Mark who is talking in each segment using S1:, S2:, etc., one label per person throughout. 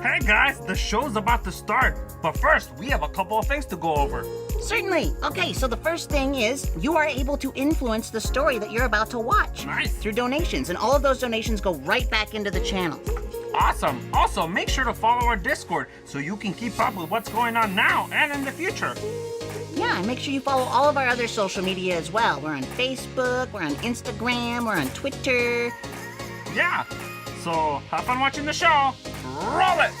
S1: Hey guys, the show's about to start. But first, we have a couple of things to go over.
S2: Certainly. Okay, so the first thing is you are able to influence the story that you're about to watch.
S1: Nice.
S2: Through donations, and all of those donations go right back into the channel.
S1: Awesome. Also, make sure to follow our Discord so you can keep up with what's going on now and in the future.
S2: Yeah, and make sure you follow all of our other social media as well. We're on Facebook, we're on Instagram, we're on Twitter.
S1: Yeah. So, have fun watching the show. Roll it!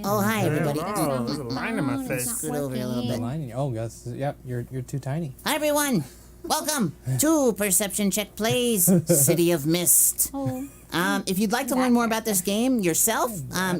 S2: Oh, hi, everybody.
S1: Oh, there's a line in my face.
S2: Scoot over a little bit.
S3: Lining. Oh, that's yep. You're too tiny.
S2: Hi, everyone. Welcome to Perception Check Plays City of Mist.
S4: Oh.
S2: If you'd like to learn more about this game yourself,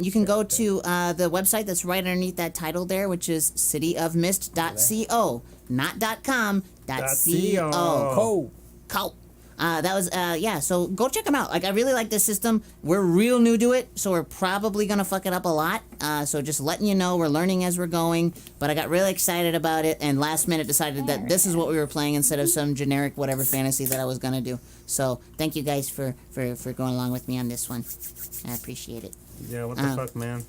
S2: you can go to the website that's right underneath that title there, which is cityofmist.co, not .com, .co. Co. That was, yeah, so go check them out. Like, I really like this system. We're real new to it, so we're probably going to fuck it up a lot. So just letting you know, we're learning as we're going. But I got really excited about it, and last minute decided that this is what we were playing instead of some generic whatever fantasy that I was going to do. So thank you guys for going along with me on this one. I appreciate it.
S1: Yeah, what the fuck, man?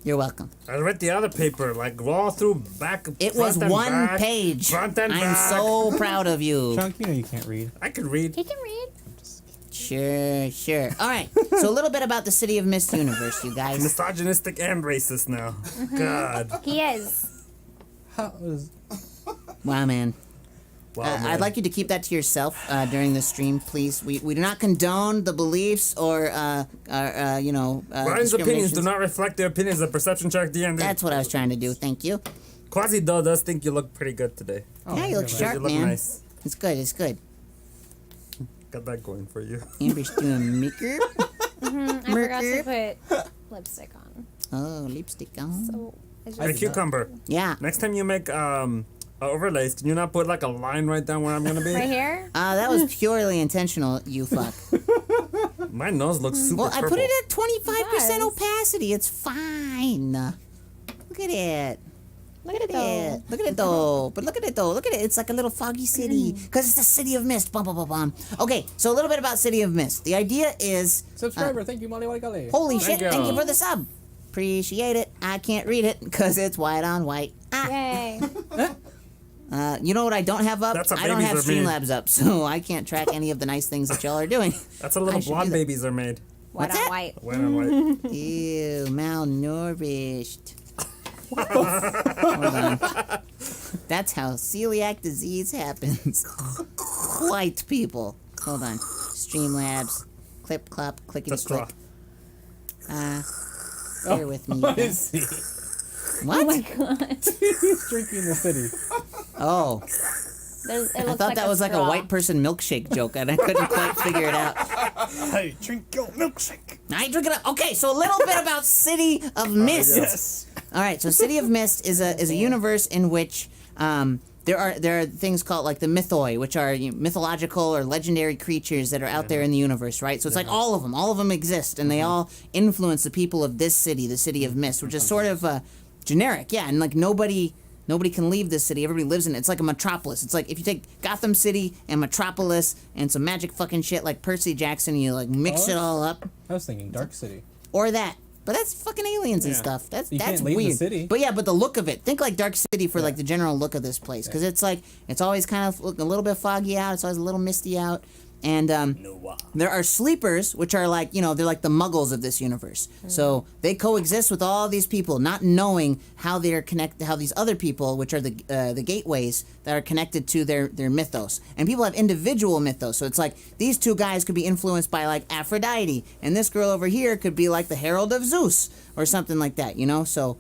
S2: You're welcome.
S1: I read the other paper, like, all through back,
S2: It was
S1: front and
S2: one
S1: back,
S2: page.
S1: Front and
S2: I'm
S1: back.
S2: so proud of you.
S3: Chunk, you know you can't read.
S1: I could read.
S4: He can read.
S2: Sure. All right. So a little bit about the City of Mist universe, you guys.
S1: Misogynistic and racist now. God.
S4: He is.
S3: How is?
S2: Wow, man.
S1: Wow, man.
S2: I'd like you to keep that to yourself during the stream, please. We do not condone the beliefs or,
S1: Brian's opinions do not reflect the opinions of Perception Check D&D.
S2: That's what I was trying to do. Thank you.
S1: Quasi does think you look pretty good today.
S2: Yeah, you look sharp,
S1: You look
S2: man.
S1: nice.
S2: It's good.
S1: Got that going for you.
S2: Amber's doing makeup.
S4: I forgot to put lipstick on.
S2: Oh, lipstick on.
S4: So I just
S1: Hey, cucumber.
S2: Yeah.
S1: Next time you make overlays, can you not put like a line right down where I'm gonna be?
S4: right here.
S2: That was purely intentional, you fuck.
S1: My nose looks super
S2: Well, I
S1: purple.
S2: put it at 25%
S4: It does.
S2: opacity. It's fine. Look at it.
S4: Look at it though.
S2: Look at it though. But look at it though. Look at it. It's like a little foggy city. Because it's the City of Mist. Bum, bum, bum, bum. Okay, so a little bit about City of Mist. The idea is...
S3: Subscriber, thank you, Molly Walikale.
S2: Holy shit,
S1: you.
S2: thank you for the sub. Appreciate it. I can't read it because it's white on white.
S4: Yay.
S2: You know what I don't have up?
S1: That's a
S2: I don't have
S1: babies are made.
S2: Streamlabs up, so I can't track any of the nice things that y'all are doing.
S1: That's how
S2: I
S1: little
S2: should do
S1: blonde
S2: that.
S1: babies are made.
S4: White
S2: What's
S4: on
S2: that?
S4: white.
S1: White on white.
S2: Ew, malnourished. Hold on. That's how celiac disease happens. White people. Hold on. Streamlabs. Clip, clop, clickety
S1: That's raw.
S2: click. Bear with me.
S3: What is he?
S2: What?
S4: Oh my god.
S3: He's drinking the city.
S2: Oh,
S4: It
S2: I
S4: looks
S2: thought that was like a
S4: straw.
S2: white person milkshake joke, and I couldn't quite figure it out.
S3: Hey, drink your milkshake.
S2: I ain't drinking it. Okay, so a little bit about City of Mist.
S3: Yes.
S2: All right, so City of Mist is a universe in which there are things called like the mythoi, which are mythological or legendary creatures that are out there in the universe, right? So it's like all of them exist, and they all influence the people of this city, the City of Mist, which is sort of generic, yeah, and like nobody can leave this city. Everybody lives in it. It's like a metropolis. It's like if you take Gotham City and Metropolis and some magic fucking shit like Percy Jackson, and you like mix it all up,
S3: I was thinking Dark City.
S2: or that. But that's fucking aliens and
S1: Yeah.
S2: stuff. That's
S3: can't leave the
S2: weird.
S3: city.
S2: But yeah, but the look of it. Think like Dark City for like the general look of this place, because it's like it's always kind of a little bit foggy out. It's always a little misty out. And there are sleepers, which are like, they're like the muggles of this universe. So they coexist with all these people, not knowing how they're connected, how these other people, which are the gateways that are connected to their mythos. And people have individual mythos. So it's like these two guys could be influenced by like Aphrodite, and this girl over here could be like the Herald of Zeus or something like that, So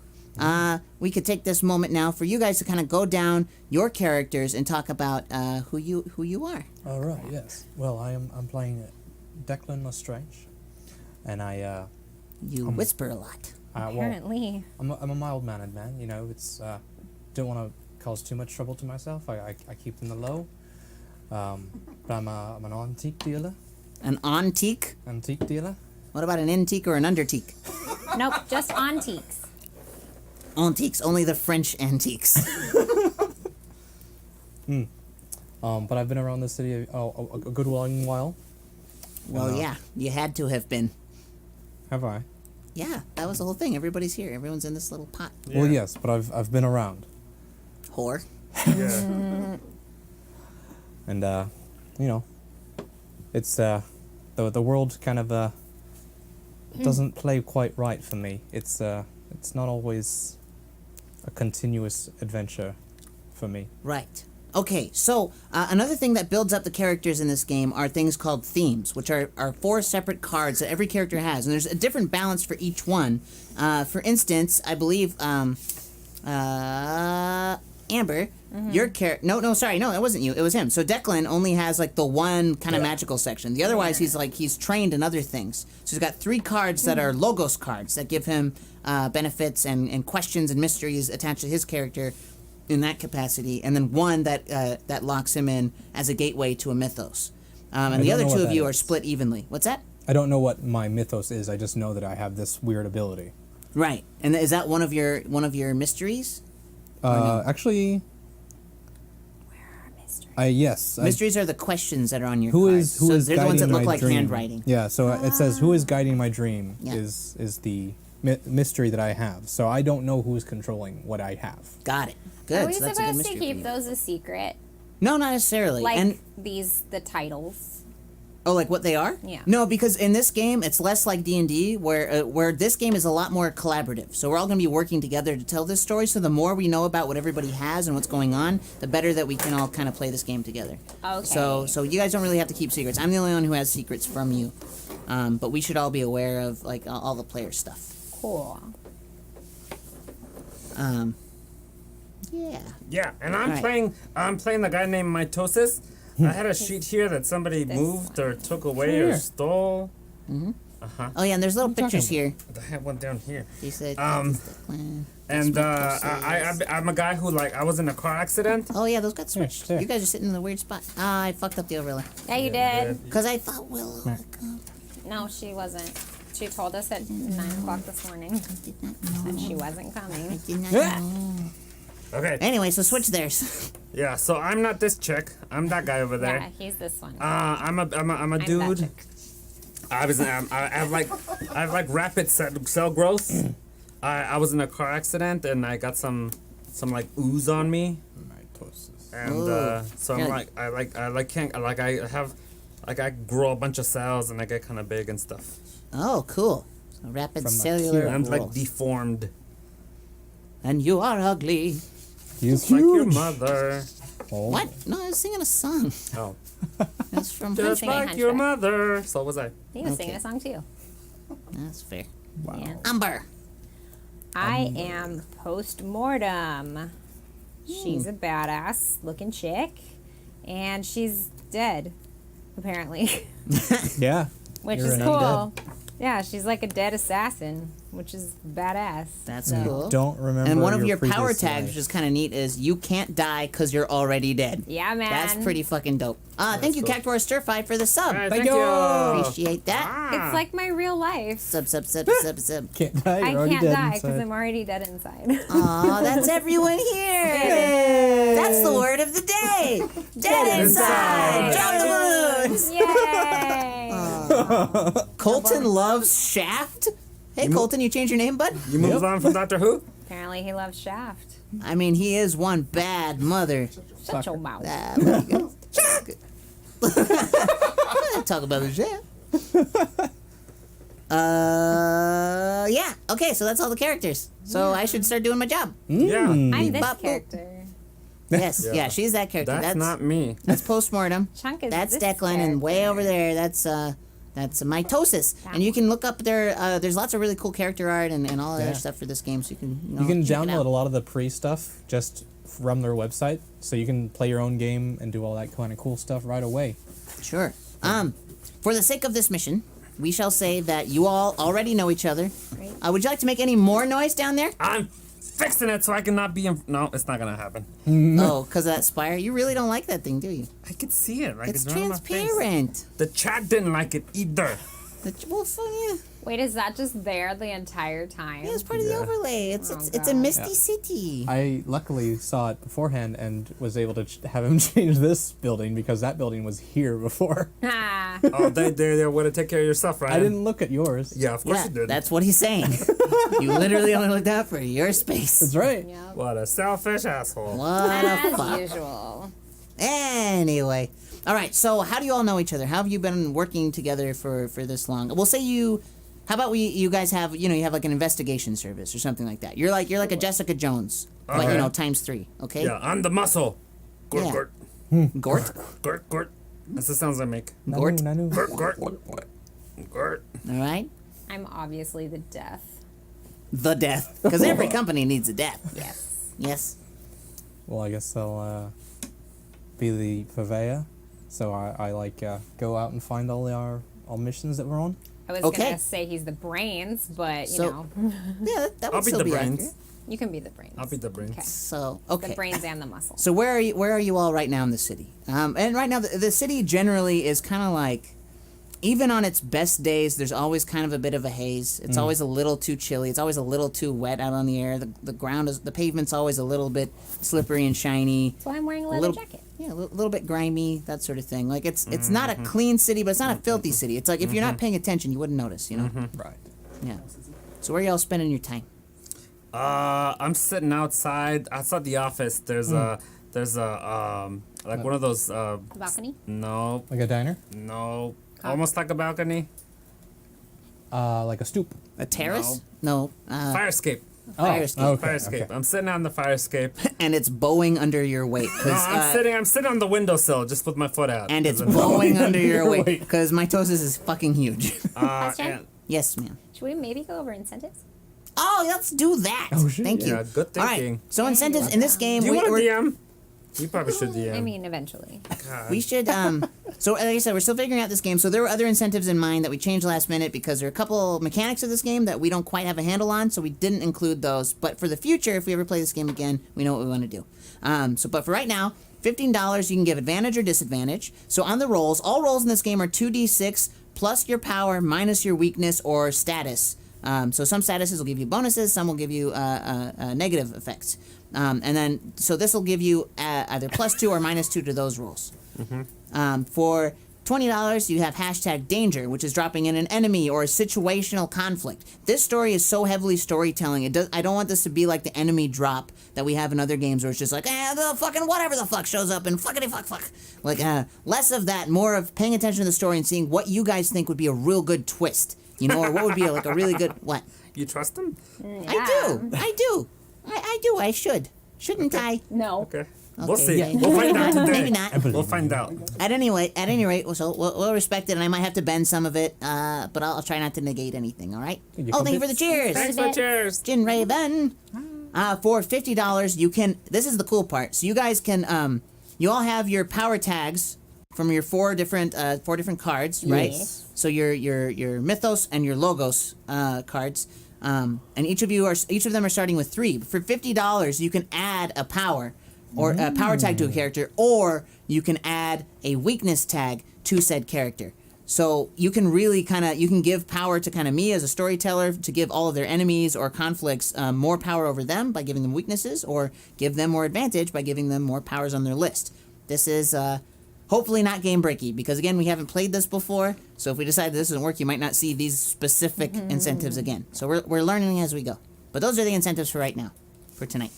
S2: we could take this moment now for you guys to kind of go down your characters and talk about who you are.
S3: All right. Yes. Well, I'm playing Declan Lestrange, and
S2: You whisper a lot.
S4: Apparently.
S3: I'm a mild-mannered man. It's don't want to cause too much trouble to myself. I keep them low. But I'm an antique dealer.
S2: An antique?
S3: Antique dealer.
S2: What about an antique or an undertique?
S4: Nope, just antiques.
S2: Antiques, only the French antiques.
S3: But I've been around the city a good long while.
S2: Well, yeah, you had to have been.
S3: Have I?
S2: Yeah, that was the whole thing. Everybody's here. Everyone's in this little pot.
S3: Well, yes, but I've been around.
S2: Whore.
S1: Yeah.
S3: And it's the world kind of doesn't play quite right for me. It's not always a continuous adventure for me.
S2: Right. Okay, so another thing that builds up the characters in this game are things called themes, which are 4 separate cards that every character has, and there's a different balance for each one. For instance, I believe Amber, your character... No, sorry, it wasn't you. It was him. So Declan only has like the one kind of magical section. The otherwise, he's trained in other things. So he's got 3 cards that are Logos cards that give him benefits and questions and mysteries attached to his character in that capacity, and then one that locks him in as a gateway to a mythos. And the other 2 of you are split evenly. What's that?
S3: I don't know what my mythos is. I just know that I have this weird ability.
S2: Right. And is that one of your mysteries?
S3: Actually,
S4: Where are mysteries?
S3: yes.
S2: Mysteries are the questions that are on your
S3: Who
S2: cards.
S3: is
S2: They're the ones that
S3: guiding
S2: look
S3: my
S2: like
S3: dream?
S2: handwriting.
S3: Yeah, so it says who is guiding my dream
S2: Yeah.
S3: is the mystery that I have. So I don't know who's controlling what I have.
S2: Got it. Good.
S4: Are we
S2: So that's a good
S4: supposed to
S2: mystery for
S4: keep
S2: you.
S4: those a secret?
S2: No, not necessarily.
S4: Like the titles?
S2: Oh, like what they are?
S4: Yeah.
S2: No, because in this game, it's less like D&D, where this game is a lot more collaborative. So we're all going to be working together to tell this story. So the more we know about what everybody has and what's going on, the better that we can all kind of play this game together.
S4: Okay.
S2: So you guys don't really have to keep secrets. I'm the only one who has secrets from you. But we should all be aware of like all the player stuff.
S4: Cool.
S2: Yeah.
S1: Yeah, and I'm
S2: Right.
S1: playing the guy named Mitosis. I had a sheet here that somebody moved or took away or stole.
S2: Oh yeah, and there's little pictures here.
S1: I have one down here.
S2: He said,
S1: Um,
S2: "This is the plan."
S1: And I'm a guy who I was in a car accident.
S2: Oh yeah, those got switched.
S3: there.
S2: You guys are sitting in the weird spot. Ah, I fucked up the overlay.
S4: Yeah, you did.
S2: Because I thought Willow would come.
S4: No, she wasn't. She told us at 9 o'clock this morning that she wasn't coming.
S2: Did not know.
S1: Okay.
S2: Anyway, so switch theirs.
S1: Yeah. So I'm not this chick. I'm that guy over there.
S4: Yeah, he's this one.
S1: I'm a
S4: I'm that
S1: dude.
S4: chick.
S1: I have like rapid cell growth. I was in a car accident and I got some like ooze on me,
S3: Mitosis.
S1: and
S2: Ooh.
S1: so I'm
S2: Really?
S1: I grow a bunch of cells and I get kind of big and stuff.
S2: Oh, cool. So rapid
S3: From the
S2: cellular
S3: cure.
S1: I'm like
S2: growth.
S1: deformed,
S2: And you are ugly.
S3: He's
S1: like your
S3: huge.
S1: mother.
S3: Oh.
S2: What? No, I was singing a song.
S1: Oh,
S2: That's from
S1: just
S4: singing
S1: like your
S4: Hunchback.
S1: mother. So was I.
S4: He was
S2: Okay.
S4: singing a song too.
S2: That's fair.
S3: Wow.
S4: Yeah.
S2: Umber.
S4: I am Postmortem. She's a badass looking chick, and she's dead, apparently,
S3: Yeah.
S4: which
S3: You're
S4: is
S3: an
S4: cool.
S3: undead.
S4: Yeah, she's like a dead assassin, which is badass.
S2: That's
S4: So-
S2: cool.
S3: Don't remember.
S2: And one of your power
S3: previous
S2: tags,
S3: life.
S2: which is kind of neat, is you can't die because you're already dead.
S4: Yeah, man.
S2: That's pretty fucking dope. Thank you,
S1: cool.
S2: Cactuar Stir Fry, for the sub.
S1: All right,
S3: Thank
S1: thank
S3: you.
S1: you.
S2: Appreciate that.
S4: It's like my real life.
S2: Sub.
S3: Can't die.
S4: I
S3: You're already
S4: can't
S3: dead
S4: die because
S3: inside.
S4: I'm already dead inside.
S2: Aw, that's everyone here. That's the word of the day. Dead inside. Drop the balloons.
S4: Yay!
S2: Colton loves Shaft. Hey, Colton, you changed your name, bud?
S1: You moved on from Doctor Who?
S4: Apparently, he loves Shaft.
S2: I mean, he is one bad mother.
S4: Shut your mouth.
S2: Ah, very good. Talk about the shit. Yeah. Okay, so that's all the characters. So I should start doing my job.
S1: Yeah.
S4: I'm this
S2: Bop, boop.
S4: character.
S2: Yes.
S1: Yeah.
S2: Yeah, she's that character.
S1: That's not me.
S2: That's postmortem.
S4: Chunk is
S2: That's
S4: this
S2: Declan, and way
S4: character.
S2: over there, that's mitosis. And you can look up there. There's lots of really cool character art and all that other
S3: Yeah.
S2: stuff for this game. So you can
S3: You can
S2: check it
S3: download
S2: out.
S3: a lot of the pre-stuff just from their website, so you can play your own game and do all that kind of cool stuff right away.
S2: Sure. For the sake of this mission, we shall say that you all already know each other.
S4: Great.
S2: Would you like to make any more noise down there?
S1: I'm fixing it so I cannot be in. No, it's not gonna happen.
S2: Oh, because of that spire? You really don't like that thing, do you?
S1: I can see it. Like
S2: It's
S1: right in my face.
S2: transparent.
S1: The chat didn't like it either.
S2: Well, yeah.
S4: Wait, is that just there the entire time?
S2: Yeah, it's part of the
S1: Yeah.
S2: overlay. It's
S4: Oh,
S2: it's a
S4: God.
S2: misty
S3: Yeah.
S2: city.
S3: I luckily saw it beforehand and was able to have him change this building because that building was here before.
S4: Ah.
S1: Oh, they would have take care of yourself, right?
S3: I didn't look at yours.
S1: Yeah, of course
S2: Yeah,
S1: you did.
S2: that's what he's saying. You literally only looked out for your space.
S3: That's right.
S4: Yep.
S1: What a selfish asshole.
S2: What a
S4: As
S2: fuck.
S4: usual.
S2: Anyway. All right, so how do you all know each other? How have you been working together for this long? We'll say you... How about you guys have, you have like an investigation service or something like that. You're like a Jessica Jones, but,
S1: Okay.
S2: times 3, okay?
S1: Yeah, I'm the muscle. Gort,
S2: Yeah.
S1: gort,
S2: Gort?
S1: gort, gort. That's the sounds I make.
S2: Gort?
S3: Nanu.
S1: Gort, gort, gort.
S2: All right?
S4: I'm obviously the death.
S2: The death. Because every company needs a death.
S4: Yes.
S2: Yes.
S3: Well, I guess I'll be the purveyor. So I go out and find all missions that we're on.
S4: I was
S2: Okay.
S4: gonna say he's the brains, but
S2: So-
S4: you know,
S2: Yeah, that would
S1: I'll be
S2: still
S1: the
S2: be
S1: brains.
S2: accurate.
S4: you can be the brains.
S1: I'll be the brains.
S4: Okay.
S2: So, okay.
S4: The brains and the muscle.
S2: So where are you all right now in the city? And right now the city generally is kind of like, even on its best days, there's always kind of a bit of a haze. It's always a little too chilly. It's always a little too wet out on the air. The pavement's always a little bit slippery and shiny.
S4: That's why I'm wearing a leather
S2: little-
S4: jacket.
S2: Yeah, a little bit grimy, that sort of thing. Like it's not a clean city, but it's not a filthy city. It's like if you're not paying attention, you wouldn't notice.
S3: Right.
S2: Yeah. So where are y'all spending your time?
S1: I'm sitting outside the office. There's a like one of those
S4: The balcony.
S1: no,
S3: Like a diner?
S1: almost like a balcony.
S3: Like a stoop.
S2: A terrace? No.
S1: Fire escape.
S2: Fire escape.
S3: Okay,
S1: Fire escape.
S3: okay.
S1: I'm sitting on the fire escape.
S2: And it's bowing under your weight. 'cause,
S1: No, I'm sitting on the windowsill just with my foot out.
S2: And it's
S1: 'Cause
S2: bowing under your
S3: Your
S2: weight
S3: weight.
S2: because mitosis is fucking huge.
S4: Question?
S1: and-
S2: Yes, ma'am.
S4: Should we maybe go over incentives?
S2: Oh, let's do that.
S3: Oh, shit.
S2: Thank you.
S1: Yeah, good
S2: All
S1: thinking.
S2: right. So incentives in this game,
S1: Do you want to
S2: we're-
S1: DM? You probably should DM.
S4: I mean, eventually.
S1: God.
S2: we should. So like I said, we're still figuring out this game. So there were other incentives in mind that we changed last minute because there are a couple mechanics of this game that we don't quite have a handle on, so we didn't include those. But for the future, if we ever play this game again, we know what we want to do. But for right now, $15, you can give advantage or disadvantage. So on the rolls, all rolls in this game are 2d6 plus your power minus your weakness or status. So some statuses will give you bonuses, some will give you negative effects. And then, so this will give you either +2 or -2 to those rolls. For $20, you have hashtag danger, which is dropping in an enemy or a situational conflict. This story is so heavily storytelling. I don't want this to be like the enemy drop that we have in other games where it's just like, the fucking whatever the fuck shows up and fuckity fuck. Like, less of that, more of paying attention to the story and seeing what you guys think would be a real good twist. Or what would be like a really good, what?
S1: You trust him?
S2: I do. I should. Shouldn't I?
S4: No.
S1: Okay. We'll
S2: Okay,
S1: see.
S2: yeah.
S1: We'll find out today.
S2: Maybe not.
S1: We'll find out.
S2: At any rate, so we'll respect it, and I might have to bend some of it, but I'll try not to negate anything. All right?
S3: You
S2: Oh, thank you for the cheers,
S1: Thanks for cheers.
S2: Jin Raven. For $50, you can. This is the cool part. So you guys can. You all have your power tags from your four different cards, right?
S4: Yes.
S2: So your mythos and your logos cards. And each of them are starting with 3. For $50, you can add a power or a power tag to a character, or you can add a weakness tag to said character. So you can really you can give power to kind of me as a storyteller to give all of their enemies or conflicts more power over them by giving them weaknesses, or give them more advantage by giving them more powers on their list. This is hopefully not game breaky, because again, we haven't played this before. So if we decide this doesn't work, you might not see these specific incentives again. So we're learning as we go. But those are the incentives for right now, for tonight.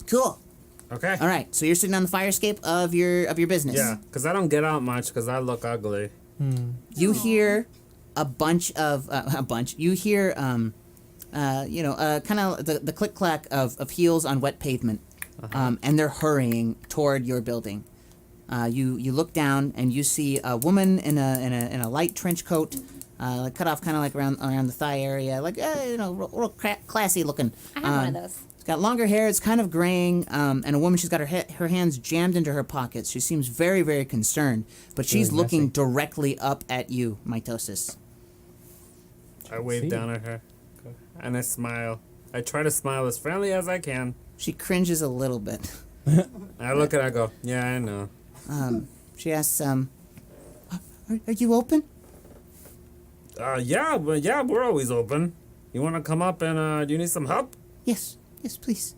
S2: Cool.
S1: Okay.
S2: All right, so you're sitting on the fire escape of your business.
S1: Yeah, because I don't get out much because I look ugly.
S2: You hear a bunch of You hear kind of the click clack of heels on wet pavement, and they're hurrying toward your building. You look down and you see a woman in a light trench coat, like cut off kind of like around the thigh area, like real classy looking.
S4: I have one of those.
S2: She's got longer hair. It's kind of graying, and a woman. She's got her hands jammed into her pockets. She seems very, very concerned, but she's
S3: Really
S2: looking
S3: messy.
S2: directly up at you, Mitosis.
S1: I wave down at her, and I smile. I try to smile as friendly as I can.
S2: She cringes a little bit.
S1: I look at her, I go, yeah, I know.
S2: She asks, "Are you open?"
S1: Yeah, we're always open. You want to come up and do you need some help?
S2: Yes, please.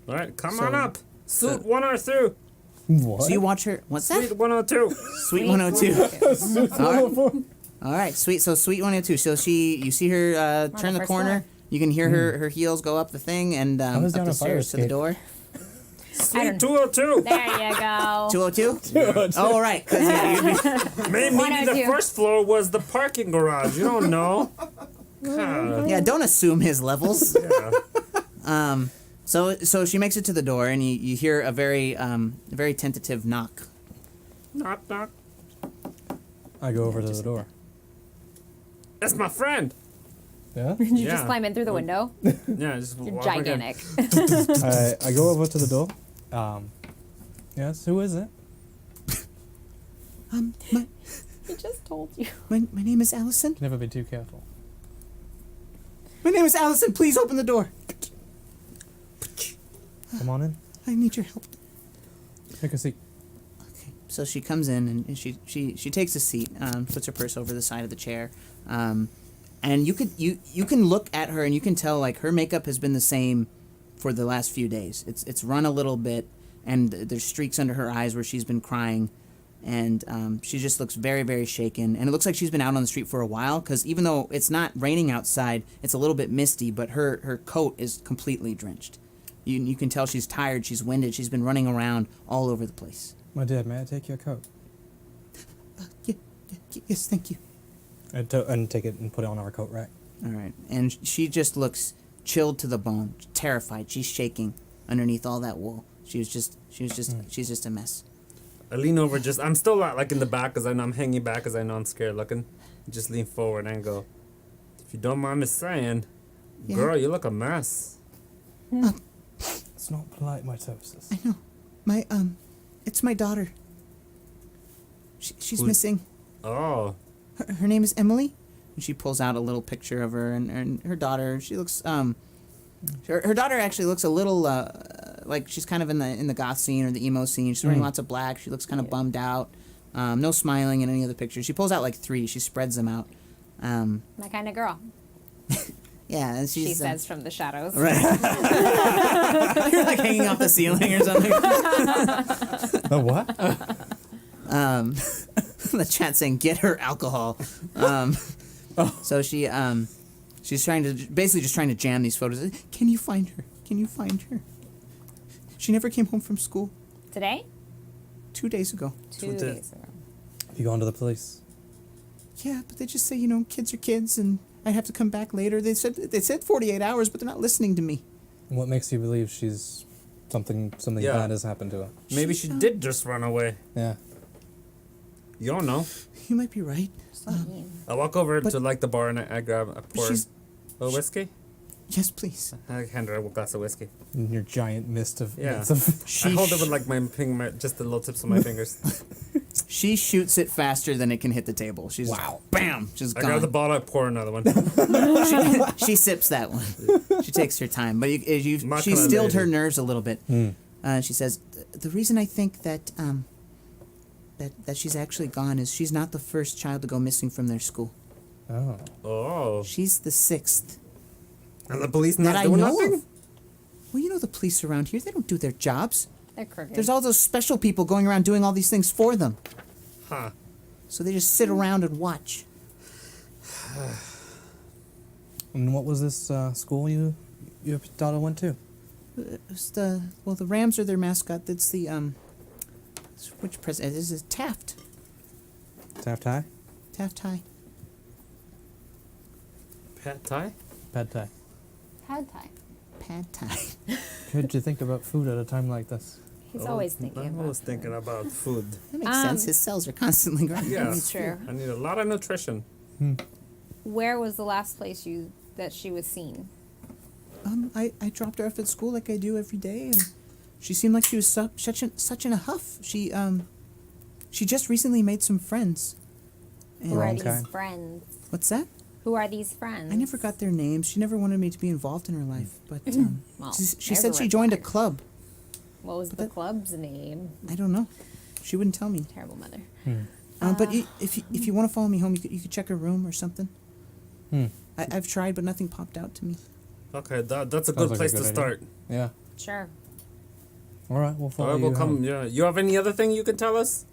S1: All right, come
S2: So-
S1: on up. Suit 102.
S3: What?
S2: So you watch her. What's that?
S1: Suite 102.
S2: Sweet 102. All right, sweet. So sweet 102. So you see her turn the
S4: first
S2: corner.
S4: floor.
S2: You can hear her heels go up the thing and
S3: How is
S2: up
S3: that
S2: the
S3: a fire
S2: stairs to the
S3: escape?
S2: door.
S1: Suite 202.
S4: There you go.
S2: 202. Oh, right. 'Cause
S1: Maybe the
S4: 102.
S1: first floor was the parking garage. You don't know. God.
S2: yeah, don't assume his levels.
S1: Yeah.
S2: So she makes it to the door, and you hear a very tentative knock.
S1: Knock, knock.
S3: I go over to the door.
S1: That's my friend.
S3: Yeah?
S4: Did you
S1: Yeah.
S4: just climb in through the window?
S1: Yeah, just
S4: You're
S1: walk like a-
S4: gigantic.
S3: I go over to the door. Yes, who is it?
S2: My
S4: He just told you.
S2: my name is Allison.
S3: Never be too careful.
S2: My name is Allison. Please open the door.
S3: Come on in.
S2: I need your help.
S3: Take a seat.
S2: So she comes in and she takes a seat, puts her purse over the side of the chair, and you can look at her and you can tell like her makeup has been the same for the last few days. It's run a little bit, and there's streaks under her eyes where she's been crying, and she just looks very, very shaken. And it looks like she's been out on the street for a while because even though it's not raining outside, it's a little bit misty, but her coat is completely drenched. You can tell she's tired, she's winded, she's been running around all over the place.
S3: My dear, may I take your coat?
S2: Yes, thank you.
S3: And take it and put it on our coat rack.
S2: All right, and she just looks chilled to the bone, terrified. She's shaking underneath all that wool. She's just a mess.
S1: I lean over I'm still like in the back because I know I'm hanging back because I know I'm scared looking. Just lean forward and go, if you don't mind me saying,
S2: Yeah.
S1: girl, you look a mess.
S3: It's not polite mitosis.
S2: I know, it's my daughter. She's
S1: Who-
S2: missing.
S1: Oh,
S2: Her name is Emily. And she pulls out a little picture of her and her daughter. She looks her daughter actually looks a little like she's kind of in the goth scene or the emo scene. She's wearing lots of black. She looks kind of bummed out. No smiling in any of the pictures. She pulls out like 3. She spreads them out.
S4: My kind of girl.
S2: Yeah, and she's
S4: She says from the shadows.
S2: right. You're like hanging off the ceiling or something.
S3: The what?
S2: The chat saying get her alcohol. So she's trying to basically just trying to jam these photos. Can you find her? Can you find her? She never came home from school.
S4: Today?
S2: 2 days ago.
S4: 2 days ago.
S3: Have you gone to the police?
S2: Yeah, but they just say kids are kids, and I have to come back later. They said 48 hours, but they're not listening to me.
S3: What makes you believe she's something
S1: Yeah.
S3: bad has happened to her?
S1: maybe she did just run away.
S3: Yeah.
S1: You don't know.
S2: You might be right.
S1: I walk over
S2: But-
S1: to like the bar and I grab a pour
S2: she's-
S1: a whiskey.
S2: Yes, please.
S1: I hand her a glass of whiskey.
S3: In your giant mist of...
S1: Yeah.
S3: mist of
S1: I hold it with like just the little tips of my fingers.
S2: She shoots it faster than it can hit the table. She's bam, just
S1: I grab the
S2: gone.
S1: bottle, I pour another one.
S2: She sips that one. She takes her time, but
S1: Not
S2: she
S1: gonna
S2: stilled her
S1: lady.
S2: nerves a little bit. She says, "The reason I think that that she's actually gone is she's not the first child to go missing from their school.
S3: Oh.
S1: Oh.
S2: She's the 6th
S1: And the police
S2: that
S1: not
S2: I
S1: doing
S2: know
S1: nothing?
S2: of. Well, the police around here, they don't do their jobs.
S4: They're crooked.
S2: There's all those special people going around doing all these things for them.
S1: Huh.
S2: So they just sit around and watch.
S3: And what was this school your daughter went to?
S2: It's the Rams are their mascot. That's the which president? This is Taft.
S3: Taft High?
S2: Taft High.
S1: Pad Thai?
S3: Pad Thai.
S4: Pad Thai.
S2: Pad Thai.
S3: Could you think about food at a time like this?
S4: He's always thinking
S1: I'm
S4: about
S1: always thinking about food.
S2: That makes sense. His cells are constantly growing.
S1: Yeah.
S4: That's true.
S1: I need a lot of nutrition.
S4: Where was the last place that she was seen?
S2: I dropped her off at school like I do every day, and she seemed like she was such in a huff. She just recently made some friends.
S4: Who are
S3: Wrong
S4: these
S3: kind.
S4: friends?
S2: What's that?
S4: Who are these friends?
S2: I never got their names. She never wanted me to be involved in her life, but
S4: Well,
S2: she
S4: there's
S2: said
S4: a
S2: she
S4: red
S2: joined a
S4: flag.
S2: club.
S4: What was the club's name?
S2: I don't know. She wouldn't tell me.
S4: Terrible mother.
S2: But if you want to follow me home, you could check her room or something. I've tried, but nothing popped out to me.
S1: Okay, that's a
S3: Sounds
S1: good
S3: like a
S1: place
S3: good
S1: to
S3: idea.
S1: start.
S3: Yeah.
S4: Sure.
S3: All right, we'll follow
S1: All right,
S3: you
S1: we'll come.
S3: home.
S1: Yeah. You have any other thing you can tell us?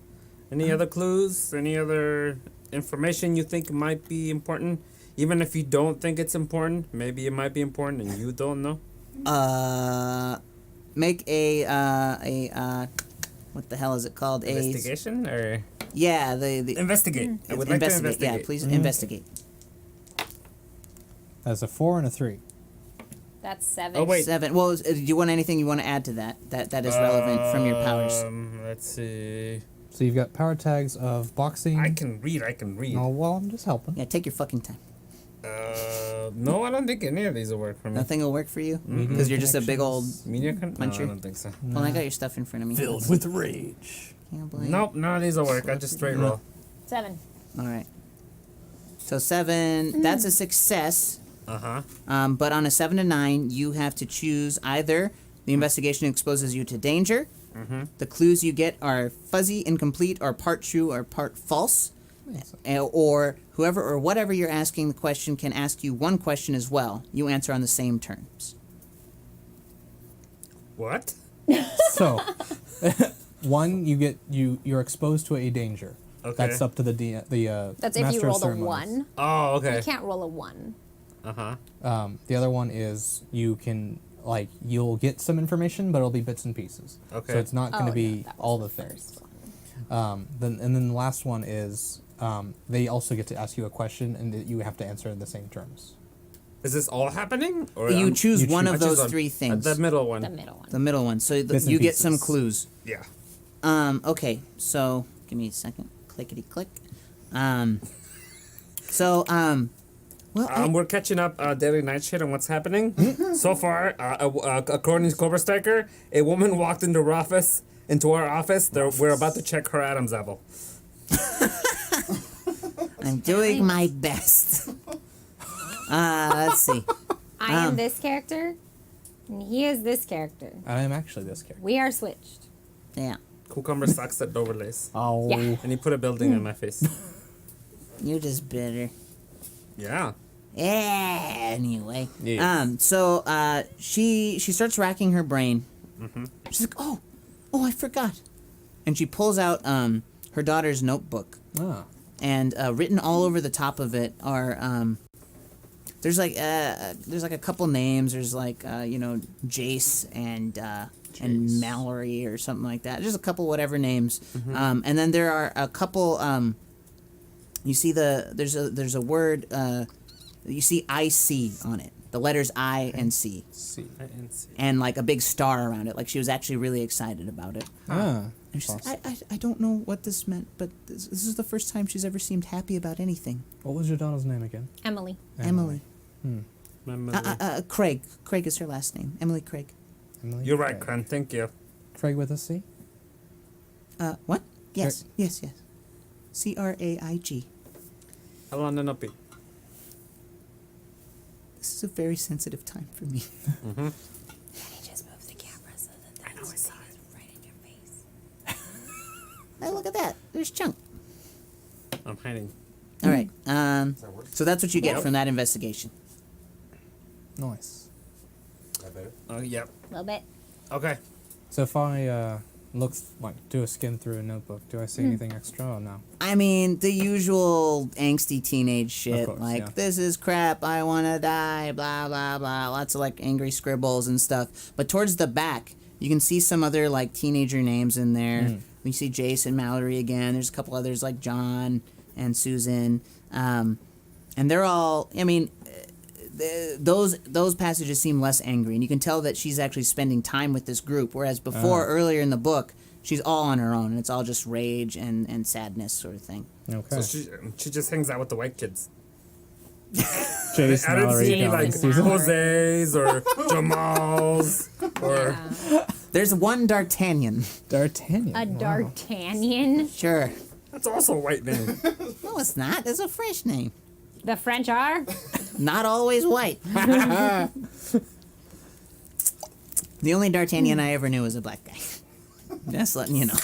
S1: Any other clues? Any other information you think might be important? Even if you don't think it's important, maybe it might be important and you don't know.
S2: Make a what the hell is it called?
S1: Investigation or
S2: Yeah, the
S1: investigate. I would like to investigate.
S2: Yeah, please investigate.
S3: That's a 4 and a 3.
S4: That's 7.
S1: Oh, wait.
S2: 7. Well, do you want anything you want to add to that is relevant from your powers?
S1: Let's see.
S3: So you've got power tags of boxing.
S1: I can read.
S3: Oh, well, I'm just helping.
S2: Yeah, take your fucking time.
S1: No, I don't think any of these will work for me.
S2: Nothing will work for you because you're just a big old.
S1: Media no,
S2: Muncher?
S1: I don't think so.
S2: Well, I got your stuff in front of me.
S3: Filled with rage.
S2: Can't blame.
S1: Nope, none of these will work. I just straight roll.
S4: 7.
S2: All right. So 7. That's a success.
S1: Uh-huh.
S2: But on a 7 to 9, you have to choose either the investigation exposes you to danger. The clues you get are fuzzy, incomplete, or part true or part false. Or whoever or whatever you're asking the question can ask you one question as well. You answer on the same terms.
S1: What?
S3: So, one, you're exposed to a danger.
S1: Okay.
S3: That's up to the
S4: That's if
S3: master
S4: you
S3: of
S4: rolled a
S3: ceremonies.
S4: 1.
S1: Oh, okay.
S4: You can't roll a 1.
S1: Uh-huh.
S3: The other one is you'll get some information, but it'll be bits and pieces.
S1: Okay.
S3: So it's not going to
S4: Oh,
S3: be
S4: yeah, that was
S3: all
S4: the
S3: the things.
S4: first one.
S3: Then the last one is they also get to ask you a question, and that you have to answer in the same terms.
S1: Is this all happening? Or
S2: You choose one
S1: I
S2: of
S1: choose
S2: those 3 things.
S1: The middle one.
S4: The middle one.
S2: The middle one. So
S3: Bits and
S2: you get some
S3: pieces.
S2: clues.
S1: Yeah.
S2: Okay, so give me a second. Clickety click. Well,
S1: We're catching up daily night shit on what's happening. So far, according to Cobra Striker, a woman walked into our office. We're about to check her Adam's apple.
S2: I'm doing my best. Let's see.
S4: I am this character, and he is this character.
S3: I am actually this character.
S4: We are switched.
S2: Yeah,
S1: Cucumber socks that overlays.
S3: Oh.
S4: Yeah.
S1: And he put a building in my face.
S2: you're just bitter.
S1: Yeah.
S2: Anyway.
S3: Yes.
S2: So she starts racking her brain. She's like, oh, I forgot. And she pulls out her daughter's notebook.
S3: Ah.
S2: And written all over the top of it are there's like a couple names. There's like Jace and Mallory or something like that. Just a couple whatever names. And then there are a couple. You see there's a word. You see IC on it. The letters I and C.
S3: See.
S2: And like a big star around it. Like she was actually really excited about it.
S3: Ah.
S2: And she's like, I don't know what this meant, but this is the first time she's ever seemed happy about anything.
S3: What was your daughter's name again?
S4: Emily.
S2: Emily.
S1: Emily.
S2: Craig. Craig is her last name. Emily Craig.
S3: Emily
S1: You're right,
S3: Craig.
S1: Kren. Thank you.
S3: Craig with a C?
S2: What? Yes. Yes. CRAIG.
S1: How long did it be?
S2: This is a very sensitive time for me.
S4: Can you just move the camera so that I know it's right in your face?
S2: Hey, look at that. There's Chunk.
S1: I'm hiding.
S2: All right. So that's what you get from that investigation.
S3: Nice.
S1: Oh, yep.
S4: A little bit.
S1: Okay.
S3: So if I looks like do a skim through a notebook. Do I see anything extra or no?
S2: I mean, the usual angsty teenage shit,
S3: course,
S2: like,
S3: yeah.
S2: this is crap, I wanna die, blah, blah, blah. Lots of, like, angry scribbles and stuff. But towards the back, you can see some other, like, teenager names in there. You see Jason, Mallory again. There's a couple others, like John and Susan. And they're all, I mean, those passages seem less angry. And you can tell that she's actually spending time with this group, whereas before, earlier in the book, she's all on her own, and it's all just rage and sadness sort of thing.
S3: Okay.
S1: So she just hangs out with the white kids.
S3: Jason,
S1: I didn't
S3: Mallory,
S1: see any
S3: John,
S1: like
S3: Susan.
S1: Jose's or Jamal's or
S2: There's one D'Artagnan.
S3: D'Artagnan.
S4: A
S3: wow.
S4: D'Artagnan.
S2: Sure.
S1: that's also a white name.
S2: No, it's not. It's a French name.
S4: The French are.
S2: Not always white. The only D'Artagnan I ever knew was a black guy. Just letting you know.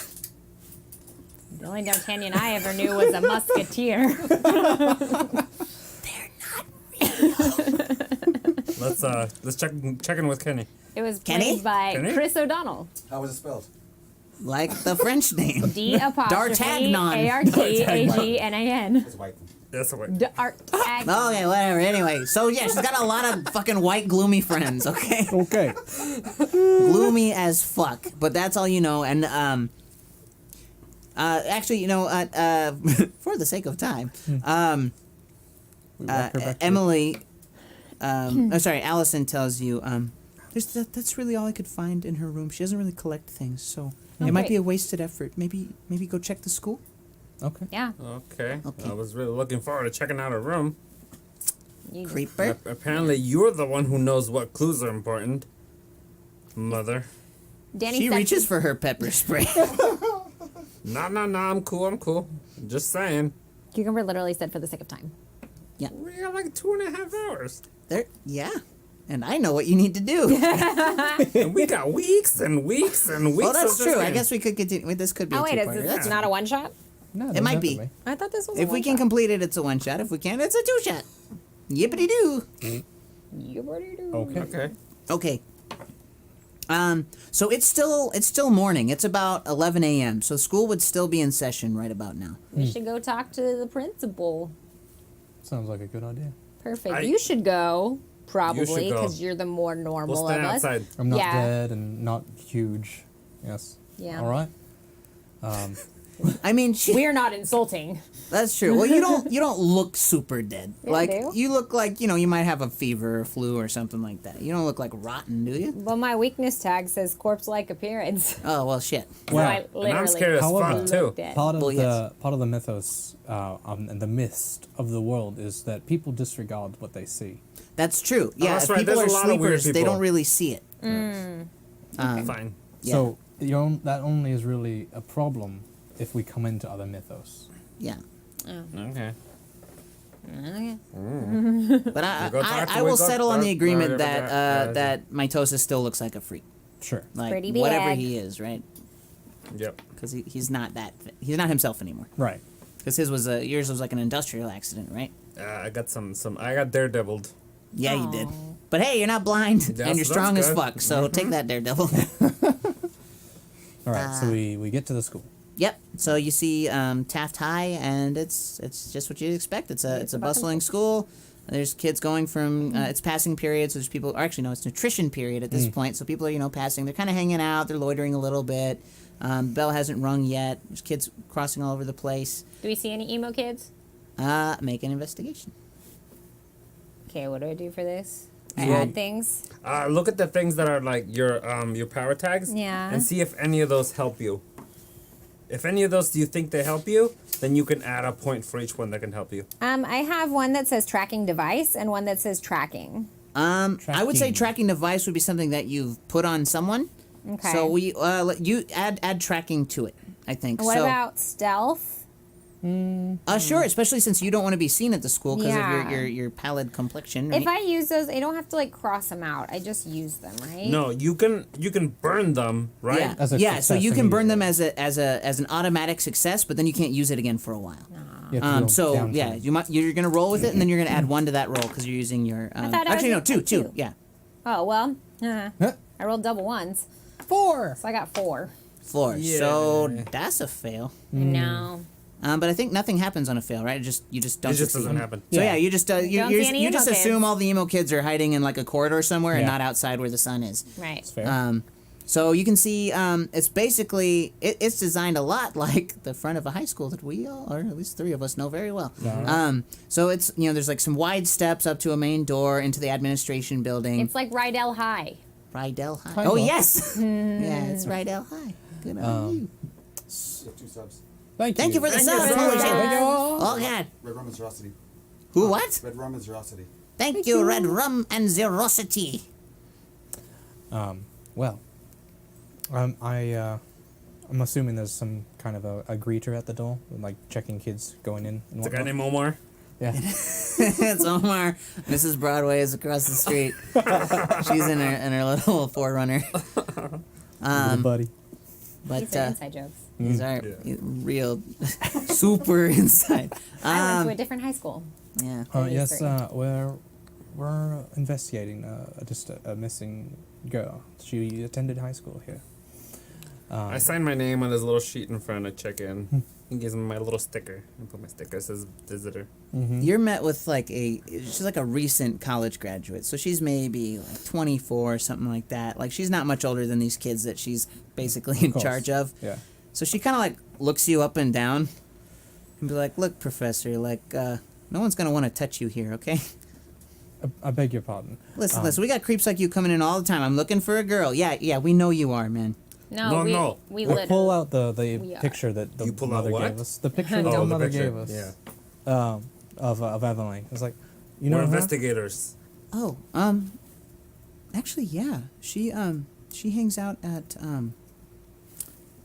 S4: The only D'Artagnan I ever knew was a musketeer.
S2: They're not.
S1: Let's check in with Kenny.
S4: It was
S2: Kenny?
S4: played by
S1: Kenny?
S4: Chris O'Donnell.
S5: How was it spelled?
S2: Like the French name.
S4: D apostrophe
S2: D'Artagnan.
S4: Artagnan.
S5: It's white.
S1: That's a white.
S4: D'Artagnan.
S2: Okay, whatever. Anyway, so yeah, she's got a lot of fucking white gloomy friends, okay?
S3: Okay.
S2: Gloomy as fuck. But that's all you know. And actually, you know, for the sake of time,
S3: We walk her back to
S2: Emily, oh, sorry, Allison tells you, that's really all I could find in her room. She doesn't really collect things, so it might be a wasted effort. Maybe go check the school.
S3: Okay.
S4: Yeah.
S1: Okay.
S2: Okay.
S1: I was really looking forward to checking out her room.
S4: You just-
S2: Creeper.
S1: Apparently, you're the one who knows what clues are important. Mother.
S4: Danny
S2: She
S4: said-
S2: reaches for her pepper spray.
S1: No, I'm cool. Just saying.
S4: Cucumber literally said for the sake of time.
S1: We got like 2.5 hours.
S2: Yeah. And I know what you need to do.
S1: And we got weeks and weeks and weeks
S2: Well, that's
S1: of this
S2: true. I
S1: game.
S2: guess we could continue. This could be
S4: Oh
S2: a
S4: wait, is
S2: two-parter.
S4: this
S2: That's
S4: not a one shot?
S3: No,
S2: It might be.
S3: definitely.
S4: I thought this was.
S2: If we can complete it, it's a one shot. If we can't, it's a two shot. Yippity doo.
S3: Okay.
S1: Okay.
S2: Okay. So it's still morning. It's about 11 a.m. So school would still be in session right about now.
S4: We should go talk to the principal.
S3: Sounds like a good idea.
S4: Perfect. You should go probably
S1: go.
S4: because you're the more normal
S1: We'll
S4: of
S1: stand
S4: us.
S1: outside.
S3: I'm not
S4: Yeah.
S3: dead and not huge. Yes.
S4: Yeah.
S3: All right.
S2: I mean,
S4: We're not insulting.
S2: that's true. Well, you don't look super dead.
S4: Yeah, I
S2: Like
S4: do.
S2: you look like you might have a fever or flu or something like that. You don't look like rotten, do you?
S4: But my weakness tag says corpse-like appearance.
S2: Oh well, shit.
S4: So
S3: Well,
S4: I
S3: and
S4: literally
S1: And I'm scared as
S3: However-
S1: fuck, too.
S4: looked dead.
S3: Part of
S2: Well, yes.
S3: the mythos and the mist of the world is that people disregard what they see.
S2: That's true. Yeah,
S1: that's
S2: if
S1: right.
S2: people
S1: There's
S2: are
S1: a lot of weird
S2: sleepers, they
S1: people.
S2: don't really see it.
S1: Fine.
S2: Yeah.
S3: So that only is really a problem if we come into other mythos.
S2: Yeah.
S1: Okay.
S2: But
S1: go talk to
S2: I will
S1: wake up,
S2: settle on the
S1: right,
S2: agreement
S1: right,
S2: that
S1: right.
S2: that Mitosis still looks like a freak,
S3: Sure.
S2: like
S4: Pretty
S2: whatever
S4: bad.
S2: he is, right?
S1: Yep.
S2: Because he's not himself anymore.
S3: Right.
S2: Because yours was like an industrial accident, right?
S1: I got I got daredeviled.
S2: Yeah, you did. But hey, you're not blind and you're
S1: that's
S2: strong as
S1: good.
S2: fuck. So take that, Daredevil.
S3: All right. So we get to the school.
S2: Yep. So you see Taft High, and it's just what you'd expect. It's a bustling school. There's kids going from it's passing period, so there's people. Or actually, no, it's nutrition period at this point. So people are passing. They're kind of hanging out. They're loitering a little bit. Bell hasn't rung yet. There's kids crossing all over the place.
S4: Do we see any emo kids?
S2: Make an investigation.
S4: Okay, what do I do for this? I
S2: Yeah.
S4: add things.
S1: Look at the things that are like your power tags.
S4: Yeah.
S1: And see if any of those help you. If any of those do you think they help you, then you can add a point for each one that can help you.
S4: I have one that says tracking device and one that says tracking.
S2: I would say
S3: Tracking.
S2: tracking device would be something that you've put on someone.
S4: Okay.
S2: So you add tracking to it. I think.
S4: What
S2: so,
S4: about stealth?
S2: Sure, especially since you don't want to be seen at the school because
S4: Yeah.
S2: of your pallid complexion. Right?
S4: If I use those, I don't have to like cross them out. I just use them, right?
S1: No, you can burn them, right?
S2: Yeah,
S3: As a
S2: yeah. So
S3: success
S2: you can burn them
S3: immediately.
S2: as an automatic success, but then you can't use it again for a while.
S3: You have to go
S2: So
S3: down
S2: yeah,
S3: to-
S2: you're gonna roll with it, and then you're gonna add one to that roll because you're using your.
S4: thought I
S2: Actually, no,
S4: was
S2: two.
S4: using two.
S2: Yeah.
S4: Oh well,
S3: Huh?
S4: I rolled double ones,
S3: 4.
S4: so I got 4.
S2: 4.
S1: Yeah.
S2: So that's a fail.
S4: No.
S2: But I think nothing happens on a fail, right? You just don't.
S1: It just
S2: succeed.
S1: doesn't happen.
S2: So yeah, you just
S4: Don't see any
S2: you
S4: emo
S2: just
S4: kids.
S2: assume all the emo kids are hiding in like a corridor somewhere and
S3: Yeah.
S2: not outside where the sun is.
S4: Right.
S3: It's fair.
S2: So you can see it's basically it's designed a lot like the front of a high school that we all, or at least 3 of us, know very well. So it's there's like some wide steps up to a main door into the administration building.
S4: It's like Rydell High.
S2: Rydell High.
S3: Kinda.
S2: Oh yes, yeah, it's Rydell High. Good on you.
S5: You have 2 subs.
S2: Thank you for the
S1: Thank you
S2: sub.
S1: so
S2: Holy
S1: much.
S2: shit.
S1: Thank you.
S2: Oh god.
S5: Red rum and Zerosity.
S2: Who what?
S5: Red rum and Zerosity.
S2: Thank you, Red Rum and Zerosity.
S3: Well, I'm assuming there's some kind of a greeter at the door, like checking kids going in and
S1: It's a guy
S3: whatnot.
S1: named Omar.
S3: Yeah.
S2: It's Omar. Mrs. Broadway is across the street. She's in her little Forerunner.
S3: Little buddy.
S2: But
S4: These are inside jokes.
S2: these are
S1: Yeah.
S2: real super inside.
S4: I went to a different high school.
S2: Yeah.
S3: Yes,
S4: 3.
S3: we're investigating just a missing girl. She attended high school here.
S1: I signed my name on his little sheet in front of check-in. He gives me my little sticker. I put my sticker. It says visitor.
S2: You're met with like she's like a recent college graduate. So she's maybe like 24 or something like that. Like she's not much older than these kids that she's basically in
S3: course.
S2: charge of.
S3: Yeah.
S2: So she kind of like looks you up and down and be like, "Look, professor, like no one's going to want to touch you here, okay?
S3: I beg your pardon.
S2: Listen, we got creeps like you coming in all the time. I'm looking for a girl. Yeah, we know you are, man.
S4: No,
S1: No.
S4: we
S3: We'll
S4: literally.
S3: pull out the
S4: We are.
S3: picture that the
S1: You pull out
S3: mother
S1: what?
S3: gave us. The picture that
S4: Don't-
S3: the
S1: the
S3: mother
S1: picture.
S3: gave us.
S1: Yeah.
S3: Of Evelyn. It's like, you
S1: We're
S3: know her?
S1: investigators.
S2: Oh, actually, yeah. She hangs out at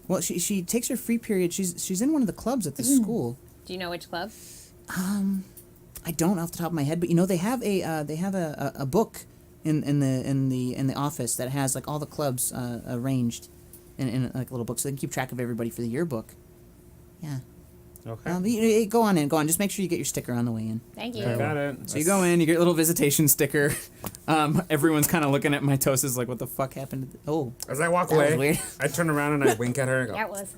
S2: well, she takes her free period. She's in one of the clubs at the school.
S4: Do you know which club?
S2: I don't off the top of my head, but they have a book in the office that has like all the clubs arranged in like a little book, so they can keep track of everybody for the yearbook. Yeah.
S1: Okay.
S2: Go on in. Just make sure you get your sticker on the way in.
S4: Thank you.
S3: Very well.
S1: Got it.
S2: So you go in, you get a little visitation sticker. Everyone's kind of looking at mitosis like, what the fuck happened? Oh,
S1: As I walk
S2: that was
S1: away,
S2: weird.
S1: I turn around and I wink at her and go,
S4: Yeah, it was.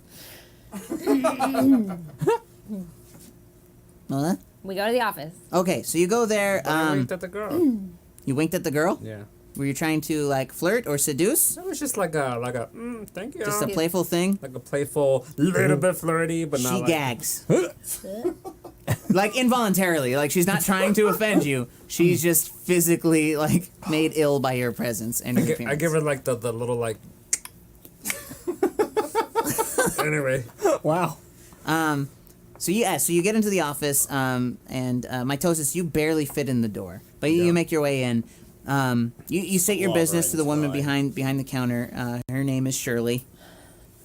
S2: Well,
S4: We go to the office.
S2: okay, so you go there.
S1: I winked at the girl.
S2: You winked at the girl.
S1: Yeah.
S2: Were you trying to like flirt or seduce?
S1: It was just like a thank you.
S2: Just a playful thing.
S1: like a playful, little bit flirty, but not
S2: She
S1: like,
S2: gags. Like involuntarily. Like she's not trying to offend you. She's just physically like made ill by your presence and your
S1: I
S2: appearance.
S1: give her like the little like. Anyway,
S3: Wow.
S2: So you get into the office, and mitosis, you barely fit in the door, but you
S1: Yeah.
S2: make your way in. You state your
S1: Well,
S2: business to the woman
S1: right.
S2: behind the counter. Her name is Shirley.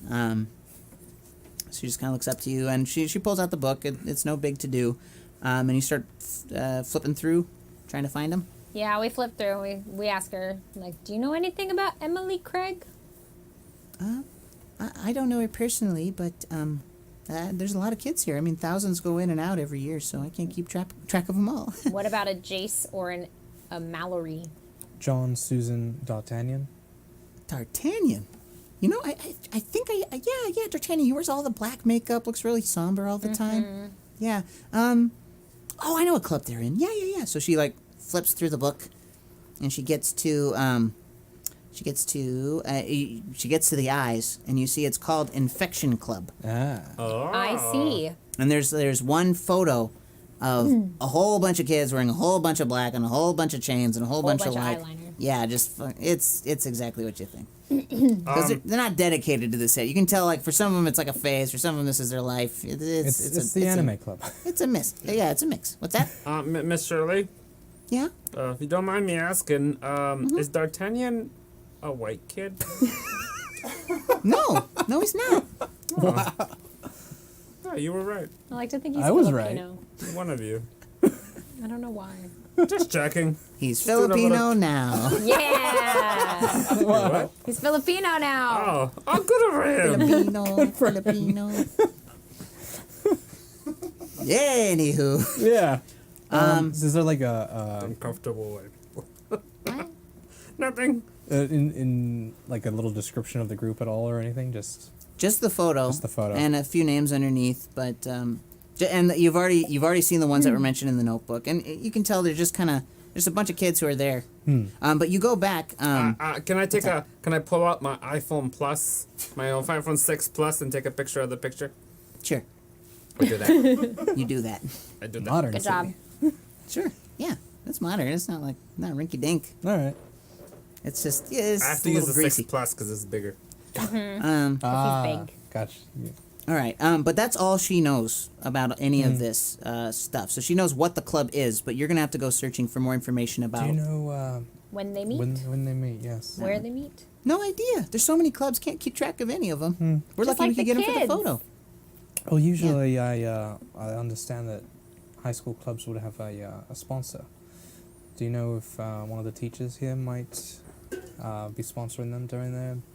S2: She just kind of looks up to you, and she pulls out the book. It's no big to do, and you start flipping through, trying to find him.
S4: Yeah, we flip through. We ask her, like, do you know anything about Emily Craig?
S2: I don't know her personally, but there's a lot of kids here. I mean, thousands go in and out every year, so I can't keep track of them all.
S4: What about a Jace or a Mallory?
S3: John Susan D'Artagnan.
S2: D'Artagnan. You know, I think yeah, D'Artagnan. He wears all the black makeup, looks really somber all the time. Yeah. Oh, I know what club they're in. Yeah. So she like flips through the book, and she gets to the eyes, and you see it's called Infection Club.
S3: Ah.
S1: oh.
S4: I see.
S2: And there's one photo of a whole bunch of kids wearing a whole bunch of black and a whole bunch of chains and a whole bunch of like
S4: eyeliner.
S2: yeah, just it's exactly what you think. Because they're not dedicated to this set. You can tell, like, for some of them it's like a phase, for some of them this is their life.
S3: It's the anime club.
S2: It's a mix. Yeah, it's a mix. What's that?
S1: Miss Shirley,
S2: Yeah.
S1: if you don't mind me asking, is D'Artagnan a white kid?
S2: No, he's not.
S1: No, you were right.
S4: I like to think he's
S3: I was
S4: Filipino.
S1: One of you.
S4: I don't know why.
S1: Just checking.
S2: He's
S1: doing a
S2: Filipino
S1: little-
S2: now.
S4: Yeah!
S1: What?
S4: He's Filipino now!
S1: Oh, good for him.
S2: Filipino. Yeah, anywho.
S3: Yeah. Is there like a
S1: Uncomfortable way. Nothing.
S3: in like a little description of the group at all or anything? Just
S2: Just the photo.
S3: Just the photo.
S2: And a few names underneath, but and you've already seen the ones that were mentioned in the notebook, and you can tell they're just kind of there's a bunch of kids who are there. But you go back.
S1: Can I pull out my iPhone Plus, my own iPhone 6 Plus, and take a picture of the picture?
S2: Sure,
S1: I do that.
S2: you do that.
S1: I do that.
S3: Modern.
S4: Good
S3: city.
S4: job.
S2: Sure, yeah, that's modern. It's not rinky dink.
S3: All right.
S2: It's just it's
S1: I have
S2: a
S1: to use
S2: little
S1: the
S2: greasy.
S1: 6 Plus because it's bigger.
S4: big.
S3: Gotcha. Yeah.
S2: All right, but that's all she knows about any of this stuff. So she knows what the club is, but you're gonna have to go searching for more information about.
S3: Do you know
S4: When they meet,
S3: when they meet? Yes.
S4: where they meet.
S2: No idea. There's so many clubs, can't keep track of any of them. We're
S4: Just
S2: lucky we
S4: like
S2: could
S4: the
S2: get them for the
S4: kids.
S2: photo.
S3: Well, usually I understand that high school clubs would have a sponsor. Do you know if one of the teachers here might be sponsoring them during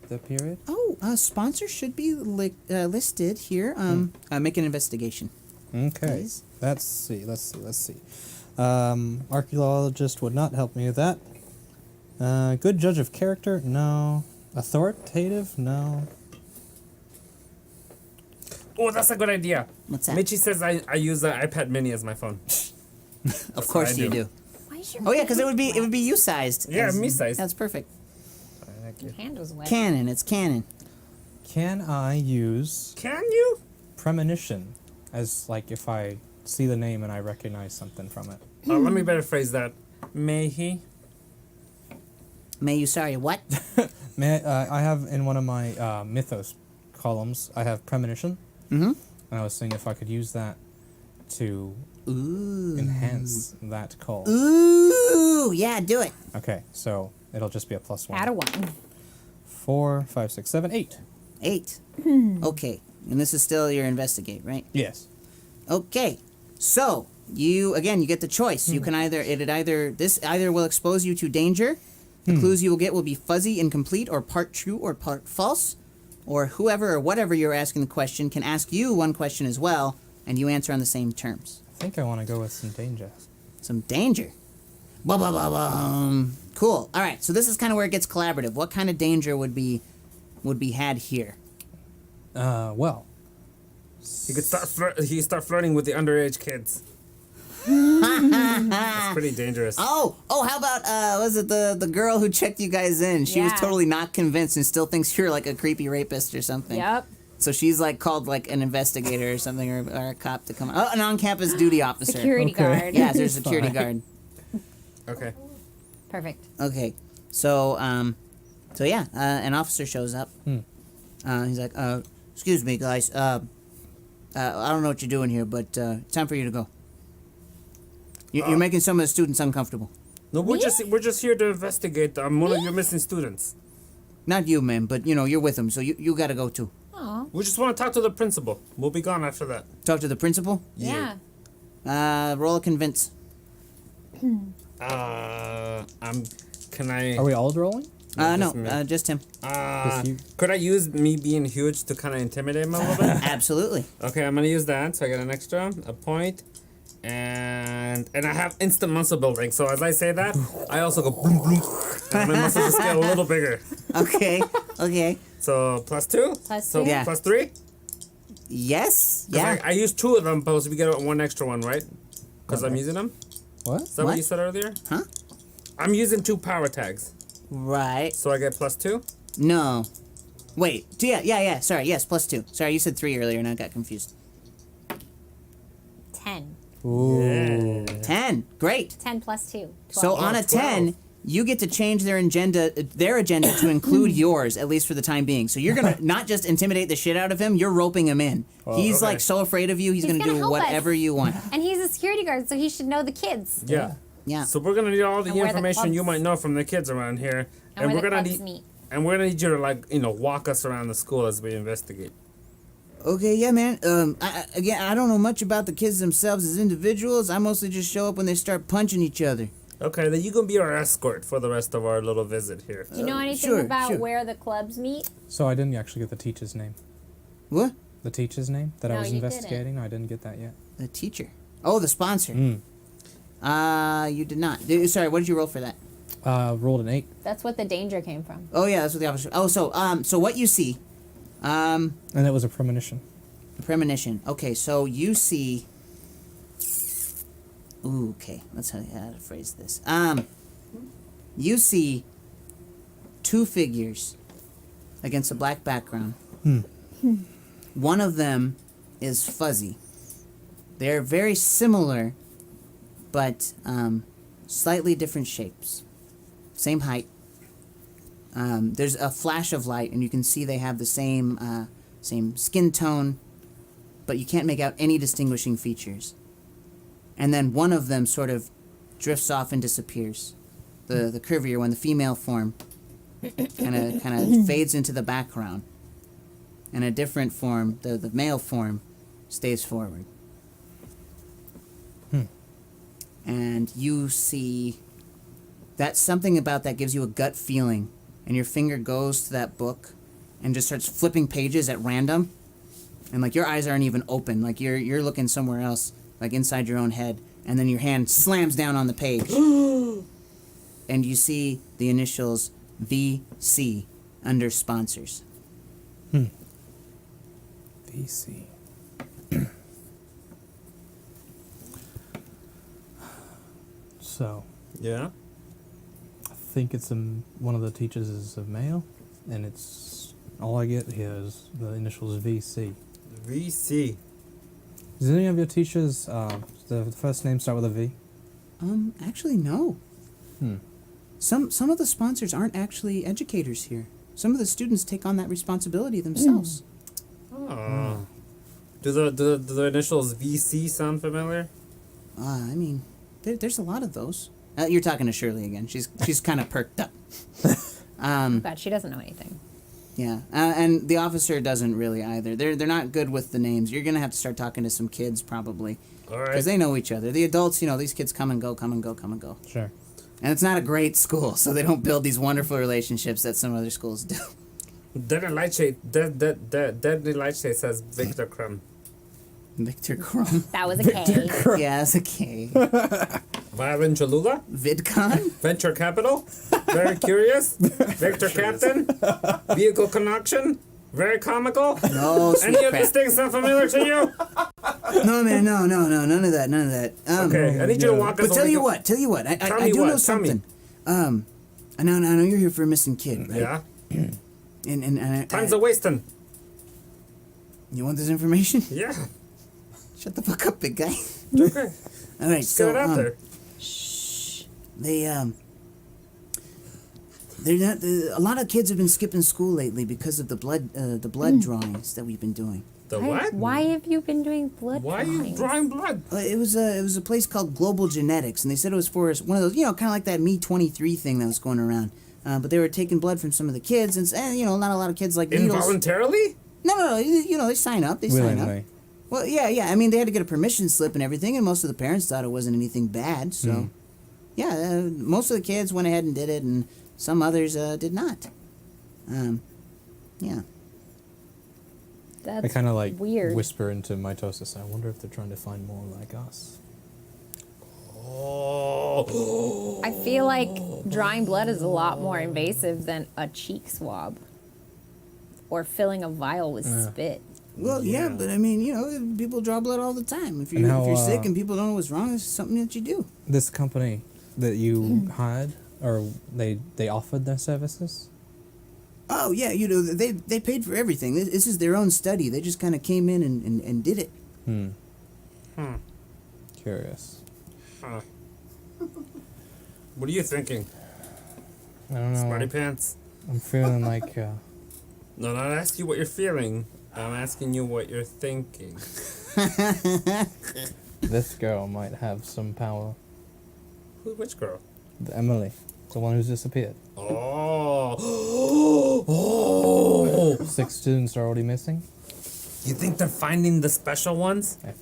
S3: their period?
S2: Oh, sponsor should be listed here. Make an investigation.
S3: Okay.
S2: Please.
S3: Let's see. Archaeologist would not help me with that. Good judge of character? No. Authoritative? No.
S1: Oh, that's a good idea.
S2: What's that?
S1: Mitchie says I use the iPad Mini as my phone.
S2: Of course
S1: I
S2: you
S1: do.
S2: do.
S4: Why is your
S2: Oh yeah, because it would be you sized.
S1: Yeah, me sized.
S2: That's perfect.
S4: hand was wet?
S2: Canon. It's canon.
S3: Can I use
S1: Can you?
S3: premonition as like if I see the name and I recognize something from it?
S1: Let me better phrase that. May he?
S2: May you sorry what?
S3: I have in one of my mythos columns, I have premonition.
S2: Mm-hmm.
S3: And I was seeing if I could use that to
S2: Ooh.
S3: enhance that call.
S2: Ooh. Yeah, do it.
S3: Okay, so it'll just be a +1.
S4: Add a 1.
S3: 4, 5, 6, 7, 8.
S2: 8. Okay. And this is still your investigate, right?
S3: Yes.
S2: Okay. So you get the choice. You can this either will expose you to danger. The clues you will get will be fuzzy, incomplete, or part true or part false. Or whoever or whatever you're asking the question can ask you one question as well, and you answer on the same terms.
S3: I think I want to go with some danger.
S2: Some danger. Blah, blah, blah, blah. Cool. All right. So this is kind of where it gets collaborative. What kind of danger would be had here?
S3: Well,
S1: He could start flirting with the underage kids. That's pretty dangerous.
S2: Oh, how about was it the girl who checked you guys in? She was
S4: Yeah.
S2: totally not convinced and still thinks you're like a creepy rapist or something.
S4: Yep.
S2: So she's like called like an investigator or something or a cop to come. Oh, an on-campus duty officer.
S4: Security
S3: Okay.
S4: guard.
S2: Yeah, there's a security
S3: Fine.
S2: guard.
S1: Okay.
S4: Perfect.
S2: Okay, so yeah, an officer shows up. He's like, excuse me, guys. I don't know what you're doing here, but it's time for you to go. You're making some of the students uncomfortable.
S1: No, we're just here to investigate one of your missing students.
S2: Not you, man, but you're with them, so you got to go too.
S4: Aw.
S1: We just want to talk to the principal. We'll be gone after that.
S2: Talk to the principal.
S4: Yeah.
S2: Roll a convince.
S1: Can I?
S3: are we all rolling?
S2: No,
S1: just me.
S2: just him.
S3: Just you?
S1: Could I use me being huge to kind of intimidate him a little bit?
S2: Absolutely.
S1: Okay, I'm gonna use that. So I get an extra, a point, and I have instant muscle building. So as I say that, I also go boom boom, and my muscles just get a little bigger.
S2: Okay. Okay.
S1: So +2.
S4: +2.
S2: Yeah.
S1: +3.
S2: Yes.
S1: 'Cause
S2: Yeah.
S1: I used 2 of them, but we get one extra one, right? Because I'm using them.
S3: What?
S1: Is that what
S2: What?
S1: you said earlier?
S2: Huh?
S1: I'm using 2 power tags,
S2: Right.
S1: so I get +2.
S2: No. Wait. Yeah. Sorry. Yes. +2. Sorry, you said 3 earlier, and I got confused.
S4: 10.
S3: Ooh.
S2: 10. Great.
S4: 10 plus 2. 12.
S2: So on a 10, you get to change their agenda to include yours, at least for the time being. So you're gonna not just intimidate the shit out of him, you're roping him in. He's
S1: okay.
S2: like so afraid of you, he's
S4: He's
S2: gonna
S4: gonna
S2: do
S4: help us.
S2: whatever you want.
S4: And he's a security guard, so he should know the kids.
S1: Yeah.
S2: Yeah.
S1: So we're gonna need all the
S4: And where the
S1: information you
S4: clubs-
S1: might know from the kids around here,
S4: And where
S1: we're
S4: the
S1: gonna
S4: clubs
S1: need
S4: meet.
S1: and we're gonna need you to walk us around the school as we investigate.
S2: Okay, yeah, man. I don't know much about the kids themselves as individuals. I mostly just show up when they start punching each other.
S1: Okay, then you can be our escort for the rest of our little visit here.
S4: Do you know anything
S2: sure,
S4: about
S2: sure.
S4: where the clubs meet?
S3: So I didn't actually get the teacher's name.
S2: What?
S3: The teacher's name that I
S4: No,
S3: was
S4: you didn't.
S3: investigating? I didn't get that yet.
S2: The teacher. Oh, the sponsor. You did not. Sorry, what did you roll for that?
S3: Rolled an 8.
S4: That's what the danger came from.
S2: Oh yeah, that's what the officer. Oh, so what you see,
S3: And it was a premonition.
S2: Premonition. Okay, so you see. Ooh, okay. Let's how to phrase this. You see two figures against a black background. One of them is fuzzy. They're very similar, but slightly different shapes. Same height. There's a flash of light, and you can see they have the same skin tone, but you can't make out any distinguishing features. And then one of them sort of drifts off and disappears. The curvier one, the female form, kind of fades into the background. And a different form, the male form, stays forward. And you see that something about that gives you a gut feeling, and your finger goes to that book and just starts flipping pages at random, and like your eyes aren't even open, like you're looking somewhere else, like inside your own head, and then your hand slams down on the page and you see the initials VC under sponsors.
S3: VC. So,
S1: Yeah.
S3: I think it's one of the teachers is a male, and it's all I get here is the initials VC.
S1: VC.
S3: Does any of your teachers the first name start with a V?
S2: Actually, no. Some of the sponsors aren't actually educators here. Some of the students take on that responsibility themselves.
S1: Oh. Do the initials VC sound familiar?
S2: I mean, there's a lot of those. You're talking to Shirley again. She's kind of perked up.
S4: God, she doesn't know anything.
S2: Yeah, and the officer doesn't really either. They're not good with the names. You're gonna have to start talking to some kids probably,
S1: All right.
S2: because they know each other. The adults, these kids come and go, come and go, come and go.
S3: Sure.
S2: And it's not a great school, so they don't build these wonderful relationships that some other schools do.
S1: Deadly light shade. Deadly light shade says Victor Crumb.
S2: Victor Crumb.
S4: That was a K.
S2: Yeah, it's a K.
S1: Violin Cholula.
S2: VidCon?
S1: Venture Capital. Very curious. Victor Captain. Vehicle Connection. Very comical.
S2: No, sweet
S1: Any of
S2: crap.
S1: these things sound familiar to you?
S2: No, man, no, none of that.
S1: Okay, I need you to walk us
S2: But tell
S1: over
S2: you
S1: the-
S2: what, I
S1: Tell me
S2: do
S1: what,
S2: know
S1: tell me.
S2: something. I know you're here for a missing kid, right?
S1: Yeah.
S2: And
S1: Time's a wasting.
S2: you want this information?
S1: Yeah.
S2: Shut the fuck up, big guy.
S1: It's okay.
S2: All right,
S1: Just
S2: so
S1: get it out there.
S2: they're not. A lot of kids have been skipping school lately because of the blood drawings that we've been doing.
S1: The what?
S4: Why have you been doing blood
S1: Why are you
S4: drawings?
S1: drawing blood?
S2: It was a place called Global Genetics, and they said it was for one of those, kind of like that Me23 thing that was going around. But they were taking blood from some of the kids, and not a lot of kids like needles.
S1: Involuntarily?
S2: No, they sign up. They sign up.
S3: Willingly.
S2: Well, yeah. I mean, they had to get a permission slip and everything, and most of the parents thought it wasn't anything bad. So, yeah, most of the kids went ahead and did it, and some others did not. Yeah.
S4: That's
S3: I kind of like
S4: weird.
S3: whisper into mitosis. I wonder if they're trying to find more like us.
S1: Oh.
S4: I feel like drawing blood is a lot more invasive than a cheek swab or filling a vial with spit.
S2: Well, yeah, but I mean, people draw blood all the time. If
S3: And
S2: you're
S3: how,
S2: if you're sick and people don't know what's wrong, it's something that you do.
S3: This company that you hired, or they offered their services?
S2: Oh yeah, they paid for everything. This is their own study. They just kind of came in and did it.
S3: Curious.
S1: Huh. What are you thinking,
S3: I don't know.
S1: Smarty Pants?
S3: I'm feeling like
S1: No, not ask you what you're feeling. I'm asking you what you're thinking.
S3: this girl might have some power.
S1: Which girl?
S3: Emily, the one who's disappeared.
S1: Oh. Oh.
S3: 6 students are already missing.
S1: You think they're finding the special ones
S3: Yeah.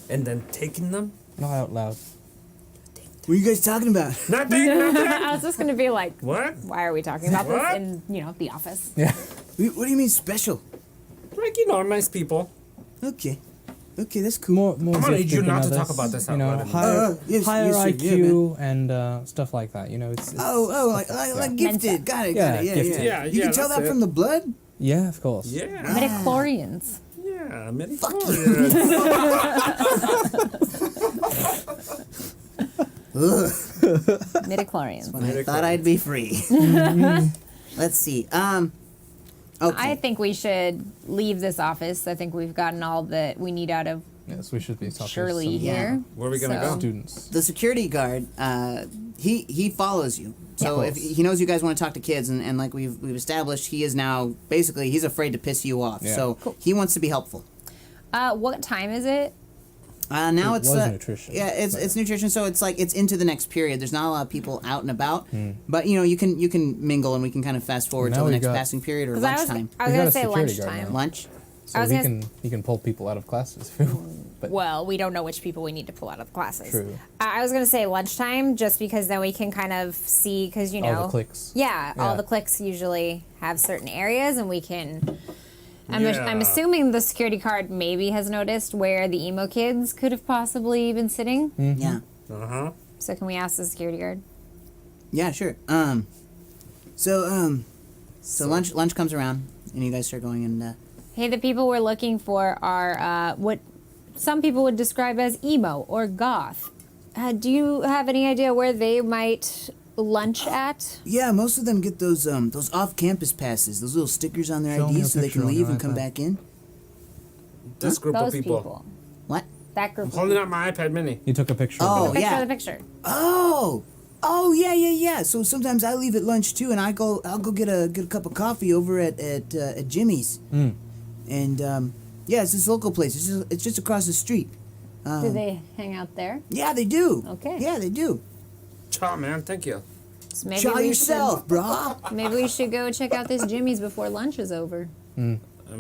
S1: and then taking them?
S3: Not out loud.
S2: What are you guys talking about?
S1: Nothing.
S4: I was just gonna be like,
S1: What?
S4: why are we talking about
S1: What?
S4: this in the office?
S3: Yeah.
S2: What do you mean special?
S1: Like, nice people.
S2: Okay, that's cool.
S3: More
S1: I'm gonna need
S3: autistic
S1: you
S3: than
S1: not to
S3: others.
S1: talk about this out
S3: You know,
S1: loud.
S3: higher,
S2: Yes,
S3: higher
S2: yes, sir.
S3: IQ
S2: Yeah,
S3: and stuff like that. It's
S2: Oh, like gifted. Got it.
S3: Yeah,
S2: Yeah.
S3: gifted.
S1: Yeah,
S2: You
S1: yeah,
S2: can tell
S1: that's
S2: that
S1: it.
S2: from the blood.
S3: Yeah, of course.
S1: Yeah.
S4: Midichlorians.
S1: Yeah, midichlorians.
S4: Midichlorians.
S2: When I thought I'd be free. Let's see. Okay.
S4: I think we should leave this office. I think we've gotten all that we need out of
S3: Yes, we should be talking
S4: Shirley
S3: to some
S4: here.
S1: Where are we gonna
S4: So-
S1: go?
S3: students.
S2: The security guard, he follows you. So
S3: Yeah.
S2: if he knows you guys want to talk to kids, and like we've established, he is now basically he's afraid to piss you off.
S3: Yeah.
S2: So he wants to be helpful.
S4: What time is it?
S2: Now
S3: It
S2: it's
S3: was nutrition,
S2: Yeah, it's
S3: but-
S2: it's nutrition. So it's like it's into the next period. There's not a lot of people out and about, but you know you can mingle, and we can kind of fast forward
S3: Now
S2: till the
S3: we
S2: next
S3: got-
S2: passing period or
S4: 'Cause I was
S2: lunchtime.
S4: going
S3: We got
S4: to
S3: a
S4: say
S3: security guard
S4: lunchtime.
S3: now.
S2: Lunch.
S3: So
S4: was
S3: he
S4: gonna
S3: can pull people out of classes. if you want, but
S4: Well, we don't know which people we need to pull out of the classes.
S3: True.
S4: I was going to say lunchtime just because then we can kind of see, because, you know.
S3: all the cliques.
S4: Yeah, all
S3: Yeah.
S4: the cliques usually have certain areas, and we can. I'm
S1: Yeah.
S4: assuming the security guard maybe has noticed where the emo kids could have possibly been sitting.
S2: Yeah.
S1: Uh-huh.
S4: So can we ask the security guard?
S2: Yeah, sure. So lunch comes around, and you guys start going and.
S4: Hey, the people we're looking for are what some people would describe as emo or goth. Do you have any idea where they might lunch at?
S2: Yeah, most of them get those off-campus passes, those little stickers on their
S3: Show me a
S2: IDs, so they
S3: picture
S2: can
S3: on
S2: leave
S3: your
S2: and come
S3: iPad.
S2: back in.
S1: This group
S4: Those
S1: of people.
S2: What?
S4: That group.
S1: I'm holding up my iPad mini.
S3: You took a picture.
S2: Oh,
S3: of it.
S4: Picture
S2: yeah.
S4: of the picture.
S2: Oh, yeah. So sometimes I leave at lunch too, and I'll go get a cup of coffee over at Jimmy's. And yeah, it's this local place. It's just across the street.
S4: Do they hang out there?
S2: Yeah, they do.
S4: Okay.
S2: Yeah, they do.
S1: Ciao, man. Thank you.
S4: So maybe
S2: Try
S4: we
S2: yourself, brah.
S4: Should, maybe we should go check out this Jimmy's before lunch is over.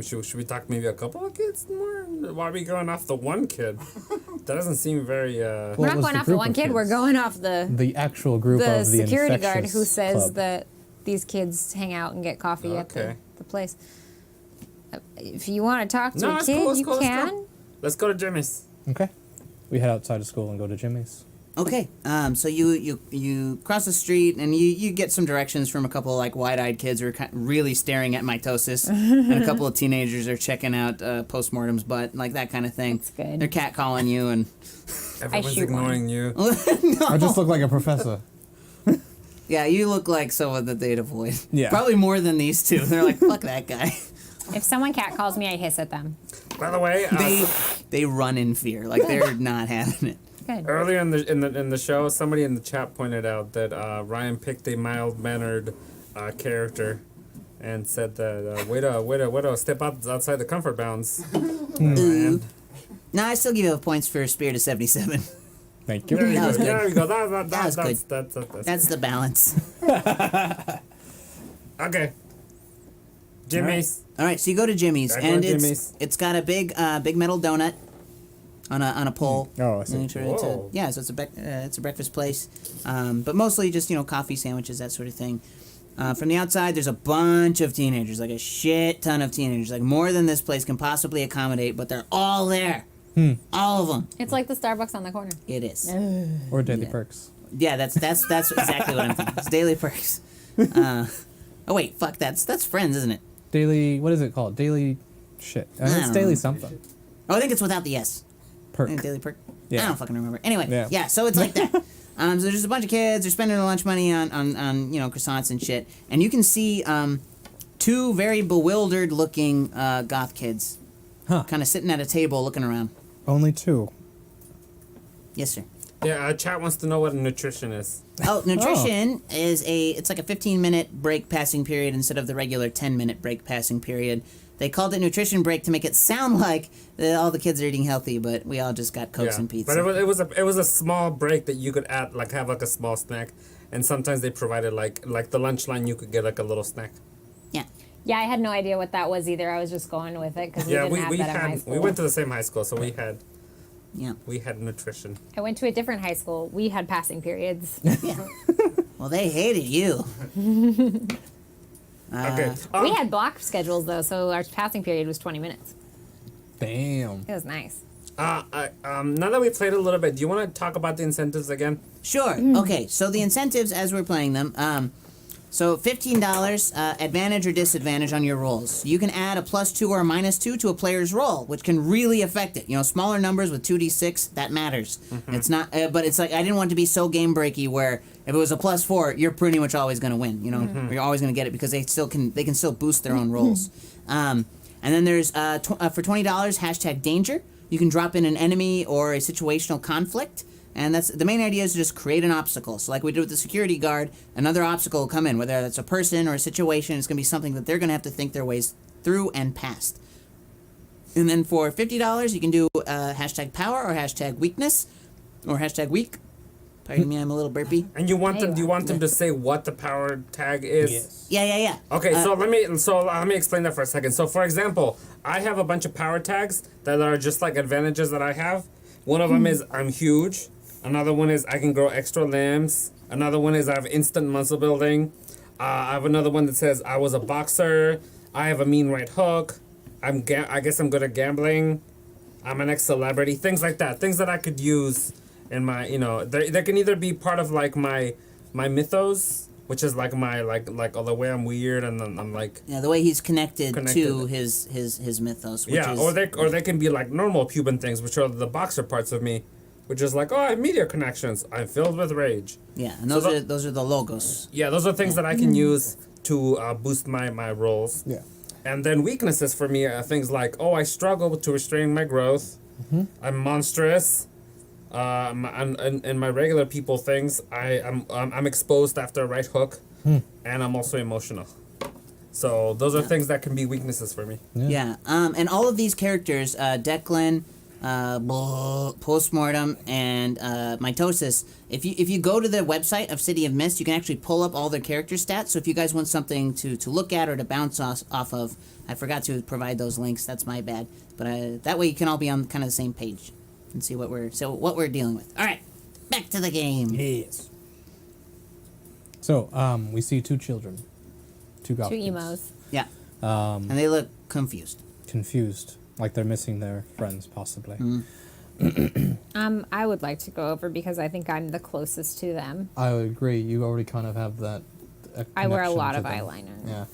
S1: Should we talk maybe a couple of kids more? Why are we going off the one kid? That doesn't seem very.
S4: We're
S3: What
S4: not
S3: was
S4: going
S3: the
S4: off the
S3: group
S4: one
S3: of
S4: kid. We're
S3: kids?
S4: going off the
S3: Actual group of the
S4: security guard who
S3: infectious
S4: says
S3: club.
S4: that these kids hang out and get coffee at
S1: Okay.
S4: the place. If you want to talk to
S1: No,
S4: a
S1: it's
S4: kid,
S1: cool, it's
S4: you
S1: cool, it's
S4: can.
S1: cool. Let's go to Jimmy's.
S3: Okay. We head outside of school and go to Jimmy's.
S2: Okay. So you cross the street and you get some directions from a couple of, like, wide-eyed kids who are really staring at mitosis, and a couple of teenagers are checking out postmortem's butt, like that kind of thing.
S4: That's good.
S2: They're catcalling you and.
S1: Everyone's
S4: shoot one.
S1: ignoring you.
S3: I just look like a professor.
S2: Yeah, you look like someone that they'd avoid.
S3: Yeah.
S2: Probably more than these two. They're like, fuck that guy.
S4: If someone cat calls me, I hiss at them.
S1: By the way,
S2: They run in fear. Like they're not having it.
S4: Good.
S1: earlier in the show, somebody in the chat pointed out that Ryan picked a mild-mannered character, and said that way to step outside the comfort bounds. Ryan.
S2: No, I still give you points for Spirit of 77.
S3: Thank you.
S1: There you
S2: That
S1: go.
S2: was good.
S1: There you go.
S2: That was good.
S1: That's
S2: That's the balance.
S1: okay. Jimmy's.
S2: All right, so you go to Jimmy's,
S1: Back
S2: and
S1: on Jimmy's.
S2: it's got a big metal donut on a pole.
S3: Oh, I see.
S2: Make sure it's
S1: Whoa.
S2: yeah, so it's a breakfast place, but mostly just coffee, sandwiches, that sort of thing. From the outside, there's a bunch of teenagers, like a shit ton of teenagers, like more than this place can possibly accommodate, but they're all there, all of them.
S4: It's like the Starbucks on the corner.
S2: It is.
S3: Or Daily
S2: Yeah.
S3: Perks.
S2: Yeah, that's exactly what I'm thinking. It's Daily Perks. Oh wait, fuck, that's Friends, isn't it?
S3: Daily, what is it called? Daily shit.
S2: I
S3: It's
S2: don't
S3: Daily
S2: know.
S3: something.
S2: Oh, I think it's without the S.
S3: Perk.
S2: Daily Perk.
S3: Yeah.
S2: I don't fucking remember. Anyway,
S3: Yeah.
S2: so it's like that. So there's just a bunch of kids. They're spending their lunch money on croissants and shit. And you can see two very bewildered looking goth kids,
S3: Huh.
S2: kind of sitting at a table looking around.
S3: Only two.
S2: Yes, sir.
S1: Yeah, chat wants to know what nutrition is.
S2: Oh, nutrition is it's like a 15-minute break passing period instead of the regular 10-minute break passing period. They called it nutrition break to make it sound like all the kids are eating healthy, but we all just got Cokes and pizza.
S1: But it was a small break that you could add, like have like a small snack, and sometimes they provided like the lunch line you could get like a little snack.
S2: Yeah.
S4: Yeah, I had no idea what that was either. I was just going with it because we
S1: Yeah,
S4: didn't have
S1: we
S4: that in high
S1: had
S4: school.
S1: we went to the same high school, so we had nutrition.
S4: I went to a different high school. We had passing periods.
S2: Well, they hated you.
S1: Okay.
S4: We had block schedules though, so our passing period was 20 minutes.
S3: Damn.
S4: It was nice.
S1: Now that we played a little bit, do you want to talk about the incentives again?
S2: Sure. Okay. So the incentives, as we're playing them, So $15, advantage or disadvantage on your rolls. You can add a +2 or a -2 to a player's roll, which can really affect it. You know, smaller numbers with 2d6, that matters. It's not, but it's like I didn't want it to be so game breaky where if it was a +4, you're pretty much always going to win. You know, or you're always going to get it because they can still boost their own rolls. And then there's for $20, #danger. You can drop in an enemy or a situational conflict. And that's the main idea is to just create an obstacle. So like we did with the security guard, another obstacle will come in, whether that's a person or a situation. It's going to be something that they're going to have to think their ways through and past. And then for $50, you can do #power or #weakness or #weak. Pardon me, I'm a little burpy.
S1: And you want them? Do you want them to say what the power tag is?
S3: Yes.
S2: Yeah.
S1: Okay, so let me explain that for a second. So for example, I have a bunch of power tags that are just like advantages that I have. One of them is I'm huge. Another one is I can grow extra limbs. Another one is I have instant muscle building. I have another one that says I was a boxer. I have a mean right hook. I guess I'm good at gambling. I'm an ex-celebrity. Things like that. Things that I could use in my, they can either be part of like my mythos, which is like my like the way I'm weird and then I'm like
S2: the way he's connected. To his mythos. Which is,
S1: or they can be like normal Cuban things, which are the boxer parts of me. Which is like, I have media connections. I'm filled with rage.
S2: Yeah, and those are the logos.
S1: Yeah, those are things that I can use to boost my rolls.
S3: Yeah.
S1: And then weaknesses for me are things like, I struggle to restrain my growth. I'm monstrous. And my regular people things, I'm exposed after a right hook, and I'm also emotional. So those are things that can be weaknesses for me.
S2: Yeah. And all of these characters, Declan, Postmortem, and Mitosis, if you go to the website of City of Mist, you can actually pull up all their character stats. So if you guys want something to look at or to bounce off of, I forgot to provide those links. That's my bad. But that way you can all be on kind of the same page and see what we're dealing with. All right, back to the game.
S3: Yes. So, we see two children. Two goth
S4: Two
S3: kids.
S4: emos.
S2: Yeah. And they look confused.
S3: Confused. Like they're missing their friends, possibly.
S4: I would like to go over because I think I'm the closest to them.
S3: I would agree. You already kind of have that.
S4: I wear a
S3: connection
S4: lot
S3: to
S4: of
S3: them.
S4: eyeliner.
S3: Yeah.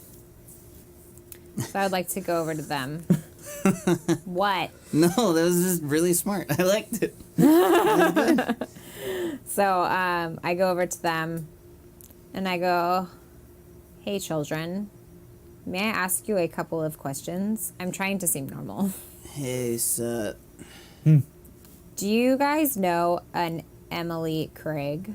S4: So I would like to go over to them. What?
S2: No, that was just really smart. I liked it.
S4: So I go over to them and I go, "Hey, children. May I ask you a couple of questions? I'm trying to seem normal.
S2: Hey, so
S4: Do you guys know an Emily Craig?"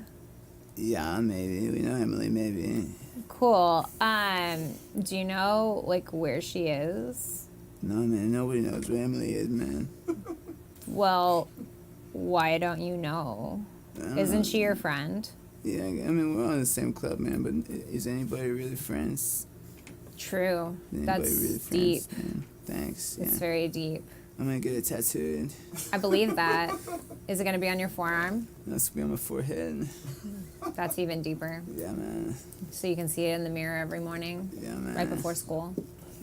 S2: yeah, maybe we know Emily. Maybe.
S4: Cool. Do you know like where she is?
S2: No, man. Nobody knows where Emily is, man.
S4: Well, why don't you know? Isn't she your friend?
S2: Yeah, I mean we're on the same club, man. But is anybody really friends?
S4: True.
S2: Anybody
S4: That's
S2: really
S4: deep.
S2: friends, man? Thanks.
S4: It's
S2: Yeah.
S4: very deep.
S2: I'm gonna get it tattooed.
S4: I believe that. Is it going to be on your forearm?
S2: That's gonna be on my forehead.
S4: That's even deeper.
S2: Yeah, man.
S4: So you can see it in the mirror every morning,
S2: Yeah, man.
S4: right before school.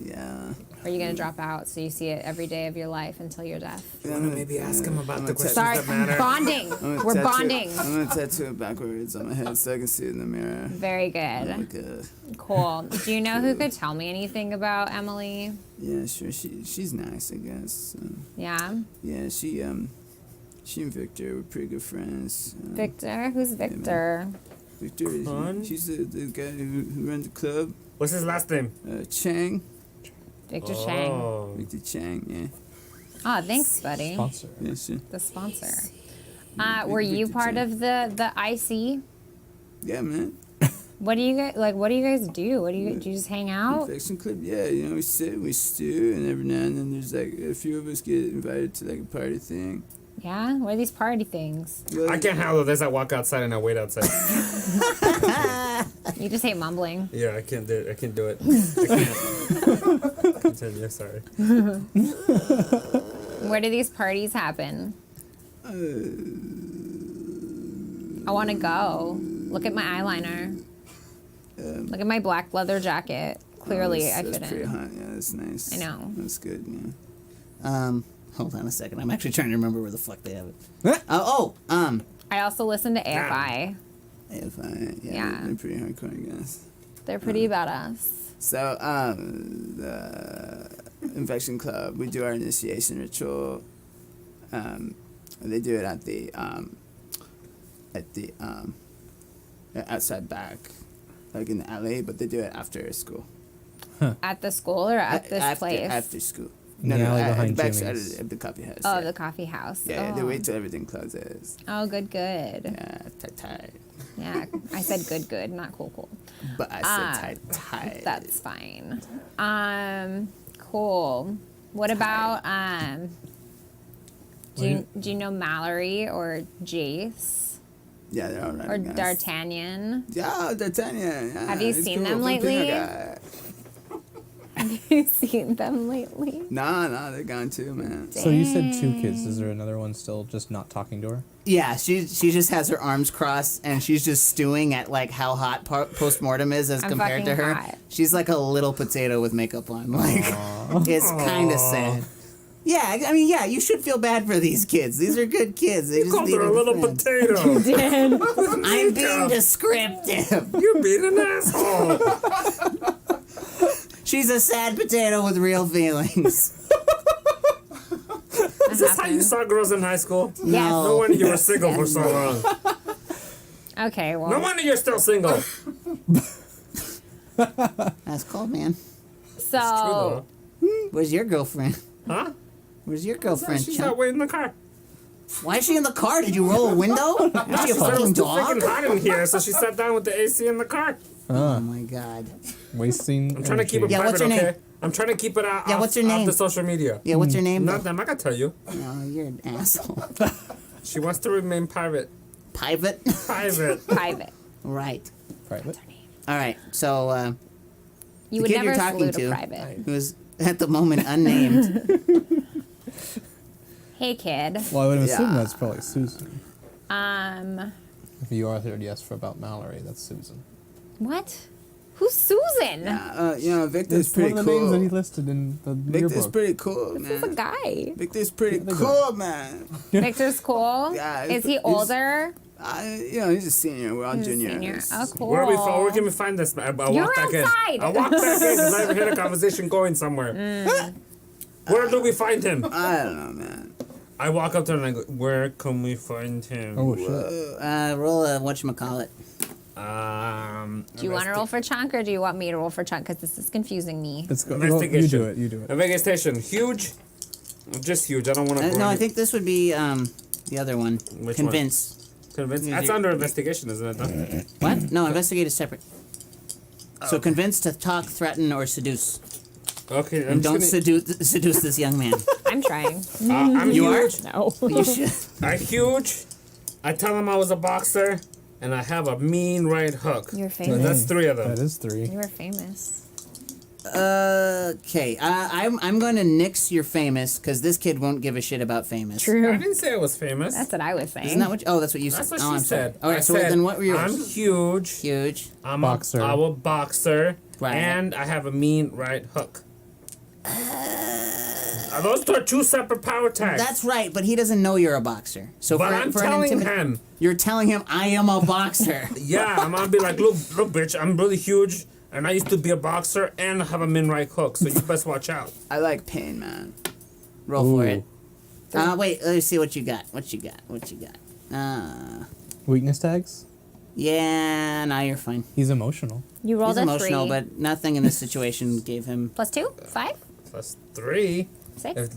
S2: Yeah.
S4: Or are you going to drop out so you see it every day of your life until you're deaf?
S2: Yeah,
S1: Want to maybe ask him about the questions
S4: Sorry,
S1: that matter?
S4: bonding. We're bonding.
S2: I'm gonna tattoo it backwards on my head so I can see it in the mirror.
S4: Very good.
S2: Like a,
S4: Cool. Do you know who could tell me anything about Emily?
S2: yeah, sure. She's nice, I guess.
S4: Yeah?
S2: Yeah, she and Victor were pretty good friends.
S4: Victor? Who's Victor?
S2: Victor,
S1: Fun.
S2: she's the guy who runs the club.
S1: What's his last name?
S2: Chang.
S4: Victor Chang.
S1: Oh.
S2: Victor Chang, yeah.
S4: Oh, thanks, buddy.
S3: Sponsor.
S2: Yeah, sure.
S4: The sponsor. Were you
S2: Victor
S4: part
S2: Chang.
S4: of the IC?
S2: Yeah, man.
S4: What do you guys What do you guys do? Do you just hang out?
S2: Infection Club, yeah. You know, we sit, we stew, and every now and then there's like a few of us get invited to like a party thing.
S4: Yeah. What are these party things?
S2: Well,
S1: I can't handle this. I walk outside and I wait outside.
S4: You just hate mumbling.
S1: Yeah, I can't do it. I can't do it. I can't. Continue. Sorry.
S4: Where do these parties happen? I want to go. Look at my eyeliner. Look at my black leather jacket. Clearly, I
S2: that's
S4: fit
S2: pretty
S4: in.
S2: hot. Yeah, that's nice.
S4: I know.
S2: That's good. Yeah. Hold on a second. I'm actually trying to remember where the fuck they have it.
S4: I also listen to AFI.
S2: If I, yeah,
S4: Yeah.
S2: they're pretty hardcore, I guess.
S4: They're pretty badass.
S6: So, the Infection Club, we do our initiation ritual. They do it at the outside back, like in the alley, but they do it after school.
S4: At the school or at this place?
S6: After school.
S3: In the alley behind
S6: backside
S3: Jimmy's.
S6: of the coffee house.
S4: Oh,
S6: yeah.
S4: the coffee house.
S6: Yeah,
S4: oh.
S6: they wait till everything closes.
S4: Oh, good.
S6: Yeah, tight.
S4: Yeah, I said good, not cool.
S6: But I said tight.
S4: That's fine. Cool. What about do you know Mallory or Jace
S6: Yeah, they're all right.
S4: or D'Artagnan?
S6: Yeah, D'Artagnan. Yeah,
S4: Have you
S6: he's
S4: seen
S6: cool.
S4: them
S6: Filipino
S4: lately?
S6: guy.
S4: Have you seen them lately?
S6: Nah, they're gone too, man.
S3: So you said 2 kids. Is there another one still just not talking to her?
S2: Yeah, she just has her arms crossed and she's just stewing at like how hot post-mortem is as
S4: I'm
S2: compared to
S4: fucking
S2: her.
S4: hot.
S2: She's like a little potato with makeup on. Like it's kind of sad. Yeah, I mean, yeah, you should feel bad for these kids. These are good kids. They just
S1: Called
S2: need
S1: her a little
S2: friend.
S1: potato.
S2: I'm being descriptive.
S1: You're being an asshole.
S2: She's a sad potato with real feelings.
S1: Is this how you saw girls in high school?
S2: No.
S1: No wonder you were single for so long.
S4: Okay, well.
S1: No wonder you're still single.
S2: That's cool, man.
S4: So,
S2: Where's your girlfriend?
S1: Huh?
S2: Where's your girlfriend,
S1: She's
S2: chump?
S1: out waiting in the car.
S2: Why is she in the car? Did you roll a window? Is she a
S1: She said it
S2: fucking
S1: was too
S2: dog?
S1: freaking hot in here, so she sat down with the AC in the car.
S2: Oh my god.
S3: Wasting.
S1: I'm trying to keep it
S2: Yeah,
S1: private,
S2: what's her name?
S1: okay? I'm trying to keep it out
S2: Yeah,
S1: off,
S2: what's her
S1: off
S2: name?
S1: the social media.
S2: Yeah, what's her name?
S1: Not
S2: though?
S1: them, I can tell you.
S2: Oh, you're an asshole.
S1: She wants to remain private.
S2: Private?
S1: Private.
S4: private.
S2: Right.
S3: Private.
S2: All right. So,
S4: You
S2: the
S4: would
S2: kid
S4: never
S2: you're talking
S4: salute
S2: to,
S4: a private.
S2: who's at the moment unnamed.
S4: Hey, kid.
S3: Well, I would assume
S6: Yeah.
S3: that's probably Susan. If you answered yes for about Mallory, that's Susan.
S4: What? Who's Susan?
S6: Victor's
S3: It's one
S6: pretty
S3: of the names that he
S6: cool.
S3: listed in the
S6: Victor's
S3: yearbook.
S6: pretty cool,
S4: This is a
S6: man.
S4: guy.
S6: Victor's pretty
S3: Yeah, they're
S6: cool, man.
S4: Victor's cool.
S6: Yeah,
S4: Is he
S6: he's-
S4: older?
S6: He's a senior. We're all
S4: He's a
S6: juniors.
S4: senior. Oh, cool.
S1: Where can we find this? I
S4: You're
S1: walked back
S4: outside.
S1: in. I walked back in because I heard a conversation going somewhere. Where do we find him?
S6: I don't know, man.
S1: I walk up to him and I go, where can we find him?
S3: Oh shit!
S2: Roll a whatchamacallit.
S4: Do you want to roll for chunk or do you want me to roll for chunk? Because this is confusing me.
S3: Let's go. Well, you
S1: Investigation.
S3: do it. You do it.
S1: Investigation. Huge? Just huge. I don't want to
S2: No, I think this would be the other one.
S1: Which
S2: Convince.
S1: Convince. That's under investigation, isn't it? Though?
S2: What? No, investigate is separate. So convince to talk, threaten, or seduce.
S1: Okay, I'm
S2: And don't
S1: just gonna,
S2: seduce this young man.
S4: I'm trying.
S1: I'm
S2: You are?
S1: huge.
S4: No.
S2: You should.
S1: I'm huge. I tell him I was a boxer, and I have a mean right hook.
S4: You're
S1: So
S4: famous.
S1: that's 3 of them.
S3: That is 3.
S4: You are famous.
S2: Okay, I'm going to nix your famous because this kid won't give a shit about famous.
S1: I
S4: True.
S1: didn't say I was famous.
S4: That's what I was saying.
S2: Isn't that what? Oh, that's what you said.
S1: That's what
S2: oh,
S1: she
S2: I'm sorry.
S1: said.
S2: All right,
S1: I
S2: so
S1: said,
S2: then what were yours?
S1: I'm huge.
S2: Huge.
S1: I'm
S3: Boxer.
S1: I'm a boxer.
S2: Right.
S1: And I have a mean right hook. Those are 2 separate power tags.
S2: That's right, but he doesn't know you're a boxer. So
S1: but
S2: for,
S1: I'm
S2: for
S1: telling
S2: an
S1: him.
S2: you're telling him I am a boxer.
S1: Yeah, I'm gonna be like, look, bitch, I'm really huge, and I used to be a boxer, and I have a mean right hook, so you best watch out.
S6: I like pain, man.
S2: Roll for
S3: Ooh.
S2: it. Wait, let me see what you got. What you got?
S3: Weakness tags.
S2: Yeah, now you're fine.
S3: He's emotional.
S4: You rolled
S2: He's
S4: a
S2: emotional,
S4: 3.
S2: but nothing in this situation gave him.
S4: Plus 2? 5?
S1: Plus 3.
S4: 6?
S1: If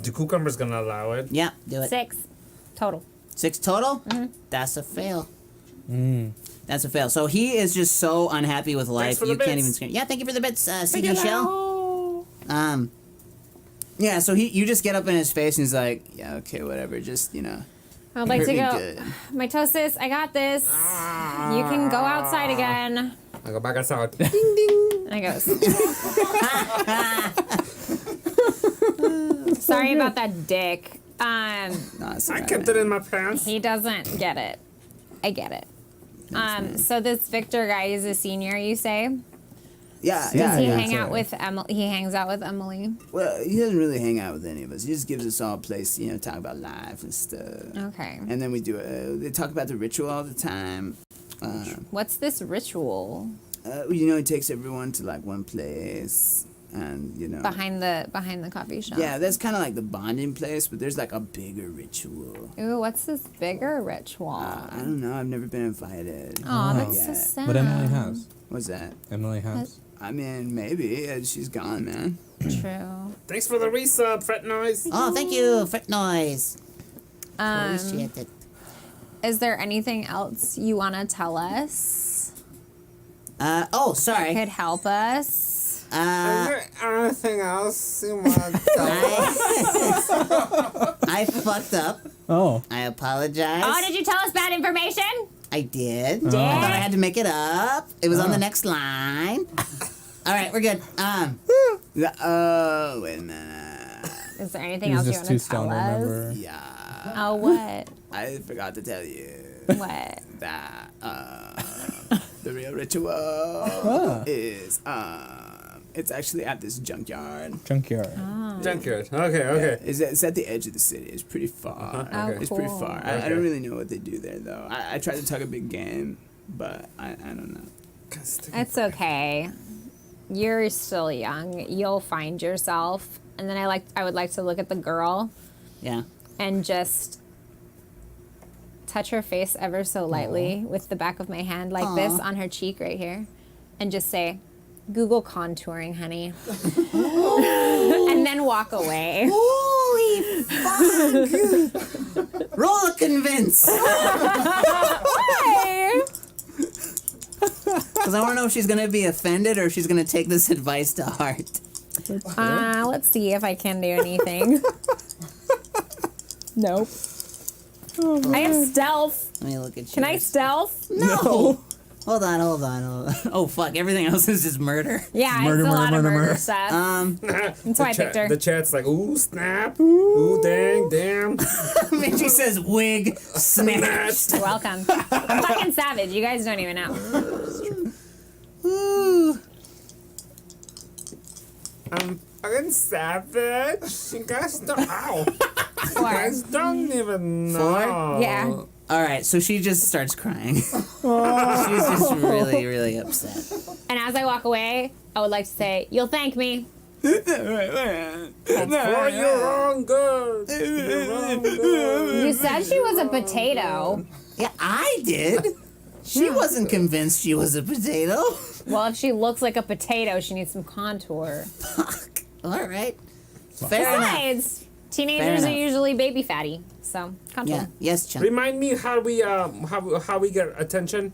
S1: the cucumber's gonna allow it.
S2: Yeah, do it.
S4: 6. Total.
S2: 6 total? That's a fail.
S3: Mm.
S2: That's a fail. So he is just so unhappy with life.
S1: for the
S2: You can't
S1: bits.
S2: even scream. Yeah, thank you for the bits, CD
S1: you,
S2: Shell. Yeah, so you just get up in his face and he's like, yeah, okay, whatever, just,
S4: I'd like
S2: hurt
S4: to
S2: me
S4: go.
S2: good.
S4: Mitosis, I got this. You can go outside again.
S1: I go back outside.
S4: And I goes. Sorry about that dick.
S6: No, it's
S1: I
S6: alright,
S1: kept
S6: man.
S1: it in my pants.
S4: He doesn't get it. I get it. So this Victor guy is a senior, you say?
S6: Yeah,
S4: Does
S6: yeah.
S4: he
S6: yeah.
S4: hang out with Emily? He hangs out with Emily.
S6: Well, he doesn't really hang out with any of us. He just gives us all a place, talk about life and stuff.
S4: Okay.
S6: And then we do they talk about the ritual all the time.
S4: What's this ritual?
S6: He takes everyone to like one place, and
S4: Behind the coffee shop.
S6: Yeah, that's kind of like the bonding place, but there's like a bigger ritual.
S4: Ooh, what's this bigger ritual?
S6: I don't know. I've never been invited.
S4: Oh, that's so
S6: yet.
S4: sad.
S3: But Emily has.
S6: What's that?
S3: Emily has.
S6: I mean, maybe she's gone, man.
S4: True.
S1: Thanks for the resub, Fret Noise.
S2: Oh, thank you, Fret Noise. Appreciate it.
S4: Is there anything else you want to tell us?
S2: Sorry.
S4: Could help us?
S1: Is there anything else you want to tell us?
S2: I fucked up.
S3: Oh.
S2: I apologize.
S4: Oh, did you tell us bad information?
S2: I did.
S4: Did?
S2: I thought I had to make it up. It was on the next line. All right, we're good.
S6: Wait a minute.
S4: Is there anything
S3: He was
S4: else you
S3: just
S4: want
S3: too
S4: to
S3: stoned,
S4: tell us?
S3: remember?
S6: Yeah,
S4: Oh, what?
S6: I forgot to tell you
S4: What?
S6: that the real ritual is it's actually at this junkyard.
S3: Junkyard.
S1: Junkyard. Okay.
S6: It's at the edge of the city. It's pretty far.
S4: Oh,
S6: It's pretty
S4: cool.
S6: far. I don't really know what they do there though. I tried to talk a big game, but I don't know.
S4: It's okay. You're still young. You'll find yourself. And then I would like to look at the girl
S2: Yeah.
S4: and just touch her face ever so lightly with the back of my hand like this on her cheek right here and just say, Google contouring, honey. And then walk away.
S2: Holy fuck! Roll a convince.
S4: Hey!
S2: Because I want to know if she's going to be offended or if she's going to take this advice to heart.
S4: Let's see if I can do anything. Nope. I have stealth.
S2: Let me look at you.
S4: Can I stealth?
S2: No. Hold on. Oh, fuck. Everything else is just murder.
S4: Yeah,
S3: Murder,
S4: it's a lot
S3: murder,
S4: of
S3: murder,
S4: murder
S3: murder.
S4: stuff. That's why I picked her.
S1: The chat's like, ooh, snap. Ooh, dang, damn.
S2: She says wig snatched.
S4: You're welcome. I'm fucking savage. You guys don't even know.
S2: Ooh.
S1: I'm fucking savage. You guys don't. Ow. You
S4: Four.
S1: guys don't even know.
S2: Four?
S4: Yeah.
S2: All right, so she just starts crying. She's just really, really upset.
S4: And as I walk away, I would like to say, you'll thank me.
S1: Boy, you're wrong, good. You're wrong, good.
S4: You said she was a potato.
S2: Yeah, I did. She wasn't convinced she was a potato.
S4: Well, if she looks like a potato, she needs some contour.
S2: Fuck. All right. Fair enough.
S4: Besides, teenagers are
S2: enough.
S4: usually baby fatty. So, contour.
S2: Yeah. Yes, Chum.
S1: Remind me how we get attention.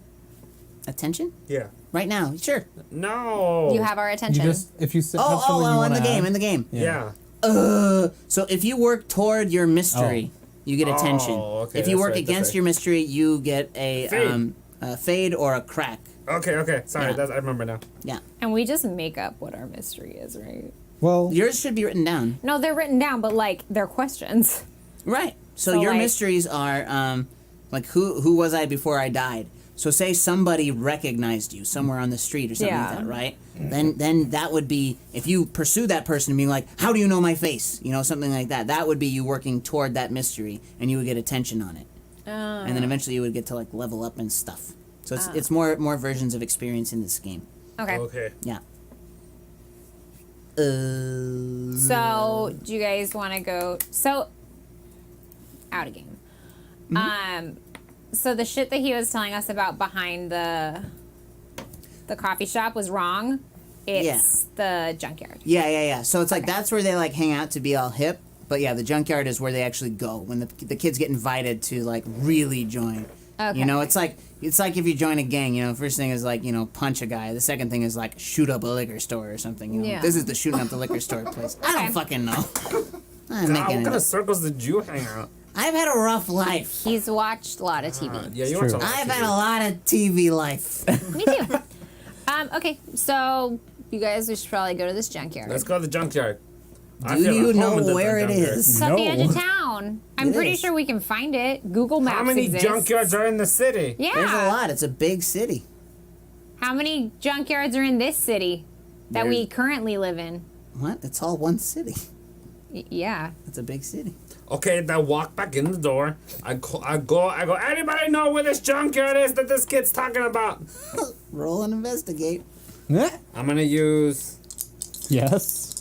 S2: Attention?
S1: Yeah.
S2: Right now. Sure.
S1: No.
S4: You have our
S3: You
S4: attention.
S3: just if you have someone you
S2: in
S3: want
S2: the
S3: to
S2: game,
S3: add,
S2: in the game.
S1: Yeah.
S2: So if you work toward your mystery, you get attention.
S1: okay,
S2: If you
S1: that's
S2: work
S1: right, that's
S2: against
S1: right.
S2: your mystery, you get a
S1: Fade.
S2: fade or a crack.
S1: Okay. Sorry,
S2: Yeah.
S1: I remember now.
S2: Yeah.
S4: And we just make up what our mystery is, right?
S3: Well,
S2: Yours should be written down.
S4: No, they're written down, but like they're questions.
S2: Right. So
S4: So,
S2: your
S4: like-
S2: mysteries are like who was I before I died? So say somebody recognized you somewhere on the street or something like
S4: Yeah.
S2: that, right? Then that would be if you pursue that person and being like, how do you know my face? You know, something like that. That would be you working toward that mystery and you would get attention on it. And then eventually you would get to like level up and stuff. So it's more versions of experience in this game.
S4: Okay.
S1: Okay.
S2: Yeah.
S4: So, do you guys want to go? So, out of game. So the shit that he was telling us about behind the coffee shop was wrong. It's the junkyard.
S2: Yeah. So it's like that's where they like hang out to be all hip. But yeah, the junkyard is where they actually go when the kids get invited to like really join.
S4: Okay.
S2: You know, it's like if you join a gang. You know, first thing is like punch a guy. The second thing is like shoot up a liquor store or something. You know,
S4: Yeah.
S2: this is the shooting up the liquor store place. I
S4: Okay.
S2: don't fucking know. I'm
S1: God,
S2: making
S1: what
S2: it
S1: kind
S2: up.
S1: of circles did you hang out?
S2: I've had a rough life.
S4: He's watched a lot of TV.
S1: Yeah, you
S3: True.
S1: watch a lot of
S2: I've
S1: TV.
S2: had a lot of TV life.
S4: Me too. Okay, so you guys, we should probably go to this junkyard.
S1: Let's go to the junkyard. I
S2: Do
S1: feel
S2: you
S1: at home
S2: know
S1: in the
S2: where it
S1: junkyard.
S2: is?
S4: It's at the
S3: No.
S4: edge of town. I'm
S2: It
S4: pretty
S2: is.
S4: sure we can find it. Google Maps
S1: How many
S4: exists.
S1: junkyards are in the city?
S4: Yeah.
S2: There's a lot. It's a big city.
S4: How many junkyards are in this city that we currently live in?
S2: What? It's all one city.
S4: Yeah.
S2: It's a big city.
S1: Okay, then I walk back in the door. I go. Anybody know where this junkyard is that this kid's talking about?
S2: Roll and investigate.
S1: I'm gonna use.
S3: Yes.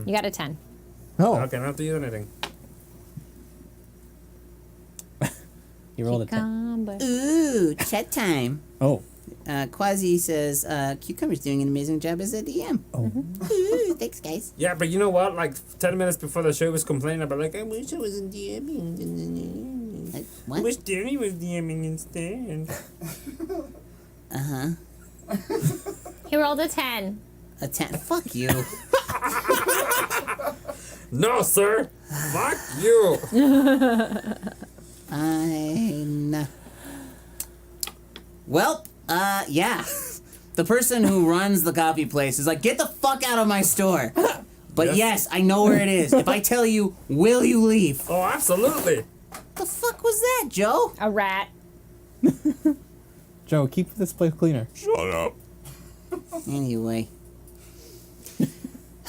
S4: You got a 10.
S3: Oh,
S1: Okay, I don't have to use anything.
S3: you rolled a 10.
S4: Cucumber.
S2: Ooh, chat time.
S3: Oh.
S2: Quasi says, Cucumber's doing an amazing job as a DM.
S3: Oh.
S2: Ooh, thanks, guys.
S1: Yeah, but you know what? Like 10 minutes before the show, he was complaining about like I wish I wasn't DMing. I
S2: What?
S1: wish Danny was DMing instead.
S2: Uh-huh.
S4: He rolled a 10.
S2: A 10. Fuck you.
S1: No, sir. Fuck you.
S2: Fine. Well, yeah. The person who runs the coffee place is like, get the fuck out of my store. But yes, I know where it is. If I tell you, will you leave?
S1: Oh, absolutely.
S2: The fuck was that, Joe?
S4: A rat.
S3: Joe, keep this place cleaner.
S1: Shut up.
S2: Anyway.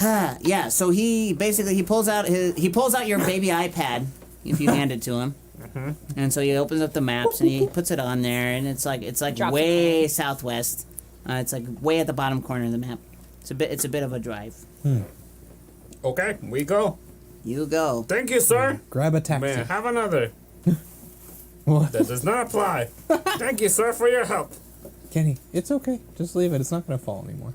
S2: Yeah, so he pulls out your baby iPad if you hand it to him. And so he opens up the maps and he puts it on there, and it's like
S4: Drops
S2: way southwest. It's like way at the bottom corner of the map. It's a bit of a drive.
S1: Okay, we go.
S2: You go.
S1: Thank you, sir.
S3: Grab a taxi.
S1: Man, have another.
S3: What?
S1: That does not apply. Thank you, sir, for your help.
S3: Kenny, it's okay. Just leave it. It's not going to fall anymore.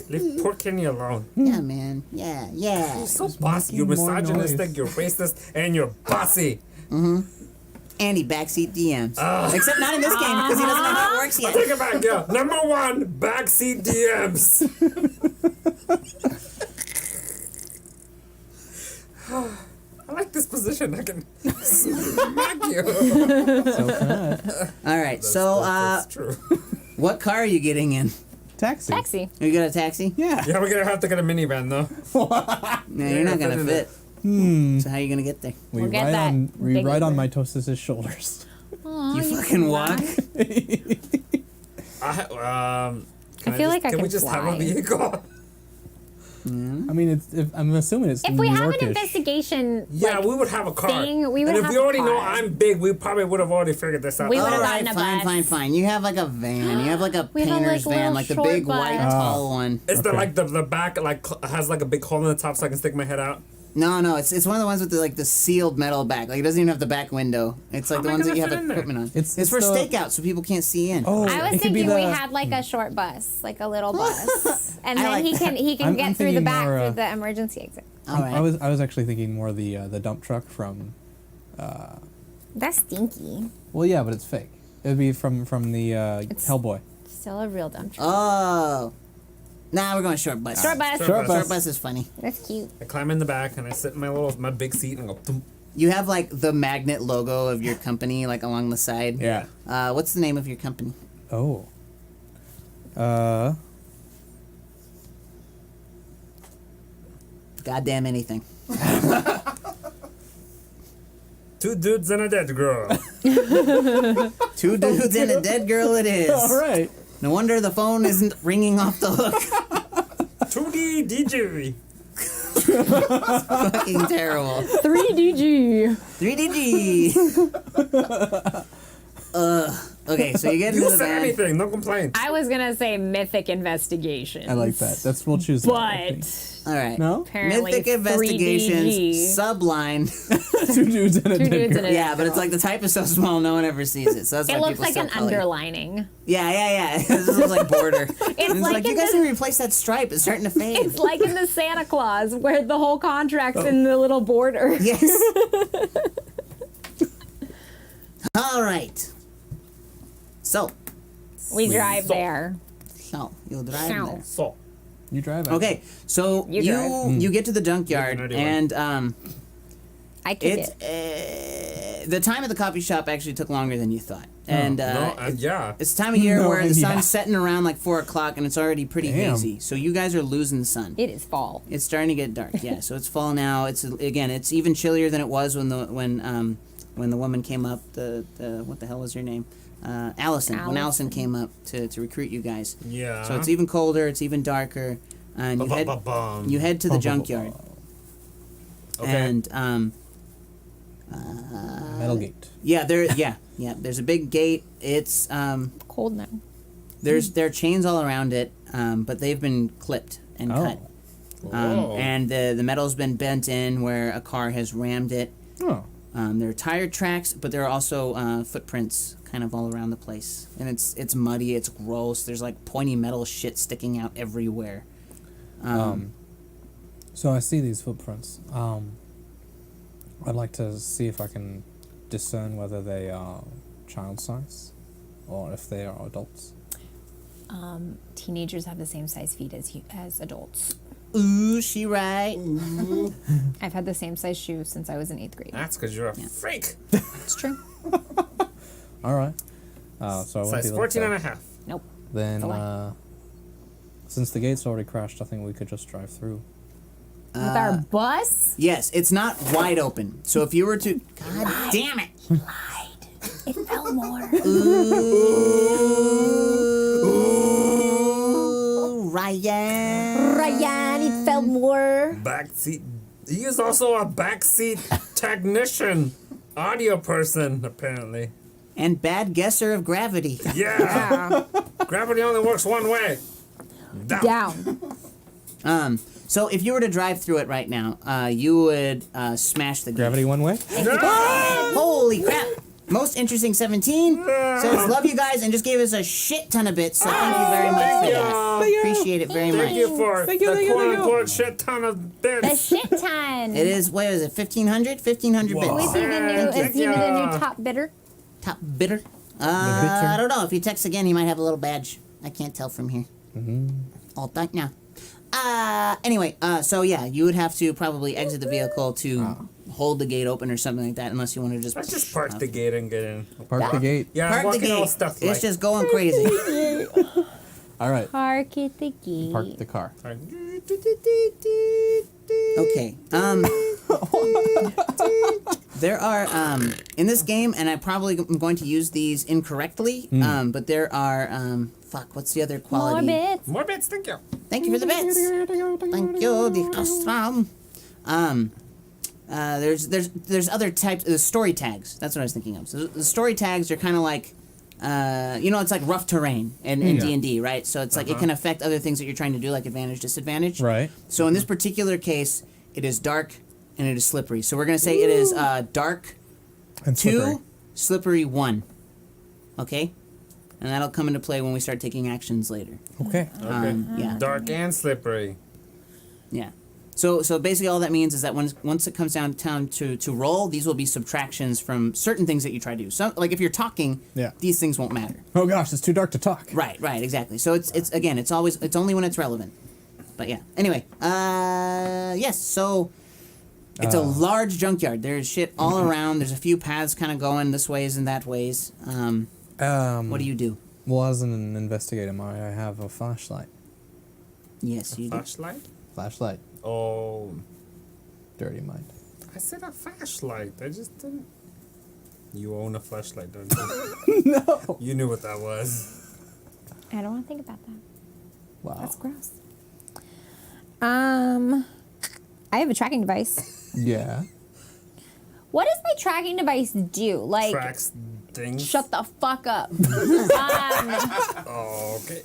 S1: Leave poor Kenny alone.
S2: Yeah, man. Yeah.
S1: You're so bossy. You're
S3: making more
S1: misogynistic,
S3: noise.
S1: you're racist, and you're bossy.
S2: And he backseat DMs. Except not in this game because he doesn't know how it works
S1: I'll
S2: yet.
S1: take it back, yeah. Number 1, backseat DMs. I like this position. I can smack you.
S3: So can I.
S2: All right. So,
S1: That's true.
S2: what car are you getting in?
S3: Taxi.
S4: Taxi.
S2: You got a taxi?
S3: Yeah.
S1: Yeah, we're gonna have to get a minivan though.
S2: No, you're not gonna
S1: fit in
S2: fit.
S3: Hmm.
S2: So how are you gonna get there?
S3: We
S4: We'll get
S3: ride
S4: that
S3: on
S4: big
S3: on
S4: Uber.
S3: Mitos's shoulders.
S4: Aw,
S2: You
S4: can
S2: fucking walk?
S1: Can
S4: I feel like I
S1: can we
S4: can
S1: just have a
S4: fly.
S1: vehicle?
S3: I mean, I'm assuming it's
S4: If
S3: New
S4: we have an
S3: Yorkish.
S4: investigation,
S1: Yeah,
S4: like,
S1: we would have a car.
S4: thing, we would
S1: and if
S4: have
S1: we
S4: a
S1: already know
S4: car.
S1: I'm big, we probably would have already figured this out.
S4: We
S2: All
S4: would've
S2: right,
S4: gotten a bus.
S2: fine. You have like a van. You have like a
S4: We have a,
S2: painter's
S4: like,
S2: van,
S4: little
S2: like the
S4: short
S2: big
S4: bus.
S2: white tall one.
S1: It's the
S3: Okay.
S1: like the back has like a big hole in the top so I can stick my head out.
S2: No, it's one of the ones with the sealed metal back. Like it doesn't even have the back window. It's like
S1: How
S2: the
S1: am I
S2: ones that
S1: gonna
S2: you have
S1: fit in there?
S2: equipment on.
S3: It's
S2: for
S3: the-
S2: stakeout, so people can't see in.
S3: Oh,
S4: I was
S3: it could be
S4: thinking we
S3: the-
S4: had like a short bus, like a little bus, and
S2: I
S4: then
S2: like
S4: he can
S3: I'm
S4: get through the
S3: thinking
S4: back
S3: more,
S4: through the emergency exit.
S2: All right.
S3: I was actually thinking more the dump truck from.
S4: That's stinky.
S3: Well, yeah, but it's fake. It'd be from the Hellboy.
S4: Still a real dump truck.
S2: Oh. Nah, we're going short bus.
S4: Short bus.
S3: Short bus.
S2: Short bus is funny.
S4: That's cute.
S1: I climb in the back and I sit in my big seat and go. Thump.
S2: You have like the magnet logo of your company like along the side.
S3: Yeah.
S2: What's the name of your company?
S3: Oh.
S2: Goddamn anything.
S1: 2 dudes and a dead girl.
S2: 2 dudes and a dead girl it is.
S3: All right.
S2: No wonder the phone isn't ringing off the hook.
S1: 2D DJ.
S2: Fucking terrible.
S4: 3DG.
S2: 3DG. Okay, so you get into
S1: You
S2: the
S1: say
S2: van.
S1: anything, no complaint.
S4: I was gonna say mythic investigation.
S3: I like that. We'll choose that. I think.
S4: But
S2: All right.
S3: No?
S4: apparently
S2: Mythic Investigations
S4: 3DG.
S2: subline.
S3: 2 dudes and a
S4: Two
S3: dead
S4: dudes
S3: girl.
S4: and a
S2: Yeah, but it's like the type is so small no one ever sees it. So that's
S4: It
S2: why
S4: looks
S2: people
S4: like
S2: still
S4: an
S2: call it-
S4: underlining.
S2: Yeah. This looks like border.
S4: It's
S2: And
S4: like
S2: you
S4: in
S2: guys
S4: the-
S2: need to replace that stripe. It's starting to fade.
S4: It's like in the Santa Claus where the whole contract's in the little border.
S2: Yes. All right. So
S4: We drive
S1: So-
S4: there.
S2: you'll drive
S4: So.
S2: there.
S1: So,
S3: You drive it.
S2: Okay, so
S4: You
S2: you
S4: drive.
S2: get to the junkyard,
S1: Yeah,
S2: and
S4: I kick
S2: it's
S4: it.
S2: the time at the coffee shop actually took longer than you thought, and
S1: yeah.
S2: it's the time of year
S3: No,
S2: where the
S3: yeah.
S2: sun's setting around like 4 o'clock, and it's already pretty
S3: Damn.
S2: hazy. So you guys are losing the sun.
S4: It is fall.
S2: It's starting to get dark. Yeah, so it's fall now. It's even chillier than it was when the woman came up. The what the hell was her name? Allison. When Allison came up to recruit you guys.
S1: Yeah.
S2: So it's even colder. It's even darker, and you head to the junkyard.
S1: Okay.
S2: And
S3: metal gate.
S2: Yeah, there's a big gate. It's
S4: Cold now.
S2: there are chains all around it, but they've been clipped and cut.
S1: Oh.
S2: And the metal's been bent in where a car has rammed it.
S3: Oh.
S2: There are tire tracks, but there are also footprints kind of all around the place. And it's muddy, it's gross. There's like pointy metal shit sticking out everywhere.
S3: So I see these footprints. I'd like to see if I can discern whether they are child size or if they are adults.
S4: Teenagers have the same size feet as adults.
S2: Ooh, she right.
S4: I've had the same size shoes since I was in 8th grade.
S1: That's because you're a freak.
S4: It's true.
S3: All right. So I won't
S1: Size
S3: be able
S1: 14
S3: to
S1: and a
S3: tell.
S1: half.
S4: Nope.
S3: Then,
S4: Delay.
S3: since the gate's already crashed, I think we could just drive through.
S4: With our bus?
S2: Yes, it's not wide open. So if you were to... God damn it!
S4: It fell more.
S2: Ooh, Ryan.
S4: Ryan, it fell more.
S1: Backseat. He is also a backseat technician, audio person, apparently.
S2: And bad guesser of gravity.
S1: Yeah. Gravity only works one way.
S4: Down.
S2: So if you were to drive through it right now, you would smash the gate.
S3: Gravity one way?
S2: Holy crap! Most interesting 17 says love you guys and just gave us a shit ton of bits. So thank you very much for that. Appreciate it very much.
S1: Thank you for the quote-unquote shit ton of
S4: The
S1: bits.
S4: shit ton.
S2: It is, what is it, 1,500? 1,500
S1: Whoa.
S4: Is
S2: bits.
S4: he the new, is he the new top bidder?
S2: Top bidder? I don't know. If he texts again, he might have a little badge. I can't tell from here. All done now. Anyway, so yeah, you would have to probably exit the vehicle to hold the gate open or something like that, unless you want to just...
S1: Let's just park the gate and get in.
S3: Park the gate.
S1: Yeah,
S2: Park the
S1: walking all
S2: gate.
S1: stuff
S2: It's just going crazy.
S3: All right.
S4: Park at the gate.
S3: Park the car.
S2: Okay. There are in this game, and I probably am going to use these incorrectly. But there are fuck. What's the other
S4: More
S2: quality?
S4: bits.
S1: More bits, thank you.
S2: Thank you for the bits. Thank you, the custom. There's other types. Story tags. That's what I was thinking of. So the story tags are kind of like, it's like rough terrain in D&D, right? So it's like it can affect other things that you're trying to do, like advantage, disadvantage.
S3: Right.
S2: So in this particular case, it is dark and it is slippery. So we're gonna say it is dark
S3: And
S2: 2, slippery 1. Okay, and that'll come into play when we start taking actions later.
S3: Okay.
S1: Okay.
S2: Yeah.
S1: Dark and slippery.
S2: Yeah. So basically all that means is that once it comes down to roll, these will be subtractions from certain things that you try to do. So like if you're talking, these things won't matter.
S3: Oh gosh, it's too dark to talk.
S2: Right, exactly. So it's again, it's only when it's relevant. But yeah. Anyway, yes, so it's a large junkyard. There's shit all around. There's a few paths kind of going this ways and that ways. What do you do?
S3: Well, as an investigator, I have a flashlight.
S2: Yes, you do.
S1: Flashlight?
S3: Flashlight.
S1: Oh,
S3: Dirty mind.
S1: I said a flashlight. I just didn't. You own a flashlight, don't you?
S3: No.
S1: You knew what that was.
S4: I don't want to think about that.
S3: Wow.
S4: That's gross. I have a tracking device.
S3: Yeah.
S4: What does my tracking device do? Like,
S1: Tracks things.
S4: shut the fuck up.
S1: Oh, okay.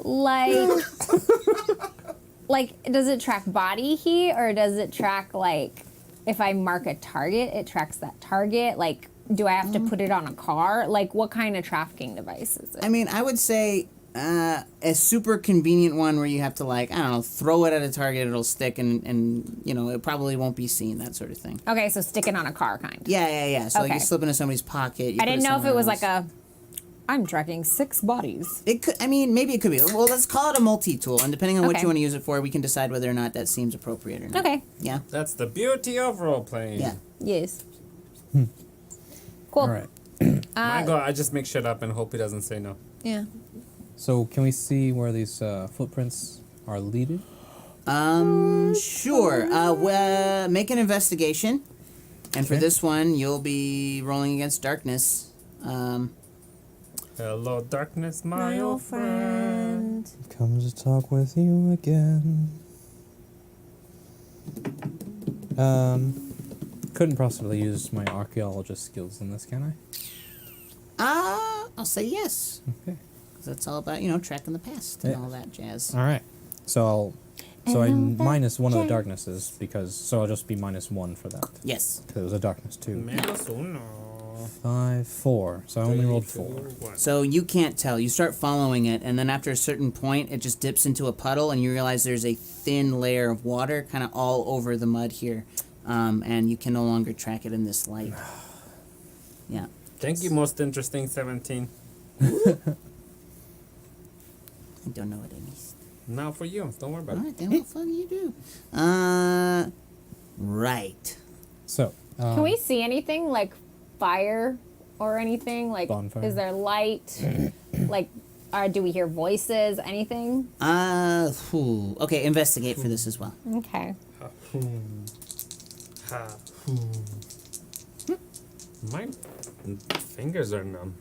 S4: Like, does it track body heat, or does it track, like, if I mark a target, it tracks that target? Like, do I have to put it on a car? Like, what kind of tracking device is it?
S2: I mean, I would say a super convenient one where you have to, like, I don't know, throw it at a target, it'll stick, and it probably won't be seen, that sort of thing.
S4: Okay, so sticking on a car, kind of.
S2: Yeah. So
S4: Okay.
S2: you slip into somebody's pocket.
S4: I didn't know if it was like I'm tracking 6 bodies.
S2: It could. I mean, maybe it could be. Well, let's call it a multi-tool, and depending on what
S4: Okay.
S2: you want to use it for, we can decide whether or not that seems appropriate or not.
S4: Okay.
S2: Yeah.
S1: That's the beauty of role playing.
S2: Yeah.
S4: Yes.
S3: Hmm.
S4: Cool.
S3: All right.
S1: My God, I just make shit up and hope he doesn't say no.
S4: Yeah.
S3: So can we see where these footprints are leaded?
S2: Sure. Make an investigation, and for
S3: Okay.
S2: this one, you'll be rolling against darkness.
S1: Hello, darkness, my old friend.
S3: Comes to talk with you again. couldn't possibly use my archaeologist skills in this, can I?
S2: I'll say yes.
S3: Okay.
S2: 'Cause that's all about, tracking the past and all that jazz.
S3: All right. So I
S4: And all that
S3: minus one of the
S4: jazz.
S3: darknesses so I'll just be -1 for that.
S2: Yes.
S3: Because it was a darkness 2.
S1: Menos uno.
S3: 5, 4. So I only rolled 4.
S1: 1.
S2: So you can't tell. You start following it, and then after a certain point, it just dips into a puddle, and you realize there's a thin layer of water kind of all over the mud here, and you can no longer track it in this light. Yeah.
S1: Thank you, most interesting 17.
S2: I don't know what I missed.
S1: Now for you. Don't worry about
S2: All
S1: it.
S2: right, then what the fuck do you do? Right.
S3: So.
S4: Can we see anything like fire or anything? Like,
S3: Bonfire.
S4: is there light? Like, do we hear voices? Anything?
S2: Okay, investigate for this as well.
S4: Okay.
S1: My fingers are numb.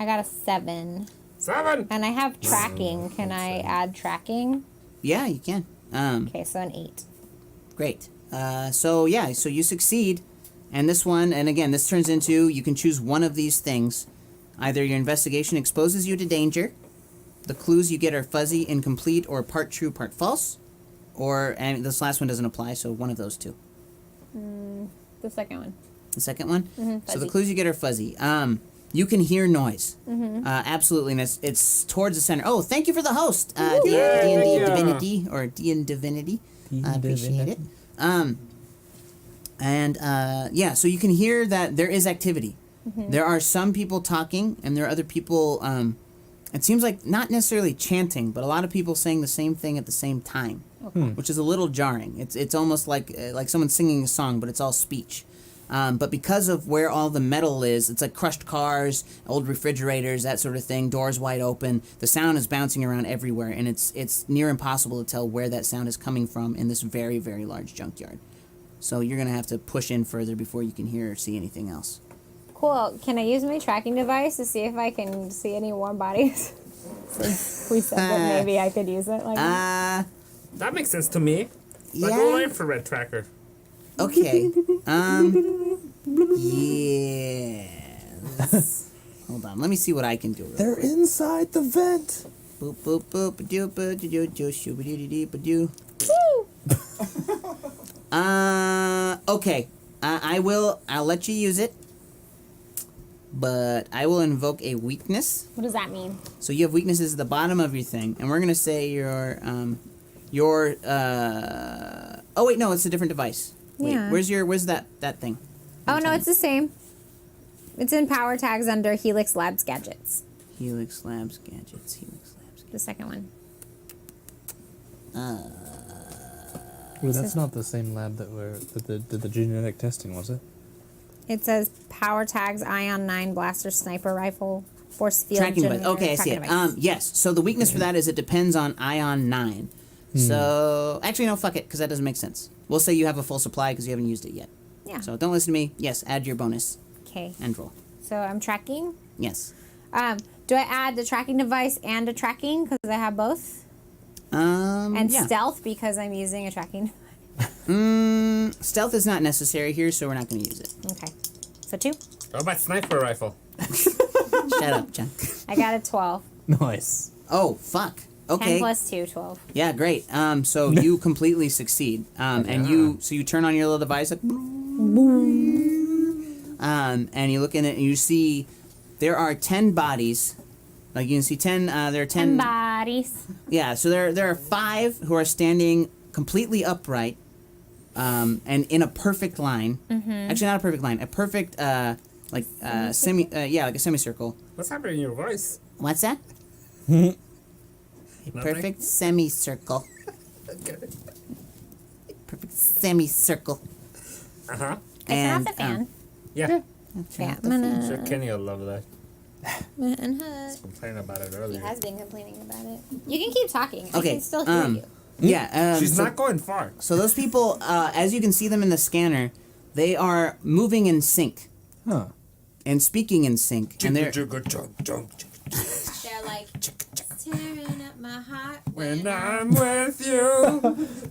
S4: I got a 7.
S1: 7!
S4: And I have tracking. Can I add tracking?
S2: Yeah, you can.
S4: Okay, so an 8.
S2: Great. So you succeed, and this one, and again, this turns into, you can choose one of these things. Either your investigation exposes you to danger, the clues you get are fuzzy, incomplete, or part true, part false, and this last one doesn't apply, so one of those two.
S4: The second one.
S2: The second one? So the
S4: fuzzy.
S2: clues you get are fuzzy. You can hear noise. Absolutely, and it's towards the center. Oh, thank you for the host, D&D
S1: yeah.
S2: Divinity, or D&D Divinity. I appreciate it. So you can hear that there is activity. There are some people talking, and there are other people, it seems like not necessarily chanting, but a lot of people saying the same thing at the same time, which is a little jarring. It's almost like someone singing a song, but it's all speech. But because of where all the metal is, it's like crushed cars, old refrigerators, that sort of thing, doors wide open. The sound is bouncing around everywhere, and it's near impossible to tell where that sound is coming from in this very, very large junkyard. So you're going to have to push in further before you can hear or see anything else.
S4: Cool. Can I use my tracking device to see if I can see any warm bodies? Since we said that maybe I could use it like that.
S1: That makes sense to me. Like a
S2: Yeah.
S1: little infrared tracker.
S2: Okay. Yes. Hold on. Let me see what I can do. real
S3: They're
S2: quick.
S3: inside the vent.
S2: Boop boop boop ba-doo ba-doo doo shoo-ba-doo-doo ba-doo. Okay. I'll let you use it. But I will invoke a weakness.
S4: What does that mean?
S2: So you have weaknesses at the bottom of your thing, and we're gonna say oh wait, no, it's a different device. Wait,
S4: Yeah.
S2: where's that thing?
S4: Oh, no, it's the same. It's in power tags under Helix Labs Gadgets.
S2: Helix Labs Gadgets.
S4: The second one.
S3: Well, that's not the same lab that did the genetic testing, was it?
S4: It says power tags, ion 9 blaster sniper rifle, force field
S2: Tracking device.
S4: generator,
S2: Okay, I see
S4: tracking
S2: it.
S4: device.
S2: Yes. So the weakness for that is it depends on ion 9. So actually, no, fuck it, because that doesn't make sense. We'll say you have a full supply because you haven't used it yet.
S4: Yeah.
S2: So don't listen to me. Yes, add your bonus
S4: Okay.
S2: and roll.
S4: So I'm tracking.
S2: Yes.
S4: Do I add the tracking device and a tracking because I have both? And
S2: yeah.
S4: stealth because I'm using a tracking.
S2: Stealth is not necessary here, so we're not going to use it.
S4: Okay. So 2.
S1: What about sniper rifle?
S2: Shut up, John.
S4: I got a 12.
S3: Nice.
S2: Oh, fuck.
S4: 10
S2: Okay.
S4: plus 2, 12.
S2: Yeah, great. So you completely succeed. And you turn on your little device, like, and you look in it and you see there are 10 bodies. Like you can see 10, there are 10
S4: bodies.
S2: Yeah, so there are 5 who are standing completely upright, and in a perfect line. Actually, not a perfect line, a perfect, like a semicircle.
S1: What's happening in your voice?
S2: What's that?
S1: Nothing?
S2: Perfect semicircle.
S1: Okay.
S2: Perfect semicircle.
S1: Uh-huh.
S4: Turn off the fan.
S1: Yeah.
S4: Yeah, I'm
S1: Sure,
S4: gonna...
S1: Kenny will love that.
S4: And hug.
S1: Complaining about it
S4: He
S1: earlier.
S4: has been complaining about it. You can keep talking. I
S2: Okay,
S4: can still hear you.
S2: Yeah.
S1: She's
S2: so,
S1: not going far.
S2: So those people, as you can see them in the scanner, they are moving in sync
S3: Huh.
S2: and speaking in sync, and they're
S1: Jugga, jug, jug, jug.
S4: They're like tearing up my heart
S1: When I'm with you,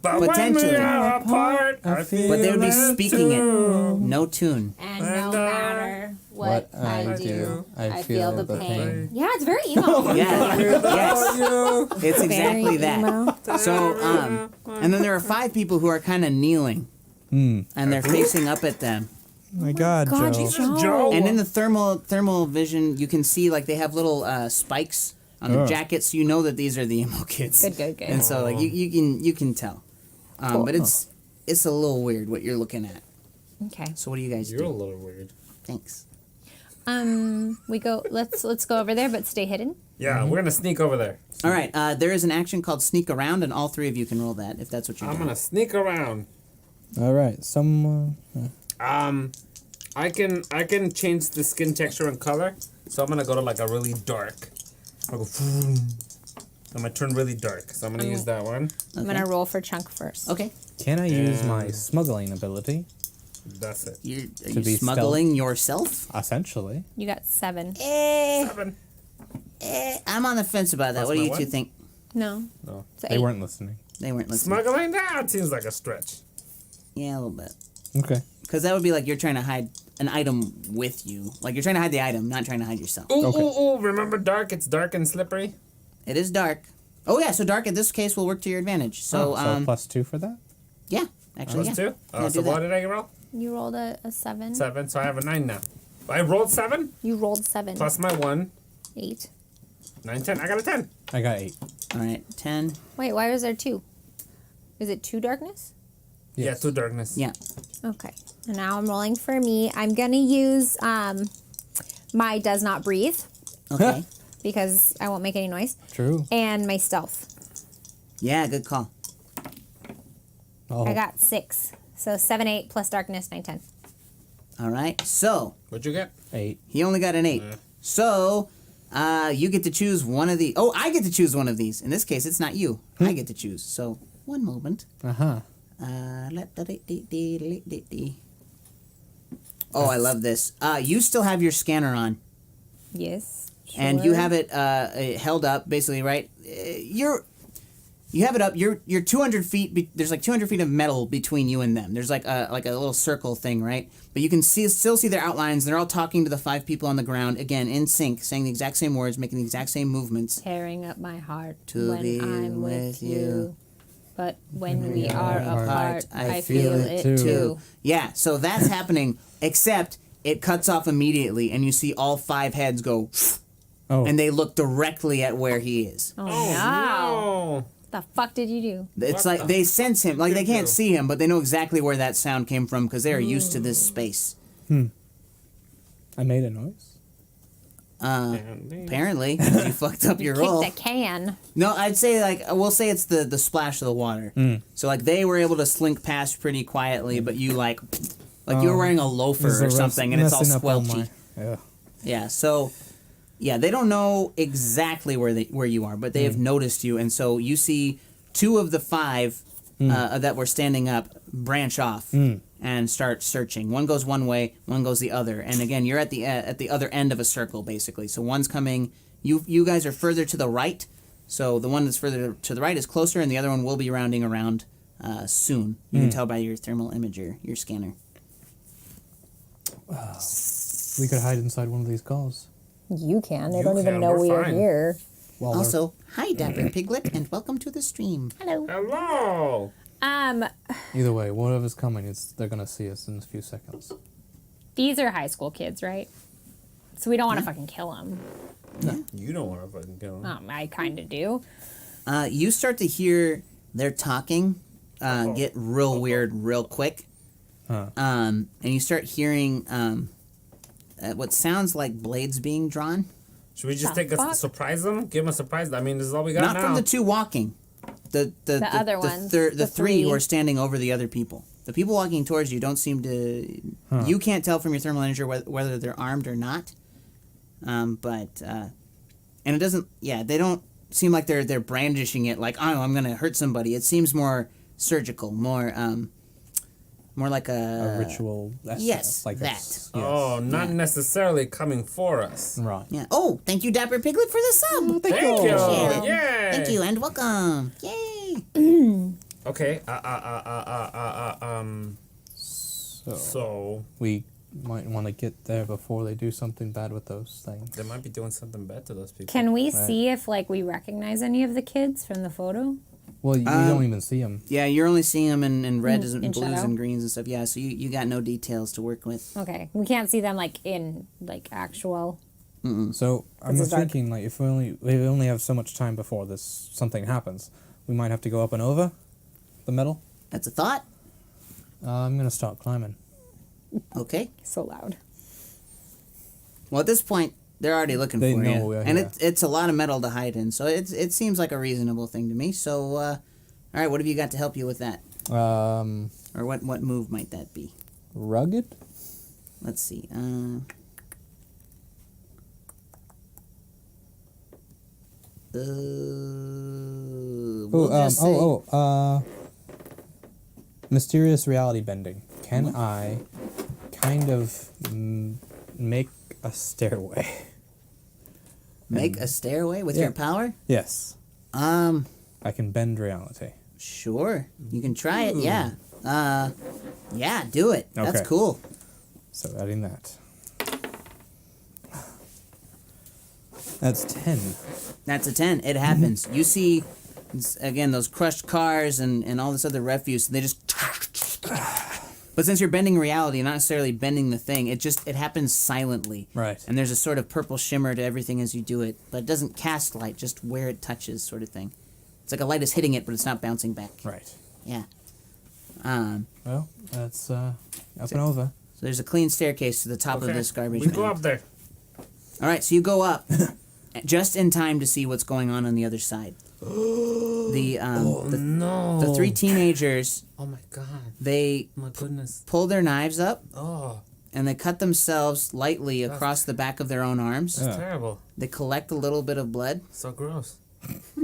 S1: but when we
S2: Potentially.
S1: are apart, I feel
S2: But they would be
S1: it
S2: speaking it.
S1: too.
S2: No tune.
S4: And
S1: And
S4: no
S1: I-
S4: matter what I do, I feel the pain. Yeah, it's very emo.
S2: Yeah. Yes.
S1: You.
S2: It's exactly
S4: Very emo.
S2: that. So, and then there are 5 people who are kind of kneeling, and they're facing up at them.
S3: My God,
S4: God,
S3: Joe.
S1: Joe.
S2: And in the thermal vision, you can see like they have little spikes on their
S3: Oh.
S2: jackets, so you know that these are the emo kids.
S4: Good.
S2: And so like you can tell, but it's a little weird what you're looking at.
S4: Okay.
S2: So what do you guys
S1: You're a
S2: do?
S1: little weird.
S2: Thanks.
S4: We go. Let's go over there, but stay hidden.
S1: Yeah, we're gonna sneak over there.
S2: All right. There is an action called sneak around, and all 3 of you can roll that if that's what you're
S1: I'm
S2: doing.
S1: gonna sneak around.
S3: All right.
S1: I can change the skin texture and color, so I'm gonna go to like a really dark. I'll go. I'm gonna turn really dark, so I'm gonna use that one.
S4: I'm gonna roll for chunk first.
S2: Okay.
S3: Can I use my
S1: And-
S3: smuggling ability?
S1: That's it.
S2: Are
S3: To
S2: you
S3: be
S2: smuggling yourself?
S3: Essentially.
S4: You got 7.
S1: 7.
S2: I'm on the fence about that.
S1: That's
S2: What do
S1: my
S2: you two
S1: what?
S2: think?
S4: No.
S1: No.
S4: It's
S3: They
S4: 8.
S3: weren't listening.
S2: They weren't listening.
S1: Smuggling that seems like a stretch.
S2: Yeah, a little bit.
S3: Okay.
S2: Because that would be like you're trying to hide an item with you. Like you're trying to hide the item, not trying to hide yourself.
S1: Ooh,
S3: Okay.
S1: ooh, ooh! Remember dark? It's dark and slippery.
S2: It is dark. Oh yeah, so dark in this case will work to your advantage. So,
S3: So +2 for that?
S2: yeah, actually,
S1: Plus
S2: yeah.
S1: 2.
S2: Yeah,
S1: So
S2: do
S1: what
S2: that.
S1: did I roll?
S4: You rolled a 7.
S1: 7. So I have a 9 now. I rolled 7
S4: You rolled 7.
S1: plus my 1.
S4: 8.
S1: 9, 10. I got a 10.
S3: I got 8.
S2: All right, 10.
S4: Wait, why was there 2? Is it 2 darkness?
S1: Yeah,
S3: Yes.
S1: 2 darkness.
S2: Yeah.
S4: Okay. And now I'm rolling for me. I'm gonna use my does not breathe
S2: Okay.
S4: because I won't make any noise,
S3: True.
S4: and my stealth.
S2: Yeah, good call.
S3: Oh.
S4: I got 6. So 7, 8 plus darkness, 9, 10.
S2: All right. So
S1: What'd you get?
S3: 8.
S2: he only got an 8. So you get to choose one of the. Oh, I get to choose one of these. In this case, it's not you. I get to choose. So one moment.
S3: Uh-huh.
S2: Oh, I love this. You still have your scanner on.
S4: Yes.
S2: And you
S4: sure.
S2: have it held up, basically, right? You have it up. You're 200 feet. There's like 200 feet of metal between you and them. There's like a little circle thing, right? But you can still see their outlines. They're all talking to the 5 people on the ground, again in sync, saying the exact same words, making the exact same movements.
S4: Tearing up my heart
S2: To
S4: when
S2: be
S4: I'm with you. But when we are
S3: are
S4: apart, I
S3: feel
S4: feel
S3: it
S4: it
S3: too.
S4: too.
S2: Yeah, so that's happening. Except it cuts off immediately, and you see all 5 heads go,
S3: Oh.
S2: and they look directly at where he is.
S4: Oh, no.
S1: No.
S4: The fuck did you do?
S2: It's
S1: What
S2: like
S1: the
S2: they sense him. Like they can't
S1: do?
S2: see him, but they know exactly where that sound came from because they are used to this space.
S3: I made a noise.
S2: Apparently, 'cause you fucked up your
S4: Kick
S2: roll.
S4: the can.
S2: No, I'd say we'll say it's the splash of the water. So like they were able to slink past pretty quietly, but you like you were wearing a loafer
S3: These are
S2: or something, and it's all
S3: messing up all
S2: squelchy.
S3: Yeah.
S2: Yeah, so yeah, they don't know exactly where you are, but they have noticed you, and so you see 2 of the 5 that were standing up branch off and start searching. One goes one way, one goes the other, and again, you're at the other end of a circle, basically. So one's coming. You guys are further to the right, so the one that's further to the right is closer, and the other one will be rounding around soon. You can tell by your thermal imager, your scanner.
S3: We could hide inside one of these cars.
S4: You can. They
S1: You
S4: don't even
S1: can.
S4: know
S1: We're
S4: we are
S1: fine.
S4: here.
S3: Well,
S2: Also, hi, Dapper Piglet, and welcome to the stream.
S4: Hello.
S1: Hello.
S3: either way, whatever's coming, they're gonna see us in a few seconds.
S4: These are high school kids, right? So we don't want to fucking kill them.
S1: You don't want to fucking kill him.
S4: I kind of do.
S2: You start to hear their talking get real weird real quick. And you start hearing what sounds like blades being drawn.
S1: Should we just
S4: The
S1: take a
S4: fuck?
S1: surprise them? Give them a surprise. I mean, this is all we got
S2: Not
S1: now.
S2: from the 2 walking. The
S4: other ones,
S2: The
S4: the
S2: 3 who
S4: three.
S2: are standing over the other people. The people walking towards you don't seem to... You can't tell from your thermal imager whether they're armed or not. But... and it doesn't... Yeah, they don't seem like they're brandishing it like, oh, I'm going to hurt somebody. It seems more surgical, more... More like
S3: a ritual.
S2: yes,
S3: like
S2: that.
S3: yes.
S1: Oh, not necessarily coming for us.
S3: Right.
S2: Yeah. Oh, thank you, Dapper Piglet, for the sub.
S1: Thank you.
S2: Appreciate it.
S1: Yay.
S2: Thank you, and welcome. Yay.
S1: Okay.
S3: So,
S1: So
S3: we might want to get there before they do something bad with those things.
S1: they might be doing something bad to those people.
S4: Can we see if like we recognize any of the kids from the photo?
S3: Well, you don't even see them.
S2: Yeah, you're only seeing them in red and
S4: in
S2: blues
S4: shadow?
S2: and greens and stuff. Yeah, so you got no details to work with.
S4: Okay, we can't see them like in like actual.
S3: So I'm
S4: it's dark.
S3: thinking, like, if we only have so much time before this something happens, we might have to go up and over the metal.
S2: That's a thought.
S3: I'm gonna start climbing.
S2: Okay.
S4: So loud.
S2: Well, at this point, they're already looking
S3: They
S2: for
S3: know
S2: you,
S3: we're
S2: and
S3: here.
S2: it's a lot of metal to hide in. So it seems like a reasonable thing to me. So, all right, what have you got to help you with that, or what move might that be?
S3: Rugged.
S2: Let's see. We'll just say,
S3: Mysterious reality bending. Can I kind of make a stairway?
S2: make a stairway with your power.
S3: Yes.
S2: Um,
S3: I can bend reality.
S2: sure, you can try it. Yeah. Yeah, do it. That's
S3: Okay.
S2: cool.
S3: So adding that. That's 10.
S2: That's a 10. It happens. You see, again, those crushed cars and all this other refuse, they just... But since you're bending reality, not necessarily bending the thing, it happens silently.
S3: Right.
S2: And there's a sort of purple shimmer to everything as you do it, but it doesn't cast light, just where it touches sort of thing. It's like a light is hitting it, but it's not bouncing back.
S3: Right.
S2: Yeah.
S3: Well, that's up and over.
S2: So there's a clean staircase to the top of
S1: Okay,
S2: this garbage
S1: we go
S2: mound.
S1: up there.
S2: All right, so you go up just in time to see what's going on the other side. The
S1: No.
S2: the three teenagers,
S1: Oh my god.
S2: they
S1: My goodness.
S2: pull their knives up
S1: Oh,
S2: and they cut themselves lightly across the back of their own arms.
S1: that's terrible.
S2: They collect a little bit of blood,
S1: So gross.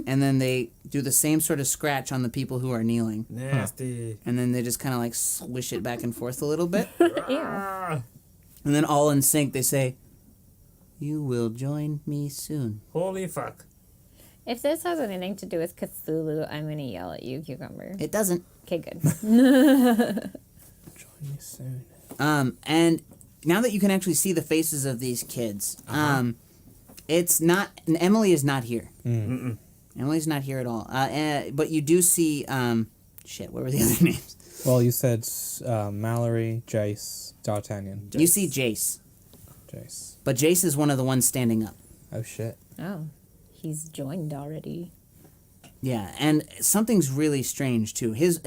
S2: and then they do the same sort of scratch on the people who are kneeling.
S1: Nasty.
S2: And then they just kind of like swish it back and forth a little bit.
S1: Ah,
S2: And then all in sync, they say, "You will join me soon."
S1: holy fuck.
S4: If this has anything to do with Cthulhu, I'm gonna yell at you, Cucumber.
S2: It doesn't.
S4: Okay, good.
S3: Join me soon.
S2: And now that you can actually see the faces of these kids, it's not. Emily is not here. Emily's not here at all. But you do see. Shit. What were the other names?
S3: Well, you said Mallory, Jace, D'Artagnan.
S2: You see Jace,
S3: Jace.
S2: but Jace is one of the ones standing up.
S3: Oh shit.
S4: Oh, he's joined already.
S2: Yeah, and something's really strange too. His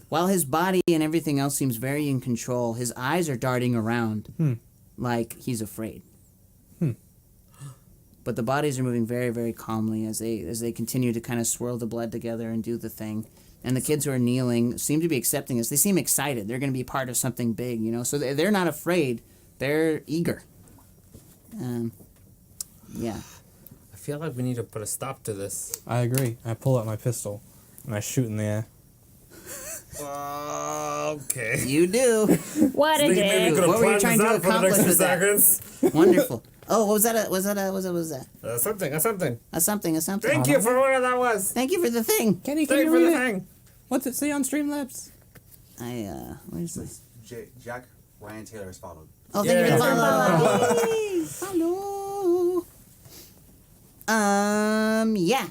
S2: while his body and everything else seems very in control, his eyes are darting around like he's afraid. But the bodies are moving very, very calmly as they continue to kind of swirl the blood together and do the thing. And the kids who are kneeling seem to be accepting this. They seem excited. They're going to be part of something big, you know. So they're not afraid. They're eager. Yeah.
S1: I feel like we need to put a stop to this.
S3: I agree. I pull out my pistol and I shoot in the air.
S1: Okay.
S2: You do.
S4: What a day!
S2: What were you trying to accomplish with that?
S1: seconds?
S2: Wonderful. Oh, what was that? Was that?
S1: Something.
S2: A something.
S1: Thank you for whatever that was.
S2: Thank you for the thing.
S3: Kenny,
S1: Thank you for the thing.
S3: What's it say on Streamlabs?
S2: Where's this?
S5: Jack Ryan Taylor is followed.
S2: Oh, thank you for the
S1: Yeah.
S2: follow. Follow. Yeah.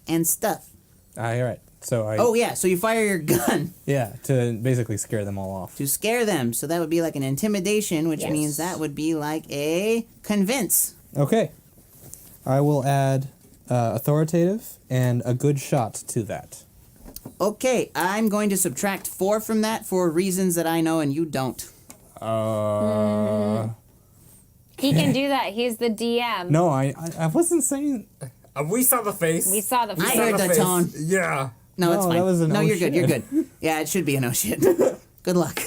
S2: And stuff.
S3: All right. So I.
S2: Oh, yeah. So you fire your gun
S3: Yeah, to basically scare them all off.
S2: to scare them. So that would be like an intimidation, which means that would be like a convince.
S3: Okay. I will add authoritative and a good shot to that.
S2: Okay, I'm going to subtract 4 from that for reasons that I know and you don't.
S4: He can do that. He's the DM.
S3: No, I wasn't saying.
S1: We saw the face.
S4: We saw the.
S2: I heard the tone.
S1: Yeah.
S2: No, it's
S3: No,
S2: fine.
S3: that was an
S2: no,
S3: oh
S2: you're good. You're
S3: shit.
S2: good. Yeah, it should be a no shit. Good luck.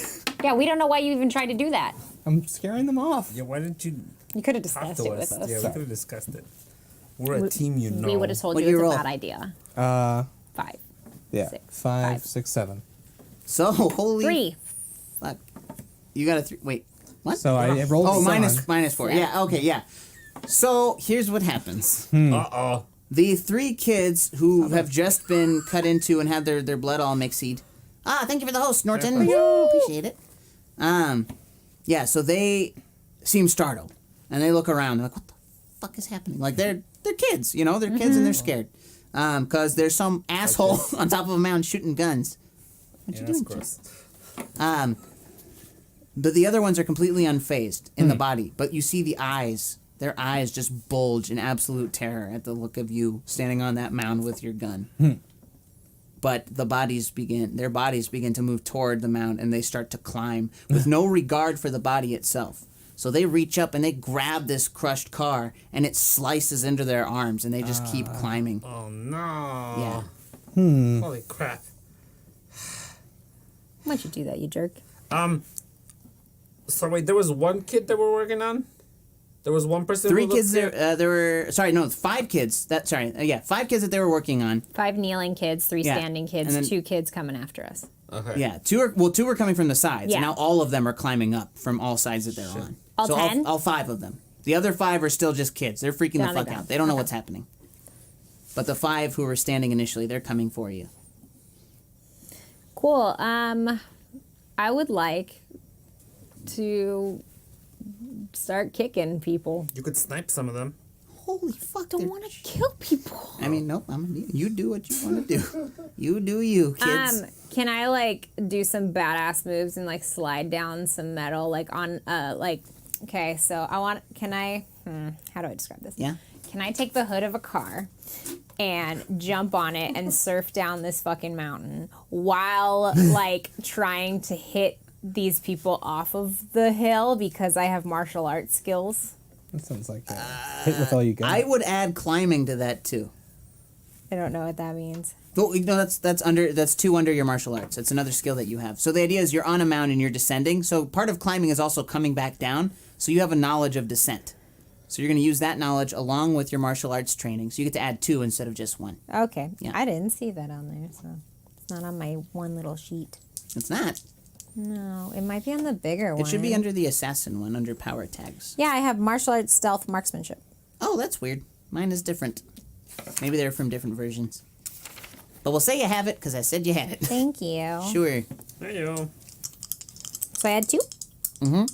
S4: Yeah, we don't know why you even tried to do that.
S3: I'm scaring them off.
S1: Yeah, why didn't you
S4: You could have
S1: talk
S4: discussed
S1: to
S4: it
S1: us?
S4: with us.
S1: Yeah, we could have discussed it. We're a team, you know.
S4: We would have told
S2: What'd
S4: you
S2: you
S4: it's
S2: roll?
S4: a bad idea. 5.
S3: Yeah.
S4: Six.
S3: 5,
S4: Five.
S3: 6, 7.
S2: So holy
S4: 3.
S2: fuck. You got a 3. Wait. What?
S3: So I rolled
S2: Oh,
S3: 7.
S2: minus 4. Yeah. Okay. Yeah. So here's what happens.
S1: Uh-oh.
S2: The 3 kids who have just been cut into and have their blood all mixied. Thank you for the host, Norton. Appreciate it. Yeah. So they seem startled and they look around. They're like, what the fuck is happening? Like they're kids, you know, they're kids and they're scared. Because there's some asshole on top of a mountain shooting guns. What you
S1: That's
S2: doing?
S1: gross.
S2: But the other ones are completely unfazed in the body. But you see the eyes. Their eyes just bulge in absolute terror at the look of you standing on that mound with your gun. But their bodies begin to move toward the mound and they start to climb with no regard for the body itself. So they reach up and they grab this crushed car and it slices into their arms and they just keep climbing.
S1: Oh, no.
S2: Yeah.
S1: Holy crap.
S4: Why'd you do that, you jerk?
S1: So wait, there was one kid that we're working on? There was one person
S2: 3
S1: who
S2: kids
S1: looked
S2: there were 5 kids. 5 kids that they were working on.
S4: 5 kneeling kids, 3
S2: Yeah,
S4: standing kids,
S2: and then-
S4: 2 kids coming after us.
S1: Okay.
S2: Yeah, 2 were coming from the sides.
S4: Yeah.
S2: And now all of them are climbing up from all sides that they're on.
S4: All
S2: so
S4: 10?
S2: all 5 of them. The other 5 are still just kids. They're freaking
S4: They're
S2: the
S4: on the
S2: fuck
S4: ground.
S2: out. They don't know what's happening. But the 5 who were standing initially, they're coming for you.
S4: Cool. I would like to start kicking people.
S1: You could snipe some of them.
S2: Holy fuck!
S4: Don't want to kill people.
S2: I mean, nope. You do what you want to do. You do you, kids.
S4: Can I like do some badass moves and like slide down some metal like on okay, so how do I describe this?
S2: Yeah.
S4: Can I take the hood of a car and jump on it and surf down this fucking mountain while like trying to hit these people off of the hill because I have martial arts skills?
S3: That sounds like hit with all you got.
S2: I would add climbing to that too.
S4: I don't know what that means.
S2: Well, no, that's 2 under your martial arts. It's another skill that you have. So the idea is you're on a mountain and you're descending. So part of climbing is also coming back down. So you have a knowledge of descent. So you're going to use that knowledge along with your martial arts training. So you get to add 2 instead of just 1.
S4: Okay.
S2: Yeah.
S4: I didn't see that on there, so it's not on my one little sheet.
S2: It's not.
S4: No, it might be on the bigger one.
S2: It should be under the assassin one, under power tags.
S4: Yeah, I have martial arts, stealth, marksmanship.
S2: Oh, that's weird. Mine is different. Maybe they're from different versions. But we'll say you have it because I said you had it.
S4: Thank you.
S2: Sure.
S1: There you go.
S4: So I had 2?
S2: Mm-hmm.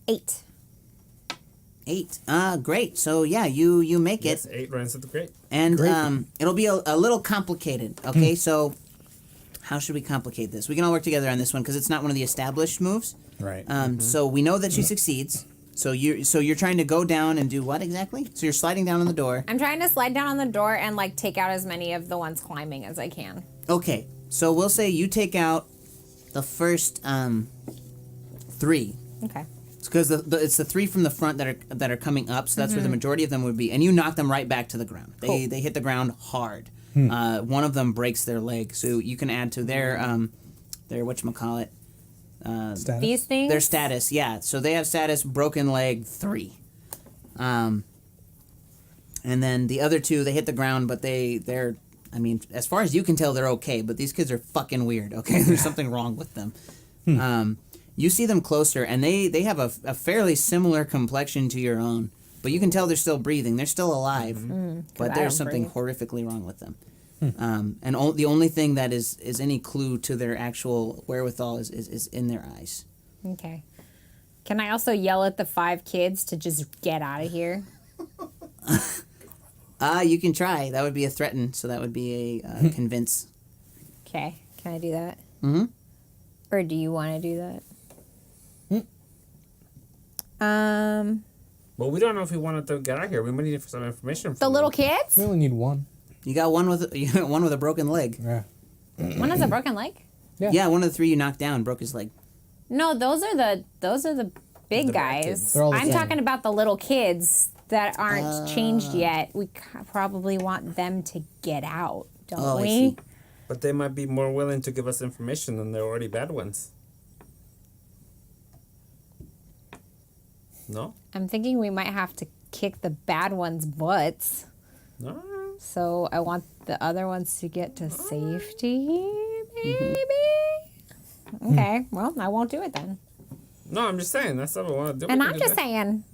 S4: 8.
S2: 8. Great. So yeah, you make it.
S1: Yes, 8 runs at the grate.
S2: And it'll be a little complicated, okay? So how should we complicate this? We can all work together on this one because it's not one of the established moves.
S3: Right.
S2: So we know that she succeeds. So you're trying to go down and do what exactly? So you're sliding down on the door.
S4: I'm trying to slide down on the door and like take out as many of the ones climbing as I can.
S2: Okay. So we'll say you take out the first 3.
S4: Okay.
S2: Because it's the 3 from the front that are coming up, so that's where the majority of them would be, and you knock them right back to the ground. They hit the ground hard. One of them breaks their leg, so you can add to their whatchamacallit,
S3: Status?
S4: These things?
S2: their status. Yeah, so they have status broken leg 3, and then the other 2 they hit the ground, but they're I mean, as far as you can tell, they're okay. But these kids are fucking weird. Okay, there's something wrong with them. You see them closer, and they have a fairly similar complexion to your own. But you can tell they're still breathing. They're still alive. But
S4: I
S2: there's
S4: don't
S2: something
S4: breathe.
S2: horrifically wrong with them. And the only thing that is any clue to their actual wherewithal is in their eyes.
S4: Okay. Can I also yell at the 5 kids to just get out of here?
S2: You can try. That would be a threaten, so that would be a convince.
S4: Okay. Can I do that?
S2: Mm-hmm.
S4: Or do you want to do that?
S1: Well, we don't know if we wanted to get out here. We might need some information from
S4: The little
S1: them.
S4: kids?
S3: We only need 1.
S2: You got one with a broken leg.
S3: Yeah.
S4: One has a broken leg?
S3: Yeah.
S2: Yeah, one of the 3 you knocked down broke his leg.
S4: No, those are the big
S1: The bad
S4: guys.
S1: kids.
S3: They're all the
S4: I'm
S3: same.
S4: talking about the little kids that aren't changed yet. We probably want them to get out, don't
S2: Oh, I
S4: we?
S2: see.
S1: But they might be more willing to give us information than the already bad ones. No?
S4: I'm thinking we might have to kick the bad ones' butts.
S1: No?
S4: So I want the other ones to get to safety, maybe? Okay, well, I won't do it then.
S1: No, I'm just saying. That's what I want to do.
S4: And I'm just saying.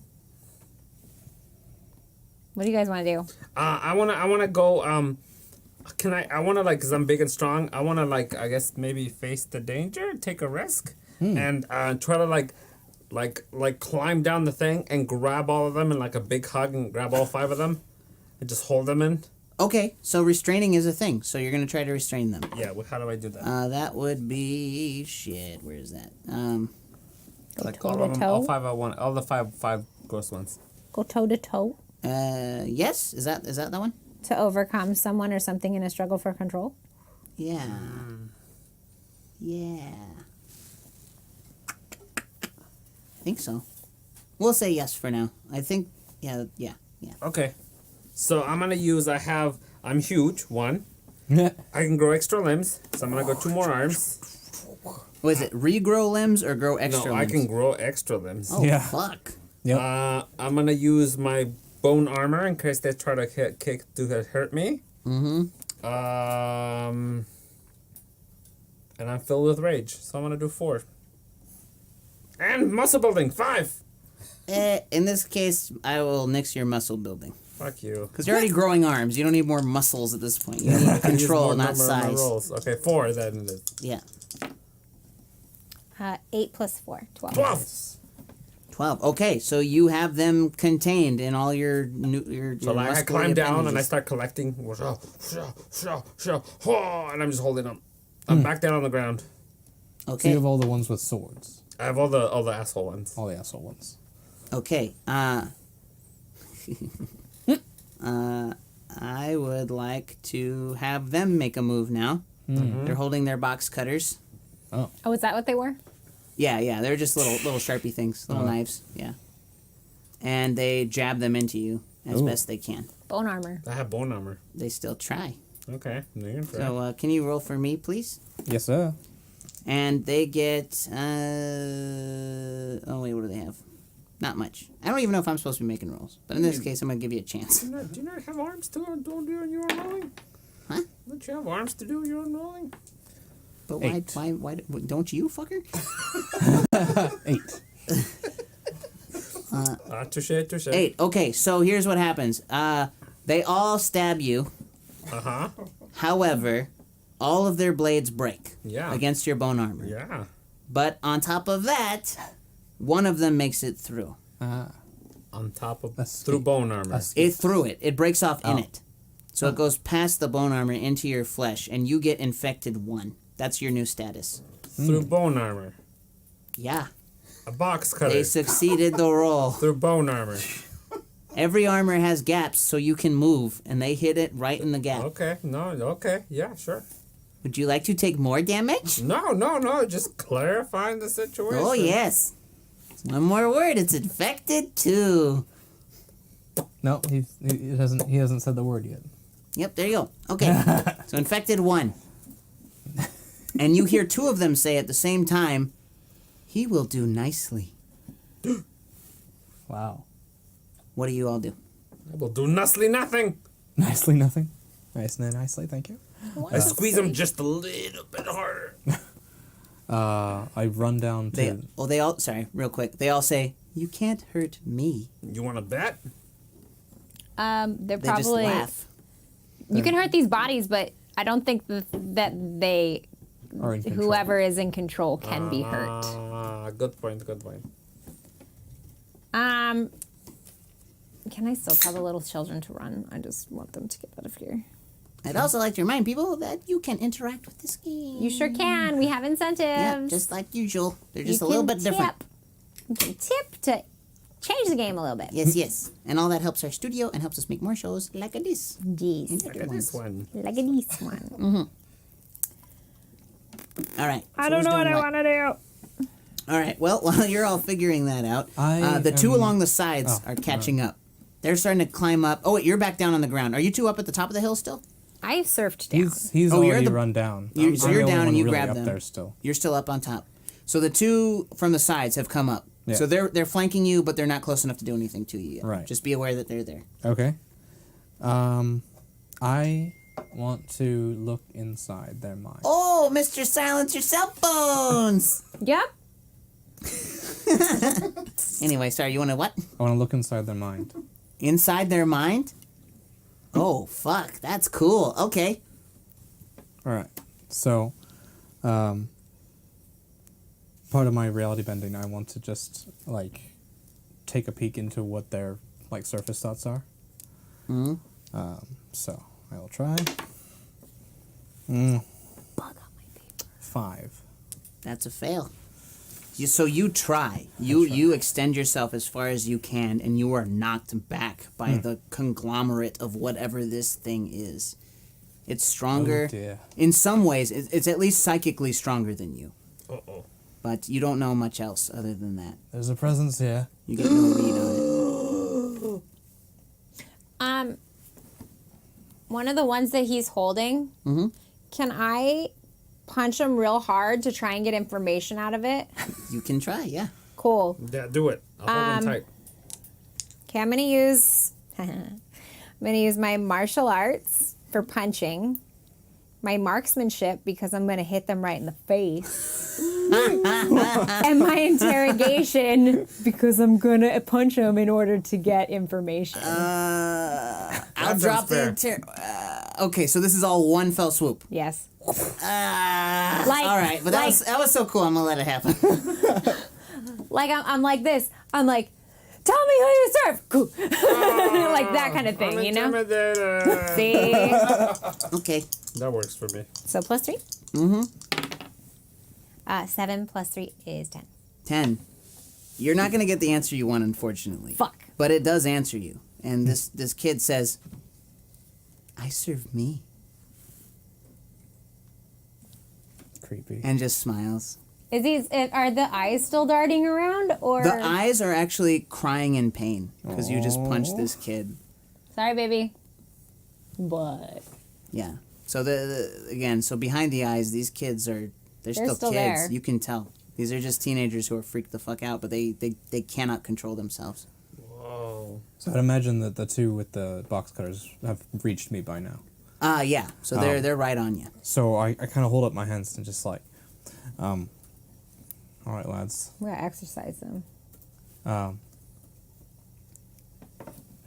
S4: What do you guys want to do?
S1: I wanna go. I wanna like, cause I'm big and strong. I wanna like, I guess maybe face the danger, take a risk, and try to like climb down the thing and grab all of them in like a big hug and grab all 5 of them, and just hold them in.
S2: Okay, so restraining is a thing. So you're gonna try to restrain them.
S1: Yeah. How do I do that?
S2: That would be shit. Where is that?
S1: Like
S4: toe
S1: all
S4: to
S1: of them,
S4: toe?
S1: all 5 I want, all the five gross ones.
S4: Go toe to toe
S2: Yes. Is that the one?
S4: to overcome someone or something in a struggle for control?
S2: Yeah. Yeah. I think so. We'll say yes for now. I think. Yeah.
S1: Okay. So I'm gonna use. I'm huge. 1. I can grow extra limbs, so I'm gonna go 2 more arms.
S2: Was it regrow limbs or grow extra
S1: No,
S2: limbs?
S1: I can grow extra limbs.
S2: Oh,
S3: Yeah.
S2: fuck.
S3: Yep.
S1: I'm gonna use my bone armor in case they try to hurt me.
S2: Mm-hmm.
S1: And I'm filled with rage, so I'm gonna do 4. And muscle building 5.
S2: In this case, I will nix your muscle building.
S1: Fuck you.
S2: Because you're already growing arms. You don't need more muscles at this point. You need
S1: I can use
S2: control,
S1: more
S2: not
S1: number of my
S2: size.
S1: rolls. Okay, 4 then.
S2: Yeah.
S4: 8 plus 4, 12.
S2: 12. Okay, so you have them contained in all your
S1: So like I climb down and I start collecting, and I'm just holding them. I'm back down on the ground.
S3: So
S2: Okay.
S3: you have all the ones with swords.
S1: I have all the asshole ones.
S3: All the asshole ones.
S2: Okay. I would like to have them make a move now. They're holding their box cutters.
S4: Oh, is that what they were?
S2: Yeah. They're just little sharpie things, little knives. Yeah. And they jab them into you as
S3: Ooh.
S2: best they can.
S4: Bone armor.
S1: I have bone armor.
S2: They still try.
S1: Okay, no, you're fair.
S2: So can you roll for me, please?
S3: Yes, sir.
S2: And they get. Oh wait, what do they have? Not much. I don't even know if I'm supposed to be making rolls, but in this case, I'm gonna give you a chance.
S1: Do you not have arms to do your own rolling?
S2: Huh?
S1: Don't you have arms to do your own rolling?
S2: But
S3: 8.
S2: why don't you, fucker?
S3: 8.
S1: Touche.
S2: 8. Okay, so here's what happens. They all stab you.
S1: Uh-huh.
S2: However, all of their blades break.
S1: Yeah.
S2: Against your bone armor.
S1: Yeah.
S2: But on top of that, one of them makes it through.
S1: On top of
S3: Escape.
S1: through bone armor.
S2: It through it. It breaks off in
S3: Oh.
S2: it. So it goes past the bone armor into your flesh, and you get infected 1. That's your new status.
S1: Through bone armor.
S2: Yeah.
S1: A box cutter.
S2: They succeeded the roll.
S1: Through bone armor.
S2: Every armor has gaps so you can move, and they hit it right in the gap.
S1: Okay. No. Okay. Yeah. Sure.
S2: Would you like to take more damage?
S1: No. Just clarifying the situation.
S2: Oh, yes. One more word. It's infected 2.
S3: No, he hasn't said the word yet.
S2: Yep, there you go. Okay. So infected 1. And you hear 2 of them say at the same time, "He will do nicely."
S3: Wow.
S2: What do you all do?
S1: I will do nothing.
S3: Nicely nothing. Nicely, thank you.
S1: I squeeze them just a little bit harder.
S3: I run down to...
S2: They all, sorry, real quick. They all say, "You can't hurt me."
S1: You want to bet?
S4: They're
S2: They just
S4: probably.
S2: laugh.
S4: You can hurt these bodies, but I don't think that they.
S3: Are in control.
S4: Whoever is in control can be hurt.
S1: Good point.
S4: Can I still tell the little children to run? I just want them to get out of here.
S2: I'd also like to remind people that you can interact with this game.
S4: You sure can. We have incentives.
S2: Yeah, just like usual. They're just
S4: You
S2: a little
S4: can
S2: bit different.
S4: tip. You can tip to change the game a little bit.
S2: Yes. And all that helps our studio and helps us make more shows like this.
S4: Yes.
S2: And
S1: Look
S2: other
S1: at this
S2: ones.
S1: one.
S4: Like this one.
S2: All right.
S4: I don't know what I want to do.
S2: All right. Well, while you're all figuring that out,
S3: I
S2: the 2
S3: am-
S2: along the sides are catching up. They're starting to climb up. Oh, wait, you're back down on the ground. Are you 2 up at the top of the hill still?
S4: I surfed down.
S3: He's
S2: Oh, you're
S3: already
S2: the-
S3: run down.
S2: you- so
S3: I'm
S2: you're
S3: the only
S2: down
S3: one
S2: and you
S3: really
S2: grab
S3: up
S2: them.
S3: there still.
S2: You're still up on top. So the 2 from the sides have come up.
S3: Yeah.
S2: So they're flanking you, but they're not close enough to do anything to you yet.
S3: Right.
S2: Just be aware that they're there.
S3: Okay. I want to look inside their mind.
S2: Oh, Mr. Silence Your Cell Phones!
S4: Yep.
S2: Anyway, sorry, you want to what?
S3: I want to look inside their mind.
S2: Inside their mind? Oh, fuck, that's cool. Okay.
S3: All right. So, part of my reality bending, I want to just like take a peek into what their like surface thoughts are.
S2: Mm-hmm.
S3: So I will try.
S4: Bug on my paper.
S3: 5.
S2: That's a fail. So you try. You extend yourself as far as you can, and you are knocked back by the conglomerate of whatever this thing is. It's stronger.
S3: Oh dear.
S2: In some ways, it's at least psychically stronger than you.
S1: Uh-oh.
S2: But you don't know much else other than that.
S3: There's a presence here.
S2: You get no read on it.
S4: One of the ones that he's holding, can I punch him real hard to try and get information out of it?
S2: You can try, yeah.
S4: Cool.
S1: Yeah, do it. I'll hold him tight.
S4: Okay, I'm gonna use my martial arts for punching, my marksmanship because I'm gonna hit them right in the face, and my interrogation because I'm gonna punch them in order to get information.
S2: I'll drop the okay, so this is all one fell swoop.
S4: Yes.
S2: All right, but that was so cool. I'm gonna let it happen.
S4: Like I'm like this. I'm like, tell me who you serve. Cool. Like that kind of thing,
S1: I'm
S4: you know?
S1: intimidated.
S4: See?
S2: Okay.
S1: That works for me.
S4: So +3?
S2: Mm-hmm.
S4: 7 + 3 is 10.
S2: 10. You're not gonna get the answer you want, unfortunately.
S4: Fuck.
S2: But it does answer you. And this kid says, I serve me.
S3: Creepy.
S2: And just smiles.
S4: Are the eyes still darting around, or?
S2: The eyes are actually crying in pain because you just punched this kid.
S4: Sorry, baby. But
S2: Yeah. So so behind the eyes, these kids they're still kids.
S4: there.
S2: You can tell. These are just teenagers who are freaked the fuck out, but they cannot control themselves.
S1: Whoa.
S3: So I'd imagine that the two with the box cutters have reached me by now.
S2: Yeah. So they're right on you.
S3: So I kind of hold up my hands and just like, all right, lads.
S4: I'm gonna exercise them.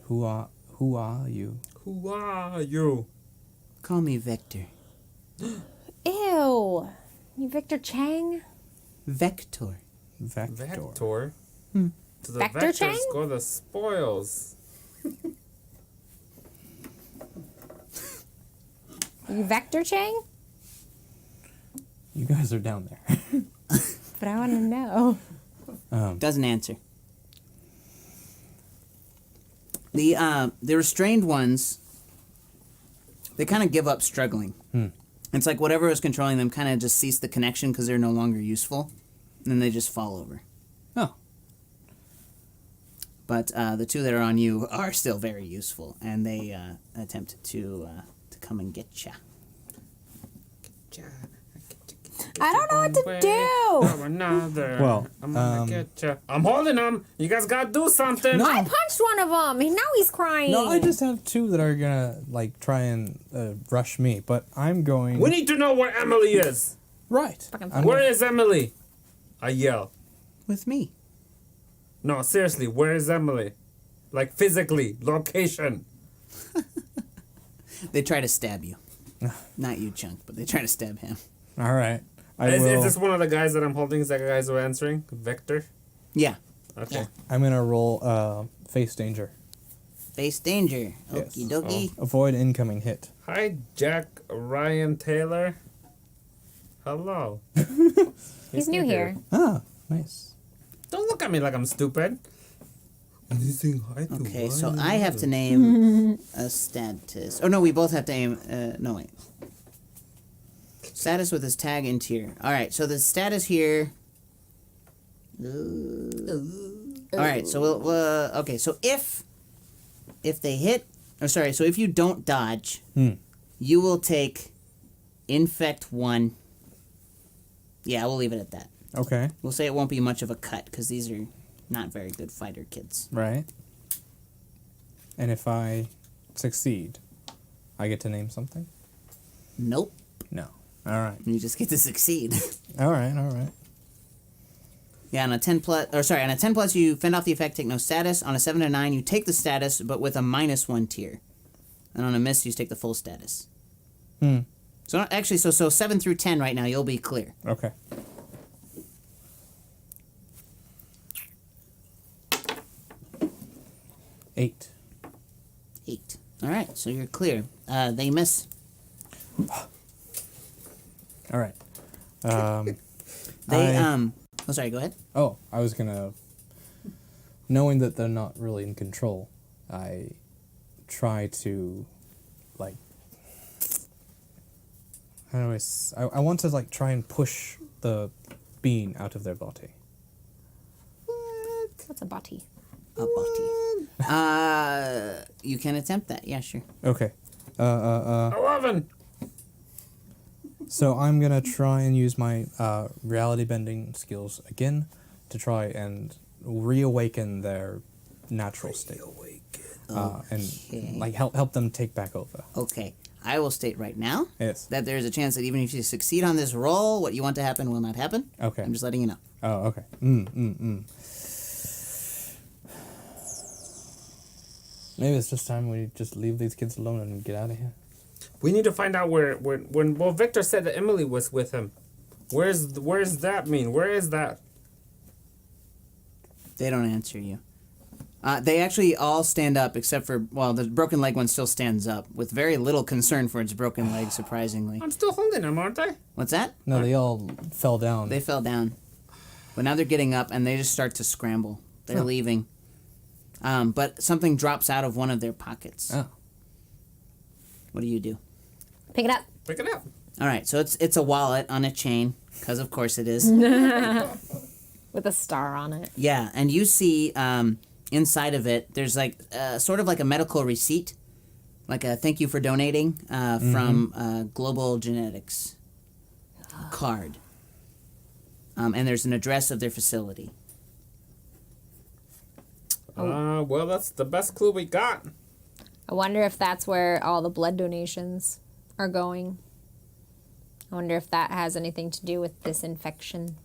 S3: Who are you?
S1: Who are you?
S2: Call me Vector.
S4: Ew. You Victor Chang?
S2: Vector.
S3: Vector.
S1: Vector. To the
S4: Vector
S1: vectors
S4: Chang?
S1: go the spoils.
S4: You Vector Chang?
S3: You guys are down there.
S4: But I want to know.
S2: Doesn't answer. The restrained ones, they kind of give up struggling. It's like whatever is controlling them kind of just cease the connection because they're no longer useful, and then they just fall over.
S3: Oh.
S2: But the two that are on you are still very useful, and they attempt to come and get ya.
S4: I don't know what to do.
S1: Another.
S3: Well,
S1: I'm gonna get ya. I'm holding him. You guys gotta do something.
S3: No.
S4: I punched one of them, and now he's crying.
S3: No, I just have two that are gonna like try and rush me, but I'm going.
S1: We need to know where Emily is.
S3: Right.
S4: Fucking
S3: I'm
S1: Where is Emily? I yell.
S2: With me.
S1: No, seriously, where is Emily? Like physically, location.
S2: They try to stab you. Not you, Chunk, but they try to stab him.
S3: All right.
S1: Is
S3: will.
S1: this one of the guys that I'm holding? Is that the guys who are answering? Vector?
S2: Yeah.
S1: Okay.
S3: I'm gonna roll face danger.
S2: Face danger.
S3: Yes.
S2: Okie dokie.
S3: Avoid incoming hit.
S1: Hi, Jack Ryan Taylor. Hello.
S4: He's new here.
S3: Ah, nice.
S1: Don't look at me like I'm stupid.
S2: Okay, so I have to name a status. Oh, no, we both have to name... no, wait. Status with his tag in tier. All right, so the status here... All right, so we'll... okay, so if they hit... Oh, sorry, so if you don't dodge, you will take Infect 1. Yeah, we'll leave it at that.
S3: Okay.
S2: We'll say it won't be much of a cut, because these are not very good fighter kids.
S3: Right. And if I succeed, I get to name something?
S2: Nope.
S3: No. All right.
S2: You just get to succeed.
S3: All right.
S2: Yeah, on a 10 plus, you fend off the effect, take no status. On a 7 to 9, you take the status, but with a -1 tier. And on a miss, you take the full status. So actually, so 7 through 10 right now, you'll be clear.
S3: Okay. Eight.
S2: 8. All right, so you're clear. They miss.
S3: All right.
S2: They
S3: I-
S2: Oh, sorry. Go ahead.
S3: Oh, I was gonna. Knowing that they're not really in control, I try to, like. How do I want to like try and push the bean out of their body.
S4: What's a body?
S2: A body. You can attempt that. Yeah, sure.
S3: Okay.
S1: 11.
S3: So I'm gonna try and use my reality bending skills again to try and reawaken their natural state. And like help them take back over.
S2: Okay. I will state right now
S3: Yes.
S2: that there's a chance that even if you succeed on this roll, what you want to happen will not happen.
S3: Okay.
S2: I'm just letting you know.
S3: Oh, okay. Maybe it's just time we just leave these kids alone and get out of here.
S1: We need to find out where well, Victor said that Emily was with him. Where's that mean? Where is that?
S2: They don't answer you. They actually all stand up except for, well, the broken leg one still stands up with very little concern for its broken leg, surprisingly.
S1: I'm still holding him, aren't I?
S2: What's that?
S3: No, they all fell down.
S2: They fell down. But now they're getting up and they just start to scramble. They're leaving. But something drops out of one of their pockets.
S3: Oh.
S2: What do you do?
S4: Pick it up.
S1: Pick it up.
S2: All right, so it's a wallet on a chain, because of course it is.
S4: With a star on it.
S2: Yeah, and you see inside of it, there's like sort of like a medical receipt, like a thank you for donating from Global Genetics card. And there's an address of their facility.
S1: Well, that's the best clue we got.
S4: I wonder if that's where all the blood donations are going. I wonder if that has anything to do with this infection.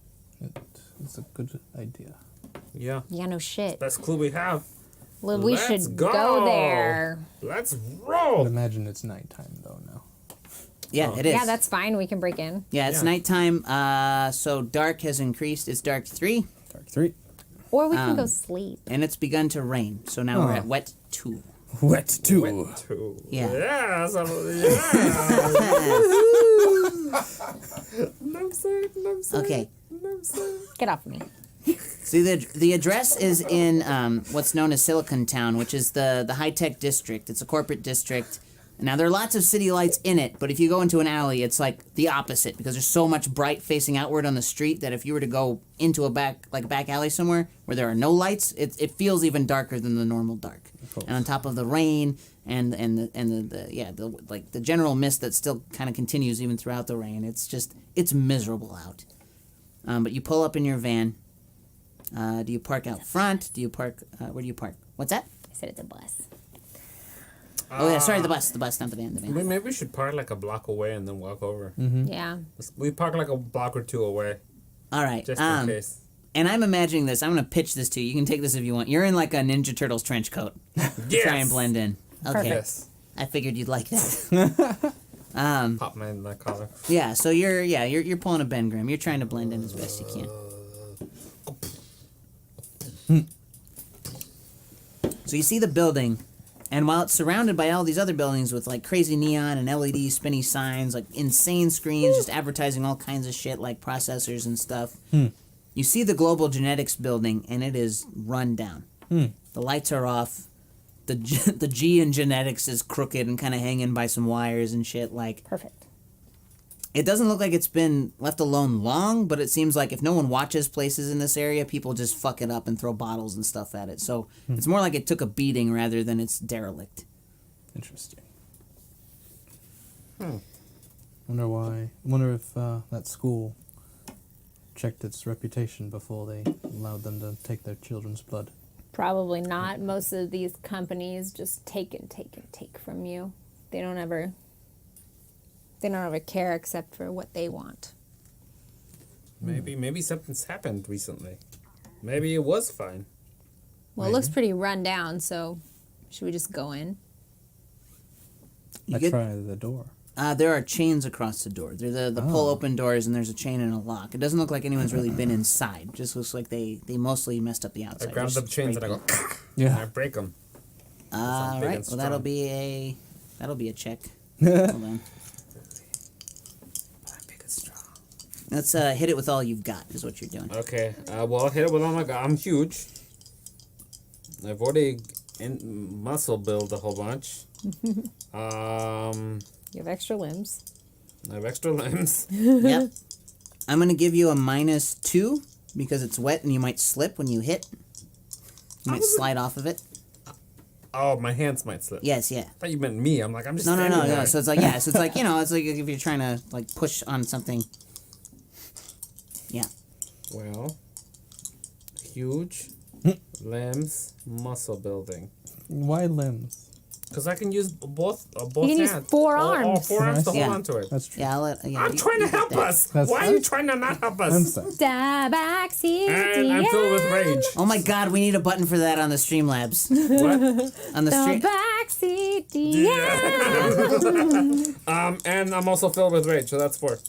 S3: It's a good idea.
S1: Yeah.
S4: Yeah, no shit.
S1: Best clue we have.
S4: Well, we
S1: Let's
S4: should
S1: go.
S4: go there.
S1: Let's
S3: But
S1: roll.
S3: imagine it's nighttime though now.
S2: Yeah, it is.
S4: Yeah, that's fine. We can break in.
S2: Yeah, it's
S1: Yeah.
S2: nighttime. So dark has increased. It's dark 3,
S3: Dark 3.
S4: Or we can go sleep.
S2: and it's begun to rain. So now we're
S3: Oh.
S2: at wet 2.
S3: Wet 2.
S1: Two.
S2: Yeah.
S1: Yeah. Yeah.
S2: Okay.
S4: Get off me.
S2: See, the address is in what's known as Silicon Town, which is the high-tech district. It's a corporate district. Now, there are lots of city lights in it, but if you go into an alley, it's like the opposite, because there's so much bright facing outward on the street that if you were to go into a back alley somewhere where there are no lights, it feels even darker than the normal dark. And on top of the rain and the general mist that still kind of continues even throughout the rain, it's miserable out. But you pull up in your van. Do you park out front? Do you park? Where do you park? What's that?
S4: I said it's a bus.
S2: Oh yeah, sorry, the bus, not the van. The van.
S1: Maybe we should park like a block away and then walk over.
S4: Yeah.
S1: We park like a block or two away,
S2: All right.
S1: just in case.
S2: And I'm imagining this. I'm gonna pitch this to you. You can take this if you want. You're in like a Ninja Turtles trench coat.
S1: Yes.
S2: Try and blend in. Okay.
S1: Yes.
S2: I figured you'd like that.
S1: Pop my in that collar.
S2: Yeah. So you're pulling a Ben Grimm. You're trying to blend in as best you can. So you see the building, and while it's surrounded by all these other buildings with like crazy neon and LED spinny signs, like insane screens, just advertising all kinds of shit like processors and stuff, you see the Global Genetics building, and it is run down. The lights are off. The G in genetics is crooked and kind of hanging by some wires and shit. Like,
S4: Perfect.
S2: it doesn't look like it's been left alone long, but it seems like if no one watches places in this area, people just fuck it up and throw bottles and stuff at it. So it's more like it took a beating rather than it's derelict.
S3: Interesting. Wonder if that school checked its reputation before they allowed them to take their children's blood.
S4: Probably not. Most of these companies just take and take and take from you. They don't ever care except for what they want.
S1: Maybe something's happened recently. Maybe it was fine.
S4: Well, it looks pretty run down, so should we just go in?
S3: I try the door.
S2: There are chains across the door. They're the pull open doors, and there's a chain and a lock. It doesn't look like anyone's really been inside. Just looks like they mostly messed up the outside.
S1: I grab the chains and I go,
S3: Yeah.
S1: and I break them.
S2: All
S1: big
S2: right.
S1: and
S2: Well, that'll
S1: strong.
S2: be a check. Hold on.
S1: Big and strong.
S2: Let's hit it with all you've got. Is what you're doing.
S1: Okay. Well, I'll hit it with all my God. I'm huge. I've already muscle build a whole bunch.
S4: You have extra limbs.
S1: I have extra limbs.
S2: Yep. I'm gonna give you a -2 because it's wet and you might slip when you hit. You might slide off of it.
S1: Oh, my hands might slip.
S2: Yes. Yeah.
S1: I thought you meant me. I'm like, I'm just
S2: No.
S1: standing there.
S2: So it's like So it's like it's like if you're trying to like push on something. Yeah.
S1: Well, huge limbs, muscle building.
S3: Why limbs?
S1: Because I can use both
S4: You can use
S1: hands.
S4: 4
S1: All
S4: arms.
S1: 4 arms to hold
S2: Yeah.
S1: on to it.
S3: That's true.
S2: Yeah.
S1: I'm trying to help us.
S3: That's-
S1: Why are you trying to not help us?
S3: Understand.
S4: Tabaxi.
S1: And I'm filled with rage.
S2: Oh my God! We need a button for that on the Streamlabs.
S1: What?
S2: On the stream.
S4: Tabaxi.
S1: And I'm also filled with rage, so that's 4.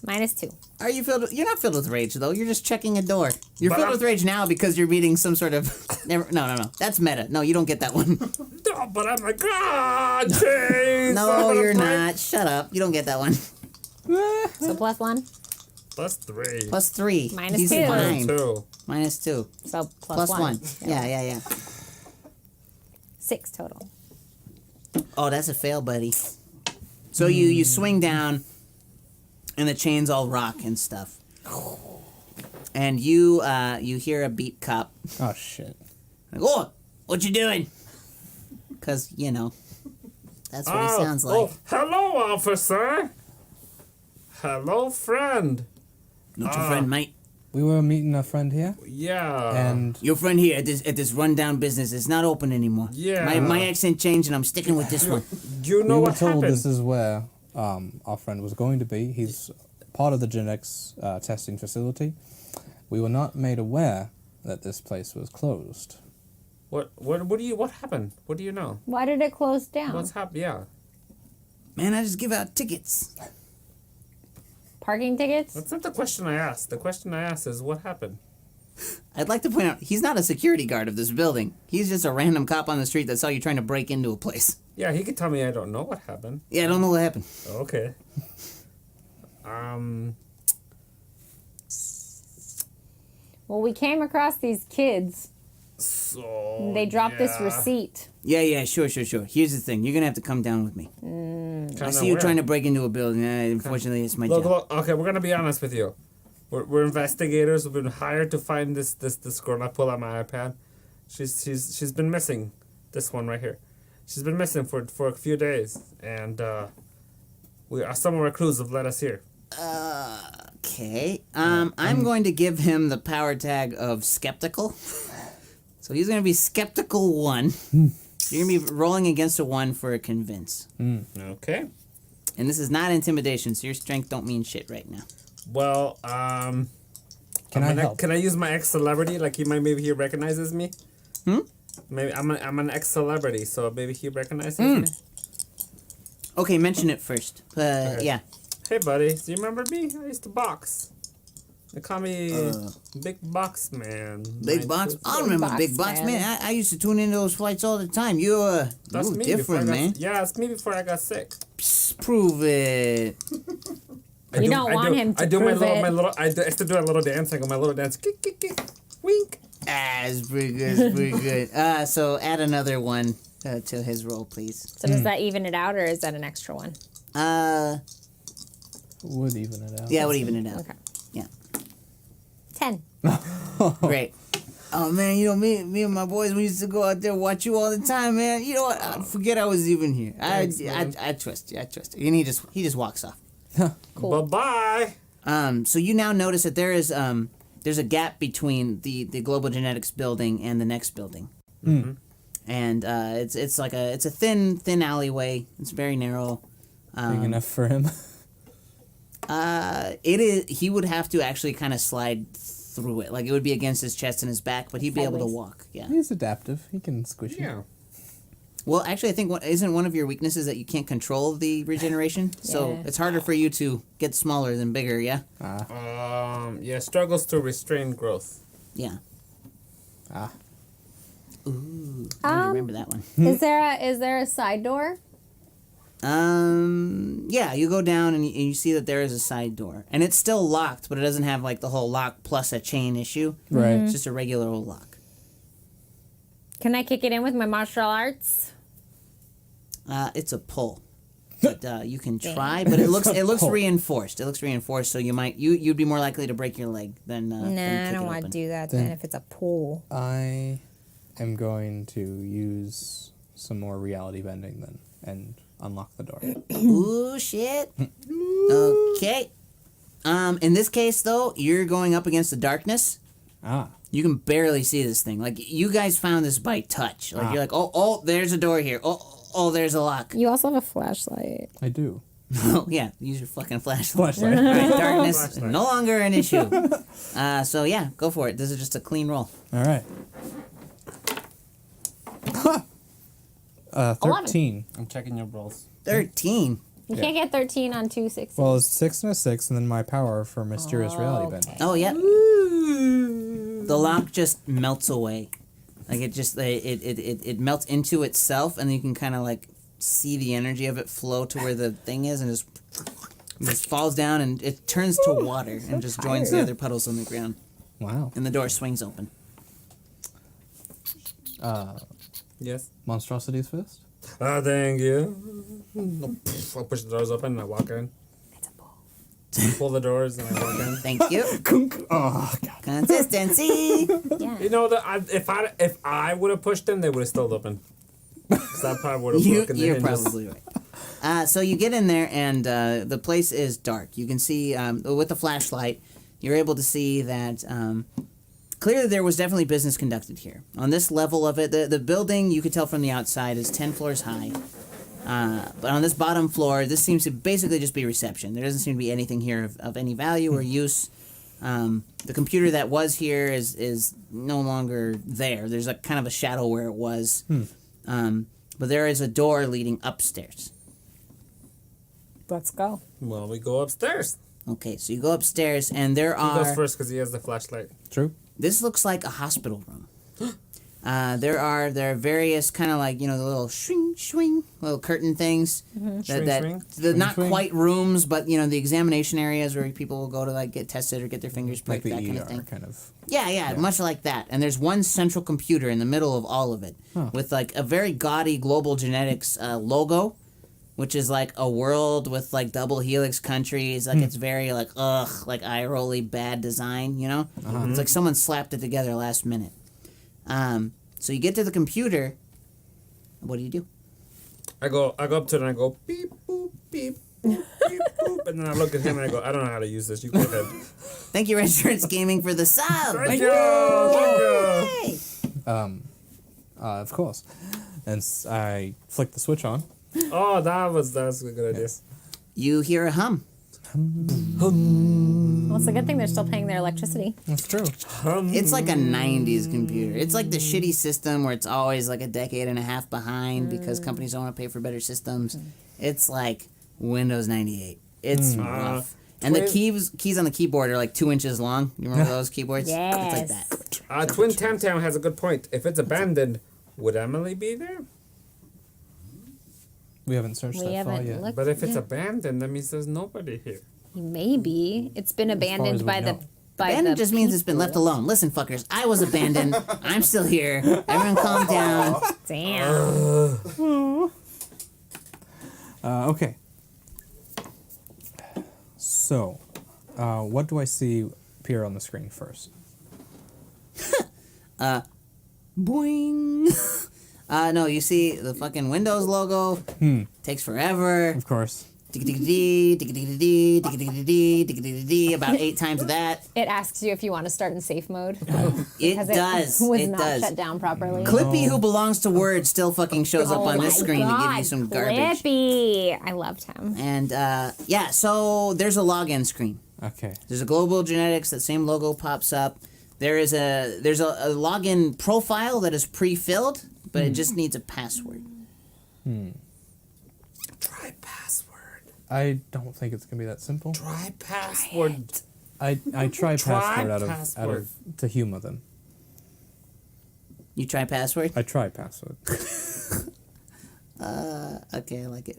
S4: -2.
S2: Are you filled? You're not filled with rage though. You're just checking a door. You're
S1: But
S2: filled
S1: I'm-
S2: with rage now because you're reading some sort of. No. That's meta. No, you don't get that one.
S1: No, but I'm like, chains!
S2: No, you're not. Shut up. You don't get that one.
S4: So +1.
S1: Plus 3.
S2: +3.
S4: Minus
S2: He's
S4: 2.
S2: fine.
S1: 2.
S2: -2.
S4: So
S2: Plus
S4: +1.
S2: 1. Yeah.
S4: 6 total.
S2: Oh, that's a fail, buddy. So you swing down, and the chains all rock and stuff. And you hear a beat cop.
S3: Oh shit.
S2: Like, oh, what you doing? Because that's what he sounds like.
S1: Oh, hello, officer. Hello, friend.
S2: Not your friend, mate.
S3: We were meeting a friend here,
S1: Yeah.
S3: and
S2: Your friend here at this rundown business is not open anymore.
S1: Yeah.
S2: My accent changed, and I'm sticking with this one.
S1: You know
S3: we were
S1: what
S3: told
S1: happened?
S3: this is where our friend was going to be. He's part of the genetics testing facility. We were not made aware that this place was closed.
S1: What happened? What do you know?
S4: Why did it close down?
S1: What's happened? Yeah.
S2: Man, I just give out tickets.
S4: Parking tickets?
S1: That's not the question I asked. The question I asked is what happened?
S2: I'd like to point out, he's not a security guard of this building. He's just a random cop on the street that saw you trying to break into a place.
S1: Yeah, he could tell me I don't know what happened.
S2: Yeah, I don't know what happened.
S1: Okay.
S4: Well, we came across these kids.
S1: So
S4: They dropped this
S1: yeah.
S4: receipt.
S2: Yeah, sure. Here's the thing. You're going to have to come down with me. I see you trying to break into a building. Unfortunately, it's my job.
S1: Look, okay, we're gonna be honest with you. We're investigators. We've been hired to find this girl. I pull out my iPad. She's been missing. This one right here. She's been missing for a few days, and some of our crews have led us here.
S2: Okay. I'm going to give him the power tag of skeptical. So he's going to be skeptical 1. You're going to be rolling against a 1 for a convince.
S1: Okay.
S2: And this is not intimidation, so your strength don't mean shit right now.
S1: Well,
S3: Can I help?
S1: Can I use my ex-celebrity? Like maybe he recognizes me. Maybe I'm an ex-celebrity, so maybe he recognizes me.
S2: Okay, mention it first.
S1: Okay.
S2: Yeah.
S1: Hey, buddy, do you remember me? I used to box. They call me Big Box Man.
S2: Big Box? I don't remember
S4: Box
S2: Big Box,
S4: Man.
S2: man. I used to tune into those fights all the time. You were
S1: That's me
S2: different,
S1: before I
S2: man.
S1: got, yeah, it's me before I got sick.
S2: Psst, prove it.
S4: You don't want him to
S1: I do
S4: prove it.
S1: I used to do a little dance. I go my little dance. Kick, kick, kick. Wink.
S2: It's pretty good. So add another 1 to his roll, please.
S4: So does that even it out, or is that an extra 1?
S3: Would even it out.
S2: Yeah, I would even it out.
S4: Okay.
S2: Yeah.
S4: 10.
S2: Great. Oh man, me and my boys, we used to go out there watch you all the time, man. You know what? I forget I was even here.
S1: Thanks, man.
S2: I trust you. And he just walks off.
S4: Cool.
S1: Bye bye.
S2: So you now notice that there's a gap between the Global Genetics building and the next building. and it's like a thin alleyway. It's very narrow.
S3: Big enough for him.
S2: It is. He would have to actually kind of slide through it. Like it would be against his chest and his back, but he'd be able to
S4: Sideways.
S2: walk. Yeah.
S3: He's adaptive. He can squish you.
S1: Yeah.
S2: Well, actually, I think isn't one of your weaknesses that you can't control the regeneration? So
S4: Yeah.
S2: it's harder for you to get smaller than bigger. Yeah.
S1: Yeah, struggles to restrain growth.
S2: Yeah.
S3: Ah.
S2: Ooh. I remember that one.
S4: Is there a side door?
S2: Yeah, you go down and you see that there is a side door. And it's still locked, but it doesn't have like the whole lock plus a chain issue.
S3: Right.
S2: It's just a regular old lock.
S4: Can I kick it in with my martial arts?
S2: It's a pull. But you can try, but it looks
S3: pull.
S2: reinforced. It looks reinforced, so you'd be more likely to break your leg than
S4: Nah,
S2: than
S4: I
S2: kick
S4: don't
S2: it
S4: want to
S2: open.
S4: do that
S3: Then-
S4: then if it's a pull.
S3: I am going to use some more reality bending then and unlock the door.
S2: Ooh, shit. Okay. In this case, though, you're going up against the darkness.
S3: Ah.
S2: You can barely see this thing. Like, you guys found this by touch. Like, you're like, oh, there's a door here. Oh, there's a lock.
S4: You also have a flashlight.
S3: I do.
S2: Oh, yeah, use your fucking flashlight.
S3: Flashlight.
S2: Right, darkness,
S1: Flashlight.
S2: no longer an issue. So, yeah, go for it. This is just a clean roll.
S3: All right. 13.
S1: I'm checking your rolls.
S2: 13.
S4: You can't get 13 on 2 6.
S3: Well, it's 6 and a 6, and then my power for mysterious reality bending.
S2: Oh, yeah. The lock just melts away. Like, it melts into itself, and then you can kind of, like, see the energy of it flow to where the thing is, and just falls down, and it turns to water and just joins the other puddles on the ground.
S3: Wow.
S2: And the door swings open.
S1: Yes.
S3: Monstrosities first?
S1: Thank you. I'll push the doors open and I walk in.
S4: It's a pull.
S1: I pull the doors and I walk in.
S2: Thank you.
S3: Oh, God.
S2: Consistency.
S4: Yeah.
S1: You know that if I would have pushed them, they would have still opened. So that probably would have broken the
S2: You're
S1: hinges.
S2: probably right. So you get in there, and the place is dark. You can see, with the flashlight, you're able to see that clearly there was definitely business conducted here. On this level of it, the building, you could tell from the outside, is 10 floors high. But on this bottom floor, this seems to basically just be reception. There doesn't seem to be anything here of any value or use. The computer that was here is no longer there. There's a kind of a shadow where it was. But there is a door leading upstairs.
S4: Let's go.
S1: Well, we go upstairs.
S2: Okay, so you go upstairs, and there
S1: He goes
S2: are...
S1: first because he has the flashlight.
S3: True.
S2: This looks like a hospital room. There are various kind of like, the little swing, little curtain things.
S1: Swing.
S2: They're not
S3: swing.
S2: quite rooms, but, the examination areas where people will go to, like, get tested or get their fingers
S3: Like
S2: pricked,
S3: the
S2: that kind
S3: ER
S2: of thing.
S3: kind of.
S2: Yeah, much like that. And there's one central computer in the middle of all of it with, like, a very gaudy Global Genetics logo, which is, like, a world with, like, double helix countries. Like, it's very, like, like, eye-rolly bad design, It's like someone slapped it together last minute. So you get to the computer. What do you do?
S1: I go up to it and I go beep boop beep boop beep boop, and then I look at him and I go, I don't know how to use this. You go ahead.
S2: Thank you, Insurance Gaming, for the sub.
S1: Thank you.
S2: Yay!
S3: Of course. And I flick the switch on.
S1: Oh, that's a good idea.
S2: You hear a hum.
S4: Well, it's a good thing they're still paying their electricity.
S3: That's true.
S2: It's like a 90s computer. It's like the shitty system where it's always like a decade and a half behind because companies don't want to pay for better systems. It's like Windows 98. It's rough. And the keys on the keyboard are like 2 inches long. You remember those keyboards?
S4: Yes.
S2: It's like that.
S1: Twin Tam Tam has a good point. If it's abandoned, would Emily be there?
S3: We haven't searched
S4: We
S3: that far
S4: haven't
S3: yet.
S4: looked.
S1: But if it's abandoned, that means there's nobody here.
S4: Maybe it's been
S3: as
S4: abandoned
S3: we
S4: by
S3: know.
S2: Abandoned just means it's been left alone. Listen, fuckers, I was abandoned. I'm still here. Everyone calm down.
S4: Damn.
S3: Okay. So, what do I see appear on the screen first?
S2: Boing. No, you see the fucking Windows logo. Takes forever.
S3: Of course.
S2: about 8 times of that.
S4: It asks you if you want to start in safe mode.
S2: It
S4: Because
S2: does.
S4: was
S2: It
S4: not
S2: does.
S4: shut down properly.
S2: Clippy, who belongs to Word, still fucking shows up
S4: Oh
S2: on this
S4: my
S2: screen to give you
S4: God,
S2: some garbage.
S4: Clippy. I loved him.
S2: And yeah, so there's a login screen.
S3: Okay.
S2: There's a global genetics. That same logo pops up. There's a login profile that is pre-filled, but it just needs a password.
S1: Try password.
S3: I don't think it's gonna be that simple.
S1: Try password.
S3: I try password out
S1: password.
S3: of to humor them.
S2: You try password?
S3: I try password.
S2: Okay, I like it.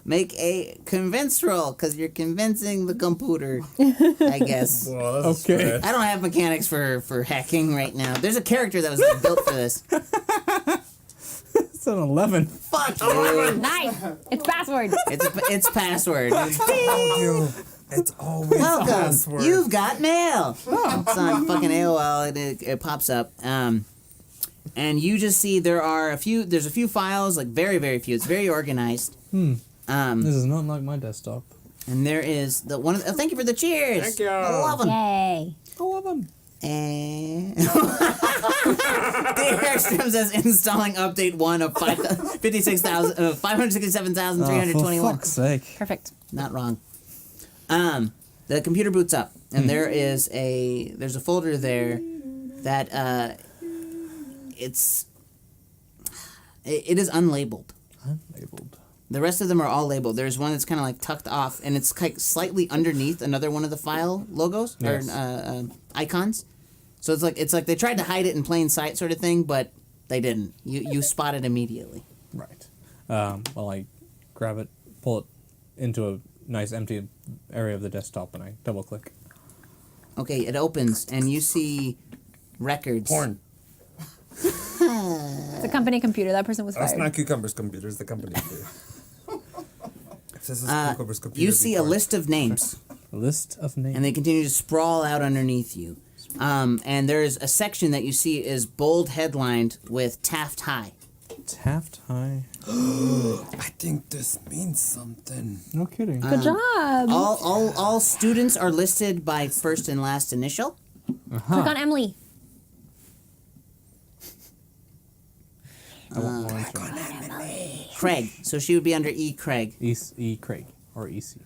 S2: Make a convince roll, because you're convincing the computer, I guess.
S1: Well, that's
S3: Okay.
S1: good.
S2: I don't have mechanics for hacking right now. There's a character that was built for this.
S3: It's an 11.
S2: Fuck you.
S4: Nice. It's password.
S2: It's password.
S1: It's always
S2: Welcome.
S1: password.
S2: You've got mail. It's on fucking AOL. It pops up. And you just see there's a few files, like very, very few. It's very organized.
S3: This is not like my desktop.
S2: And there is the one. Thank you for the cheers.
S1: Thank you.
S2: I love them.
S4: Yay.
S3: I love them.
S2: And Dave Ekstrom says installing update 1 of 567,321.
S3: For fuck's sake.
S4: Perfect.
S2: Not wrong. The computer boots up, and there's a folder there that it is unlabeled.
S3: Unlabeled.
S2: The rest of them are all labeled. There's one that's kind of like tucked off, and it's like slightly underneath another one of the file logos
S3: Yes.
S2: or icons. So it's like they tried to hide it in plain sight, sort of thing, but they didn't. You spot it immediately.
S3: Right. Well, I grab it, pull it into a nice empty area of the desktop, and I double click.
S2: Okay, it opens, and you see records.
S1: Porn.
S4: It's a company computer. That person was
S1: That's
S4: fired.
S1: not Cucumber's computer. It's the company computer. If this is Cucumber's computer,
S2: You
S1: it'd be
S2: see a
S1: porn.
S2: list of names.
S3: A list of names.
S2: And they continue to sprawl out underneath you. And there's a section that you see is bold headlined with Taft High.
S3: Taft High.
S1: I think this means something.
S3: No kidding.
S4: Good job.
S2: All students are listed by first and last initial.
S4: Click on Emily.
S3: I want more information.
S2: Craig. So she would be under E. Craig.
S3: E. Craig. Or EC.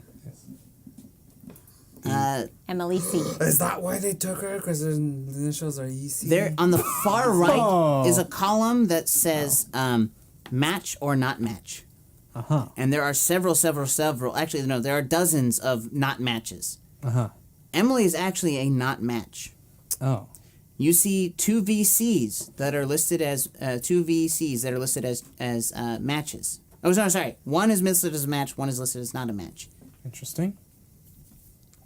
S3: Yes.
S4: Emily C.
S1: Is that why they took her? Because the initials are EC?
S2: There on the far right
S3: Oh.
S2: is a column that says match or not match.
S3: Uh-huh.
S2: And there are several. Actually, no, there are dozens of not matches.
S3: Uh-huh.
S2: Emily is actually a not match.
S3: Oh.
S2: You see two VCs that are listed as matches. Oh, no, sorry. One is listed as a match. One is listed as not a match.
S3: Interesting.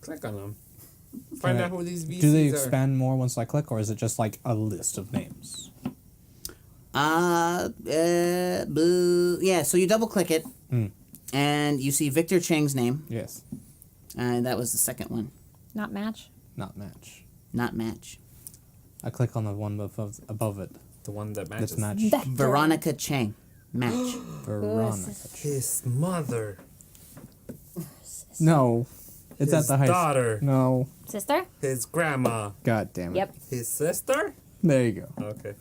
S1: Click on them. Find out who these VCs
S3: Do they
S1: are.
S3: expand more once I click, or is it just like a list of names?
S2: Yeah. So you double click it, and you see Victor Cheng's name.
S3: Yes.
S2: And that was the second one.
S4: Not match.
S3: Not match.
S2: Not match.
S3: I click on the one above it.
S1: The one that
S3: That's
S1: matches.
S3: match.
S2: Veronica Cheng. Match.
S3: Veronica.
S1: His mother.
S3: No. It's
S1: His
S3: at the high
S1: daughter.
S3: No.
S4: Sister?
S1: His grandma.
S3: God damn it.
S4: Yep.
S1: His sister?
S3: There you go.
S1: Okay.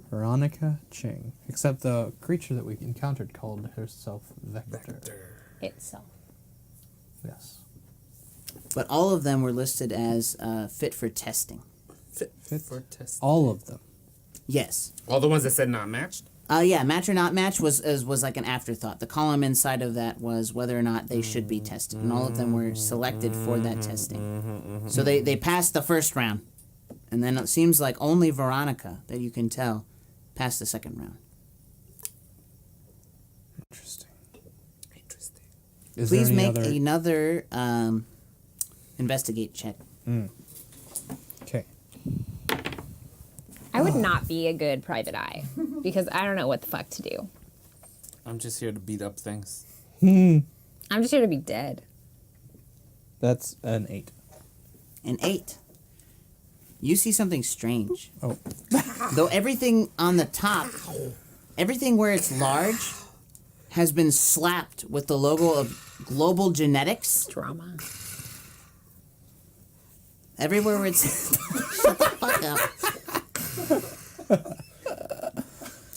S3: Veronica Cheng. Except the creature that we encountered called herself Vector.
S4: Itself.
S3: Yes.
S2: But all of them were listed as fit for testing.
S1: Fit for test.
S3: All of them.
S2: Yes.
S1: All the ones that said not matched?
S2: Yeah, match or not match was like an afterthought. The column inside of that was whether or not they should be tested, and all of them were selected for that testing. So they passed the first round, and then it seems like only Veronica, that you can tell, passed the second round.
S3: Interesting.
S1: Interesting.
S3: Is
S2: Please
S3: there any
S2: make
S3: other...
S2: another investigate check.
S3: Okay.
S4: I would not be a good private eye because I don't know what the fuck to do.
S1: I'm just here to beat up things.
S4: I'm just here to be dead.
S3: That's an 8.
S2: An 8. You see something strange.
S3: Oh.
S2: Though everything on the top, everything where it's large, has been slapped with the logo of Global Genetics.
S4: Drama.
S2: Everywhere where it's shut the fuck up.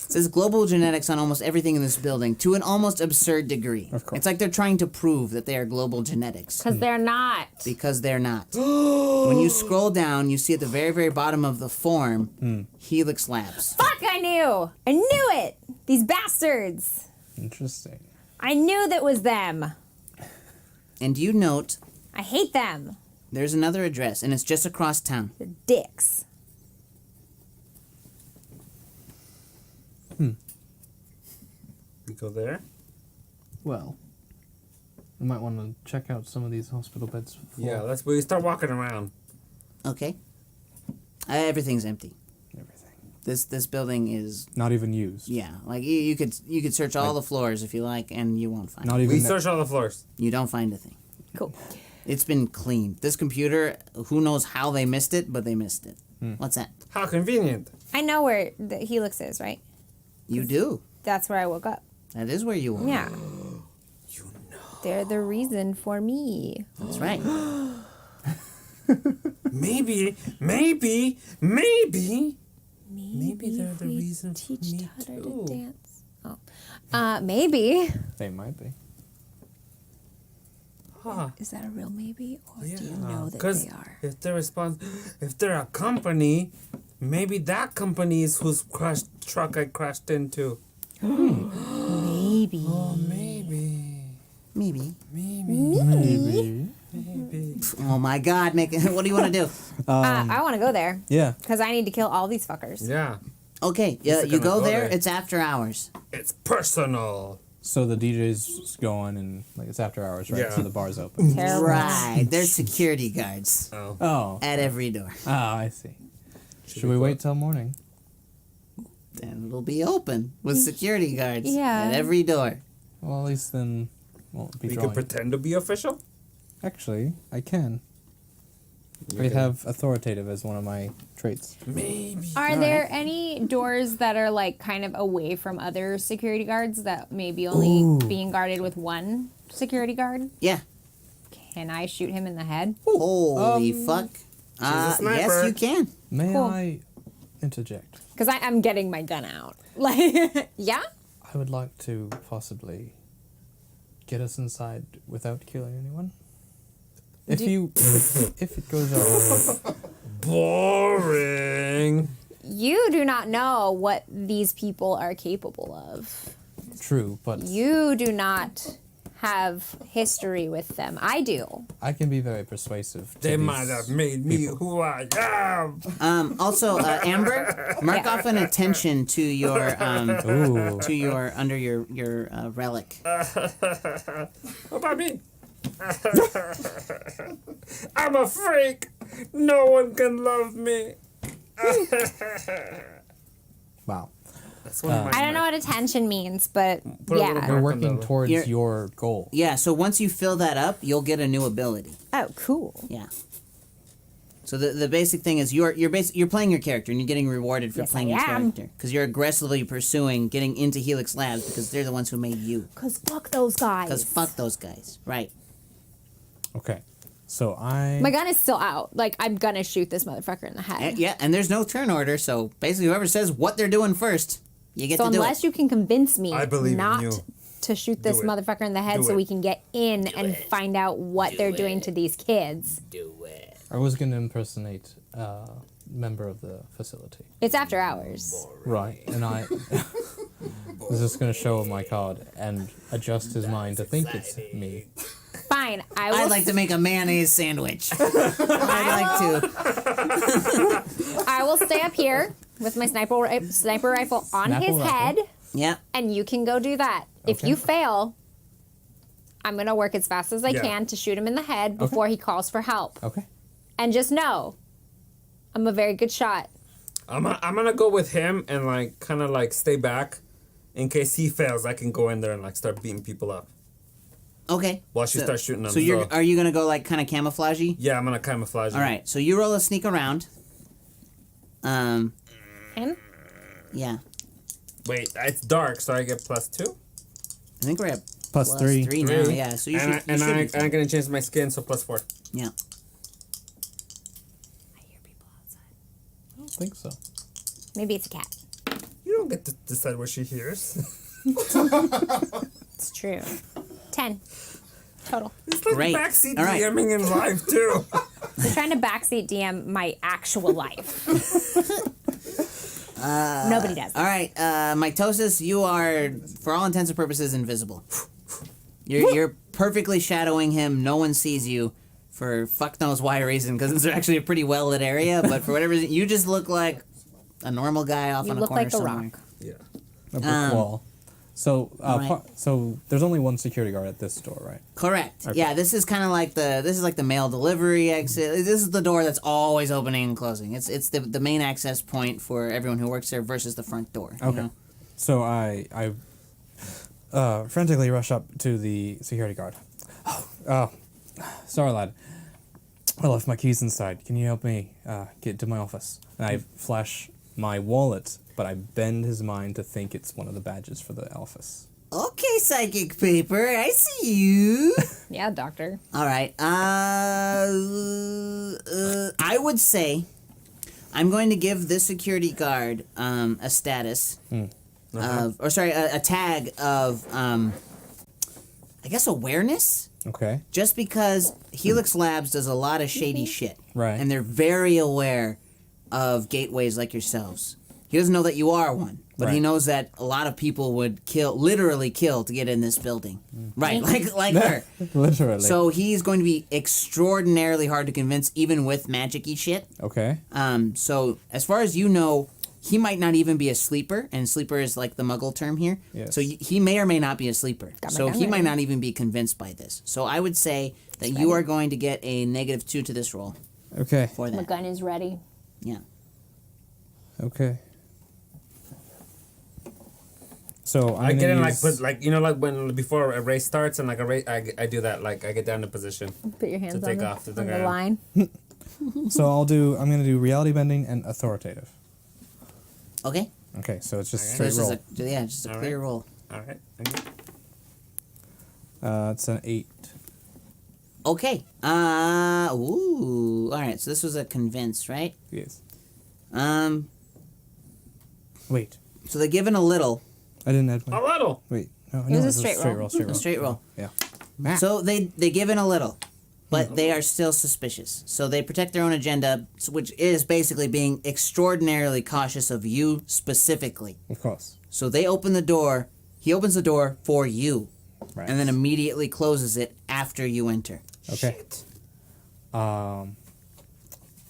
S2: It says Global Genetics on almost everything in this building to an almost absurd degree.
S3: Of course.
S2: It's like they're trying to prove that they are Global Genetics.
S4: Because they're not.
S2: Because they're not. When you scroll down, you see at the very, very bottom of the form, Helix Labs.
S4: Fuck, I knew. I knew it. These bastards.
S3: Interesting.
S4: I knew that was them.
S2: And you note
S4: I hate them.
S2: there's another address, and it's just across town.
S4: They're dicks.
S1: We go there.
S3: Well, we might want to check out some of these hospital beds.
S1: Yeah, we start walking around.
S2: Okay. Everything's empty.
S3: Everything.
S2: This building is
S3: Not even used.
S2: like you could search all the floors if you like, and you won't find.
S3: Not
S2: it.
S3: even.
S1: We
S3: that-
S1: search all the floors.
S2: You don't find a thing.
S4: Cool.
S2: It's been cleaned. This computer, who knows how they missed it, but they missed it. What's that?
S1: How convenient.
S4: I know where the Helix is, right?
S2: You do.
S4: That's where I woke up.
S2: That is where you are.
S4: Yeah.
S1: You know.
S4: They're the reason for me.
S2: That's right.
S1: Maybe they're the
S4: we
S1: reason for
S4: teach
S1: me
S4: Tutter
S1: too.
S4: to dance. Oh. Maybe.
S3: They might be.
S1: Huh.
S4: Is that a real maybe, or do you
S1: Yeah,
S4: know that
S1: 'cause
S4: they are?
S1: if they're a company, maybe that company is whose truck I crashed into.
S4: Maybe.
S1: Oh, maybe.
S2: Maybe.
S3: Maybe.
S2: Oh my God, what do you want to do?
S4: I want to go there
S3: Yeah.
S4: because I need to kill all these fuckers.
S1: Yeah,
S2: Okay,
S1: Just
S2: you
S1: gonna
S2: go
S1: go
S2: there.
S1: there.
S2: It's after hours.
S1: it's personal.
S3: So the DJ's going and like it's after hours, right?
S1: Yeah.
S3: So the bar's open.
S4: Terrible.
S2: Right. There's security guards
S1: Oh,
S3: Oh.
S2: at every door.
S3: I see. Should we wait till morning?
S2: Then it'll be open with security guards
S4: Yeah.
S2: at every door.
S3: Well, at least then won't be
S1: we
S3: drawing.
S1: can pretend to be official.
S3: Actually, I can. I have authoritative as one of my traits.
S1: Maybe.
S4: Are there any doors that are like kind of away from other security guards that may be only being guarded with one security guard?
S2: Yeah.
S4: Can I shoot him in the head?
S2: Holy fuck.
S1: a sniper.
S2: Yes, you can.
S3: May
S4: Cool.
S3: I interject?
S4: Because I'm getting my gun out. Like, yeah?
S3: I would like to possibly get us inside without killing anyone. If if it goes our way.
S1: Boring.
S4: You do not know what these people are capable of.
S3: True, but
S4: You do not have history with them. I do.
S3: I can be very persuasive. To
S1: They
S3: these
S1: might have made me
S3: people.
S1: who I am.
S2: Also, Amber, mark
S4: Yeah.
S2: off an attention to your
S3: Ooh.
S2: to your under your relic.
S1: What about me? I'm a freak. No one can love me.
S3: Wow.
S1: That's one of my.
S4: I don't know what attention means, but
S1: Put a little
S4: yeah.
S3: We're
S1: mark on
S3: working
S1: the-
S3: towards
S2: You're-
S3: your goal.
S2: Yeah. So once you fill that up, you'll get a new ability.
S4: Oh, cool.
S2: Yeah. So the basic thing is you're playing your character and you're getting rewarded for
S4: Yes,
S2: playing
S4: I
S2: your
S4: am.
S2: character because you're aggressively pursuing getting into Helix Labs because they're the ones who made you.
S4: Because fuck those guys.
S2: Because fuck those guys, right?
S3: Okay. So I
S4: My gun is still out. Like, I'm gonna shoot this motherfucker in the head.
S2: Yeah, and there's no turn order, so basically whoever says what they're doing first, you get
S4: So
S2: to do
S4: unless
S2: it.
S4: you can convince me
S1: I believe in
S4: not
S1: you.
S4: to shoot this
S1: Do it.
S4: motherfucker in the head
S1: Do
S4: so
S1: it.
S4: we can get in and find out what they're doing to these kids.
S3: I was going to impersonate a member of the facility.
S4: It's after hours.
S3: Right. And I was just going to show him my card and adjust his mind to think it's me.
S4: Fine. I will
S2: I'd like to make a mayonnaise sandwich. I'd like to.
S4: I will stay up here with my sniper rifle on
S3: Snapple
S4: his
S3: rifle.
S4: head,
S2: Yeah.
S4: and you can go do that. If
S3: Okay.
S4: you fail, I'm gonna work as fast as I
S1: Yeah.
S4: can to shoot him in the head before he calls for help.
S3: Okay.
S4: And just know, I'm a very good shot.
S1: I'm gonna go with him and like kind of like stay back, in case he fails. I can go in there and like start beating people up.
S2: Okay.
S1: While she starts shooting them,
S2: So
S1: so-
S2: are you gonna go like kind of camouflagey?
S1: Yeah, I'm gonna camouflage.
S2: All right. So you roll a sneak around.
S4: And
S2: Yeah.
S1: Wait, it's dark, so I get +2.
S2: I think we're at
S3: Plus three.
S2: 3 now. Yeah, so you should.
S1: And
S2: you should be
S1: I'm gonna change my skin, so +4.
S2: Yeah.
S4: I hear people outside.
S3: I don't think so.
S4: Maybe it's a cat.
S1: You don't get to decide what she hears.
S4: It's true. 10 total.
S1: It's like
S2: Great.
S1: backseat
S2: All right.
S1: DMing in life too.
S4: I'm trying to backseat DM my actual life. Nobody does.
S2: All right, Mitosis, you are, for all intents and purposes, invisible. You're perfectly shadowing him. No one sees you for fuck knows why reason, because it's actually a pretty well lit area. But for whatever reason, you just look like a normal guy off
S4: You
S2: on a
S4: look
S2: corner
S4: like a
S2: somewhere.
S4: rock.
S1: Yeah.
S3: A brick wall. So,
S2: right.
S3: so there's only one security guard at this store, right?
S2: Correct.
S3: Okay.
S2: Yeah, this is kind of like the mail delivery exit. This is the door that's always opening and closing. It's the main access point for everyone who works there versus the front door. You
S3: Okay.
S2: know?
S3: So I frantically rush up to the security guard. Oh, sorry, lad. I left my keys inside. Can you help me get to my office? And I flash my wallet, but I bend his mind to think it's one of the badges for the office.
S2: Okay, psychic paper, I see you.
S4: Yeah, doctor.
S2: All right. I would say I'm going to give this security guard a status of, or sorry, a tag of, I guess, awareness.
S3: Okay.
S2: Just because Helix Labs does a lot of shady shit.
S3: Right.
S2: And they're very aware of gateways like yourselves. He doesn't know that you are one, but he
S3: Right.
S2: knows that a lot of people would literally kill to get in this building. Right, like her.
S3: Literally.
S2: So he's going to be extraordinarily hard to convince, even with magic-y shit.
S3: Okay.
S2: So as far as you know, he might not even be a sleeper, and sleeper is like the muggle term here.
S3: Yes.
S2: So he may or may not be a sleeper.
S4: Got my
S2: So
S4: gun
S2: he might
S4: ready.
S2: not even be convinced by this. So I would say that you are going to get a -2 to this roll
S3: Okay.
S2: for
S4: My
S2: that.
S4: gun is ready.
S2: Yeah.
S3: Okay. So
S1: I
S3: I'm
S1: get in
S3: gonna
S1: like
S3: use-
S1: put like you know like when before a race starts and like a race I do that like I get down to position.
S4: Put your hands
S1: To
S4: on,
S1: take
S4: the,
S1: off to the
S4: on the
S1: ground.
S4: line.
S3: So I'm gonna do reality bending and authoritative.
S2: Okay.
S3: Okay, so it's just
S1: Okay.
S2: So
S3: straight
S2: this
S3: roll.
S2: is just a
S1: All
S2: clear
S1: right.
S2: roll.
S1: All right.
S3: It's an 8.
S2: Okay. Ooh. All right. So this was a convince, right?
S3: Yes.
S2: So
S3: Wait,
S2: they're given a little.
S3: I didn't add one.
S1: A little.
S3: Wait, no,
S4: was
S3: no,
S4: a
S3: it's
S4: straight roll.
S3: Straight roll.
S2: A straight roll.
S3: Yeah.
S2: So they give in a little, but they are still suspicious. So they protect their own agenda, which is basically being extraordinarily cautious of you specifically.
S3: Of course.
S2: So they open the door. He opens the door for you,
S3: Right.
S2: and then immediately closes it after you enter.
S3: Okay.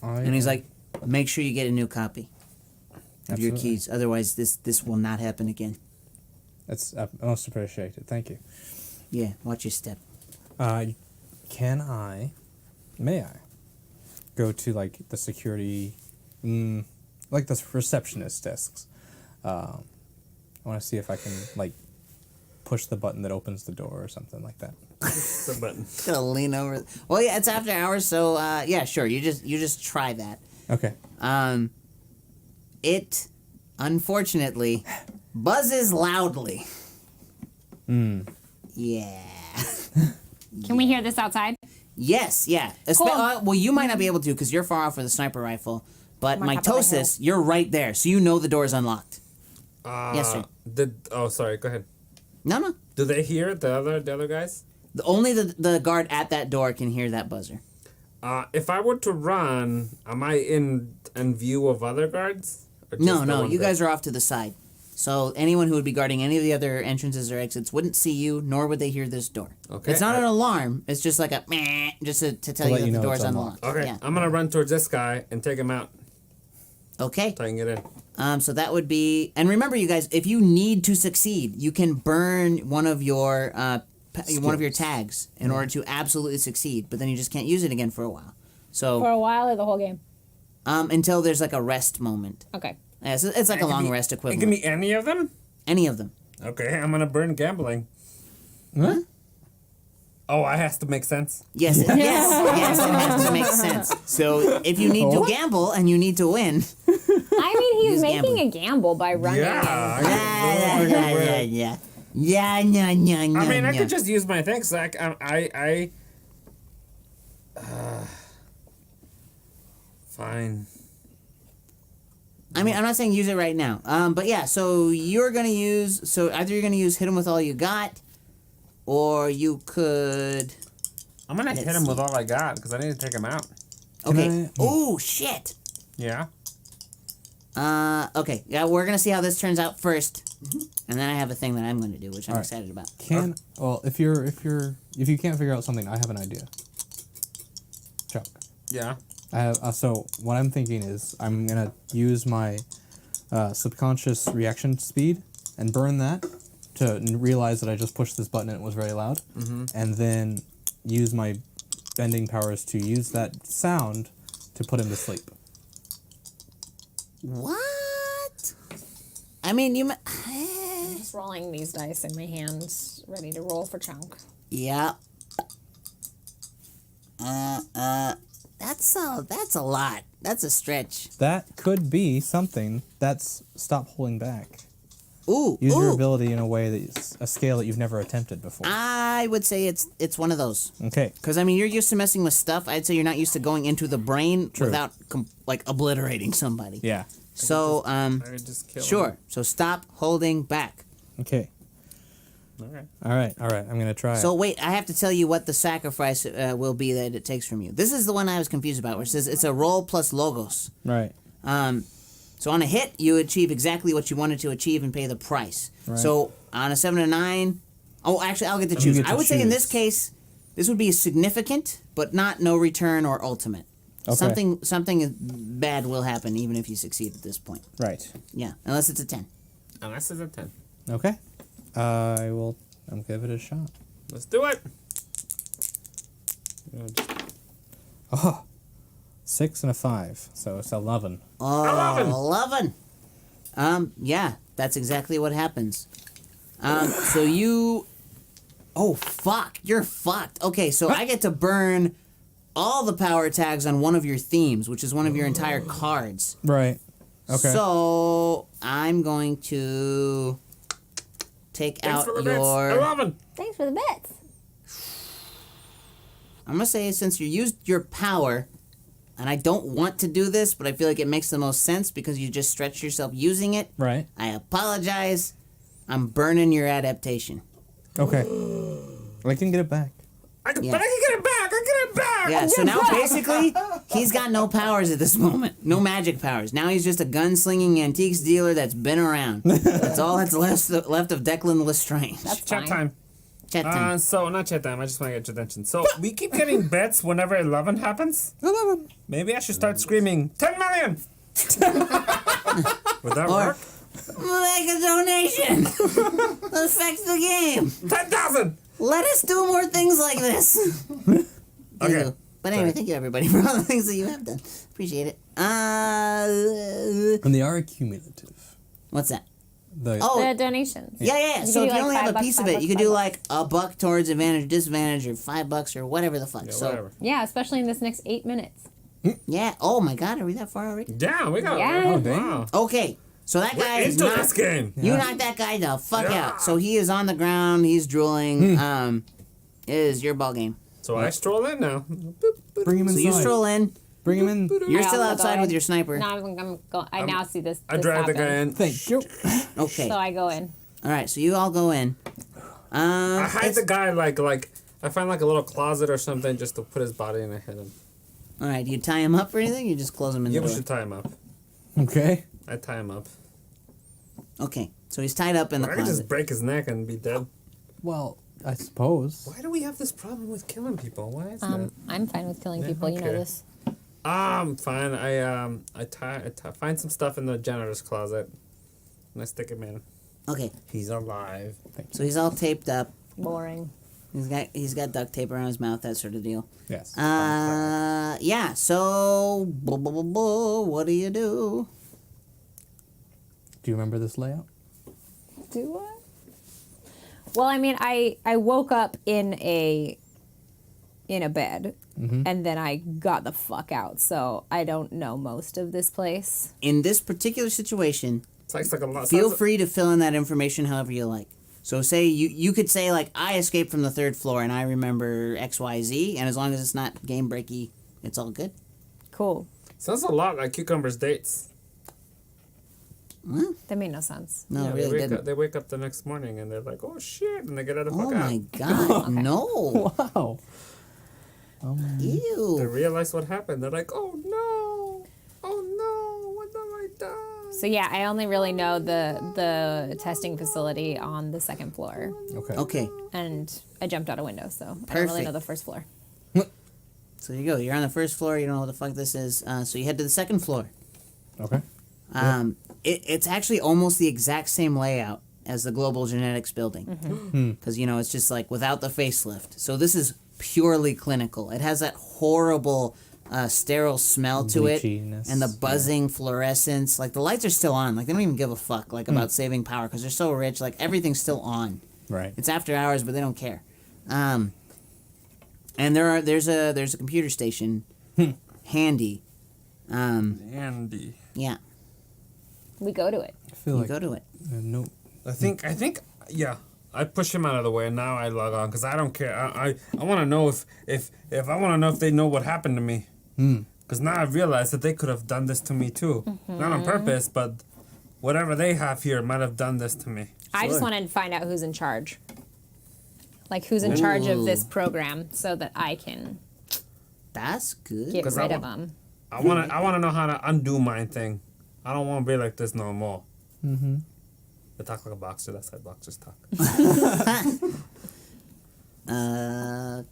S2: And he's like, "Make sure you get a new copy of your
S3: Absolutely.
S2: keys. Otherwise, this will not happen again."
S3: That's most appreciated. Thank you.
S2: Yeah, watch your step.
S3: May I go to like the security, like the receptionist desks? I want to see if I can like push the button that opens the door or something like that.
S1: The button.
S2: Gonna lean over. Well, yeah, it's after hours, so yeah, sure. You just try that.
S3: Okay.
S2: It unfortunately buzzes loudly. Yeah.
S4: Can we hear this outside?
S2: Yes, yeah.
S4: Cool.
S2: Well, you might not be able to because you're far off with a sniper rifle, but
S4: I'm on top of the
S2: Mitosis, you're right there, so you know the door is unlocked. Yes, sir.
S1: Sorry. Go ahead.
S2: No.
S1: Do they hear the other guys?
S2: Only the guard at that door can hear that buzzer.
S1: If I were to run, am I in view of other guards? Or just
S2: No,
S1: the
S2: no,
S1: one
S2: you
S1: that-
S2: guys are off to the side. So anyone who would be guarding any of the other entrances or exits wouldn't see you, nor would they hear this door.
S1: Okay,
S2: It's not
S1: I-
S2: an alarm. It's just like a meh, just to tell
S3: To
S2: you
S3: let
S2: that
S3: you
S2: the
S3: know
S2: door's
S3: it's
S2: unlocked.
S3: unlocked.
S1: Okay,
S2: Yeah.
S1: I'm gonna run towards this guy and take him out,
S2: Okay.
S1: so I can get in.
S2: So that would be, and remember, you guys, if you need to succeed, you can burn one of your tags in order to absolutely succeed, but then you just can't use it again for a while. So
S4: For a while or the whole game?
S2: until there's like a rest moment.
S4: Okay.
S2: Yeah, so it's like a long rest
S1: It
S2: equivalent.
S1: can be any of them.
S2: Any of them.
S1: Okay, I'm gonna burn gambling.
S3: Huh?
S1: Oh, it has to make sense.
S2: Yes, it has to make sense. So if you need to gamble and you need to win,
S4: I mean, he's
S2: Use
S4: making
S2: gambling.
S4: a gamble by running.
S1: Yeah.
S2: yeah. Yeah, no.
S1: I mean, I could just use my things. Like, fine.
S2: I mean, I'm not saying use it right now. But yeah, so you're gonna use. So either you're gonna use hit him with all you got, or you could.
S1: I'm gonna hit him with all I got because I need to take him out.
S2: Okay. Oh shit.
S1: Yeah.
S2: Okay. Yeah, we're gonna see how this turns out first, and then I have a thing that I'm gonna do, which I'm excited about.
S3: Well, if you can't figure out something, I have an idea. Chuck.
S1: Yeah.
S3: I have, so what I'm thinking is I'm gonna use my subconscious reaction speed and burn that to realize that I just pushed this button and it was very loud, and then use my bending powers to use that sound to put him to sleep.
S2: What? I mean, you.
S4: I'm just rolling these dice in my hands, ready to roll for chunk.
S2: Yeah. That's a lot. That's a stretch.
S3: That could be something. That's stop holding back.
S2: Ooh.
S3: Use your ability in a way that's a scale that you've never attempted before.
S2: I would say it's one of those.
S3: Okay.
S2: Because I mean, you're used to messing with stuff. I'd say you're not used to going into the brain
S3: True.
S2: without like obliterating somebody.
S3: Yeah.
S2: So
S1: I could just kill
S2: sure.
S1: him.
S2: So stop holding back.
S3: Okay.
S1: Okay.
S3: All right. I'm gonna try.
S2: So wait, I have to tell you what the sacrifice will be that it takes from you. This is the one I was confused about, where it says it's a roll plus logos.
S3: Right.
S2: So on a hit, you achieve exactly what you wanted to achieve and pay the price.
S3: Right.
S2: So on a 7 and a 9, actually, I'll get to choose.
S3: get to
S2: I would say in
S3: choose.
S2: this case, this would be significant, but not no return or ultimate.
S3: Okay.
S2: Something bad will happen even if you succeed at this point.
S3: Right.
S2: Yeah, unless it's a 10.
S1: Unless it's a 10.
S3: Okay. I'll give it a shot.
S1: Let's do it.
S3: Oh, 6 and a 5, so it's 11.
S2: Oh,
S1: 11.
S2: 11. Yeah, that's exactly what happens. So you... Oh, fuck. You're fucked. Okay, so I get to burn all the power tags on one of your themes, which is one of your entire cards.
S3: Right. Okay.
S2: So I'm going to take
S1: Thanks
S2: out
S1: for the bits.
S2: your...
S1: 11.
S4: Thanks for the bets.
S2: I'm going to say since you used your power, and I don't want to do this, but I feel like it makes the most sense because you just stretched yourself using it.
S3: Right.
S2: I apologize. I'm burning your adaptation.
S3: Okay. I can get it back.
S1: But I can
S2: Yeah.
S1: get it back. I get it back.
S2: Yeah, so now basically, he's got no powers at this moment. No magic powers. Now he's just a gunslinging antiques dealer that's been around. That's all that's left of Declan Lestrange.
S4: That's
S1: Chat
S4: fine.
S1: time.
S2: Chat time.
S1: So not chat time. I just want to get your attention. So we keep getting bets whenever 11 happens.
S3: 11.
S1: Maybe I should start screaming 10 million. Would that work?
S2: Make a donation. Affect the game.
S1: 10,000.
S2: Let us do more things like this.
S1: Okay.
S2: Ew. But anyway, thank you everybody for all the things that you have done. Appreciate it.
S3: And they are cumulative.
S2: What's that?
S3: The
S2: Oh,
S4: The donations.
S2: yeah.
S4: You
S2: So
S4: could
S2: if
S4: do
S2: you only
S4: like
S2: have a
S4: $5,
S2: piece of it, you could
S4: $5,
S2: do
S4: $5.
S2: like $1 towards advantage, disadvantage, or $5 or whatever the fuck.
S1: Yeah,
S2: so
S1: whatever.
S4: Yeah, especially in this next 8 minutes.
S2: yeah. Oh my God, are we that far already?
S1: Yeah, we got
S4: Yeah.
S1: it.
S3: Oh, dang.
S1: Wow.
S2: Okay. So that guy
S1: We're
S2: is
S1: into
S2: not.
S1: this game.
S2: You knocked that guy the fuck
S1: Yeah.
S2: out. So he is on the ground. He's drooling. It is your ball game.
S1: So I stroll in now.
S3: Bring him
S2: So
S3: inside.
S2: you stroll in.
S3: Bring him in.
S2: You're
S4: I
S2: still
S4: also
S2: outside
S4: go
S2: with
S4: in.
S2: your sniper.
S4: No, I now see this.
S1: I
S4: this
S1: drag the guy
S4: happen.
S1: in.
S3: Thank you.
S2: Okay.
S4: So I go in.
S2: All right. So you all go in.
S1: I hide
S2: It's-
S1: the guy like I find like a little closet or something just to put his body in and hit him.
S2: All right. Do you tie him up or anything? You just close him in
S1: Yeah,
S2: the
S1: we
S2: door.
S1: should tie him up.
S3: Okay.
S1: I tie him up.
S2: Okay. So he's tied up in the
S1: I could just
S2: closet.
S1: break his neck and be dead.
S3: Well, I suppose.
S1: Why do we have this problem with killing people? Why is that?
S4: I'm fine with killing
S1: Yeah,
S4: people. You know
S1: okay.
S4: this.
S1: Fine. I find some stuff in the janitor's closet, and I stick him in.
S2: Okay.
S1: He's alive.
S2: So he's all taped up.
S4: Boring.
S2: He's got duct tape around his mouth, that sort of deal.
S3: Yes.
S2: Yeah. So what do you do?
S3: Do you remember this layout?
S4: Do I? Well, I mean, I woke up in a bed, and then I got the fuck out. So I don't know most of this place.
S2: In this particular situation,
S1: It's like a lot.
S2: feel free to fill in that information however you like. So say you could say like I escaped from the 3rd floor and I remember XYZ, and as long as it's not game breaky, it's all good.
S4: Cool.
S1: Sounds a lot like Cucumber's dates.
S4: That made no sense.
S2: No,
S1: Yeah,
S2: it really didn't.
S1: they wake up the next morning and they're like, oh shit, and they get out of the
S2: Oh
S1: fuck
S2: my
S1: out.
S2: god, no.
S3: Wow.
S1: They
S2: Ew.
S1: realize what happened. They're like, oh no, what have I done?
S4: So yeah, I only really know the testing facility on the 2nd floor,
S3: Okay.
S2: Okay,
S4: and I jumped out a window, so I don't really know
S2: Perfect.
S4: the 1st floor.
S2: so you go. You're on the 1st floor. You don't know what the fuck this is. So you head to the 2nd floor.
S3: Okay.
S2: It's actually almost the exact same layout as the Global Genetics building. Because, it's just like without the facelift. So this is purely clinical. It has that horrible sterile smell to it.
S3: Bleachiness,
S2: And the buzzing fluorescence. Like the lights are still on. Like they don't even give a fuck like about saving power because they're so rich. Like everything's still on.
S3: Right.
S2: It's after hours, but they don't care. And there's a computer station handy.
S1: Andy.
S2: Yeah,
S4: We go to it.
S3: I feel
S2: you
S3: like
S2: go to it.
S3: no.
S1: I think, yeah. I push him out of the way, and now I log on because I don't care. I want to know if I want to know if they know what happened to me. Because now I realize that they could have done this to me too, not on purpose, but whatever they have here might have done this to me.
S4: I just wanted to find out who's in charge. Like who's in charge of this program, so that I can
S2: That's good.
S4: get
S1: 'Cause
S4: rid
S1: I
S4: of them.
S1: I want to know how to undo my thing. I don't want to be like this no more.
S3: Mm-hmm.
S1: I talk like a boxer. That's how boxers talk.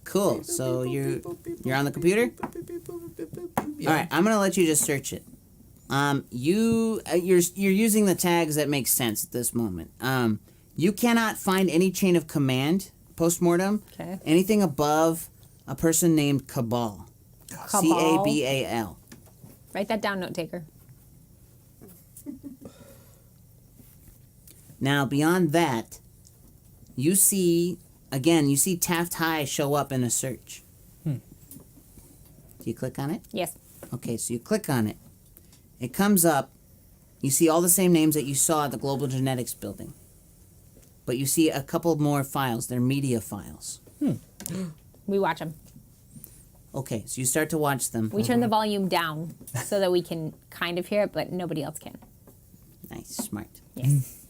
S2: Cool. So you're on the computer. All right, I'm gonna let you just search it. You're using the tags that make sense at this moment. You cannot find any chain of command postmortem.
S4: Okay.
S2: Anything above a person named Cabal. Cabal.
S4: Write that down, note taker.
S2: Now beyond that, you see Taft High show up in a search. Do you click on it?
S4: Yes.
S2: Okay, so you click on it. It comes up. You see all the same names that you saw at the Global Genetics building. But you see a couple more files. They're media files.
S4: We watch them.
S2: Okay, so you start to watch them.
S4: We turn the volume down so that we can kind of hear it, but nobody else can.
S2: Nice, smart.
S4: Yes.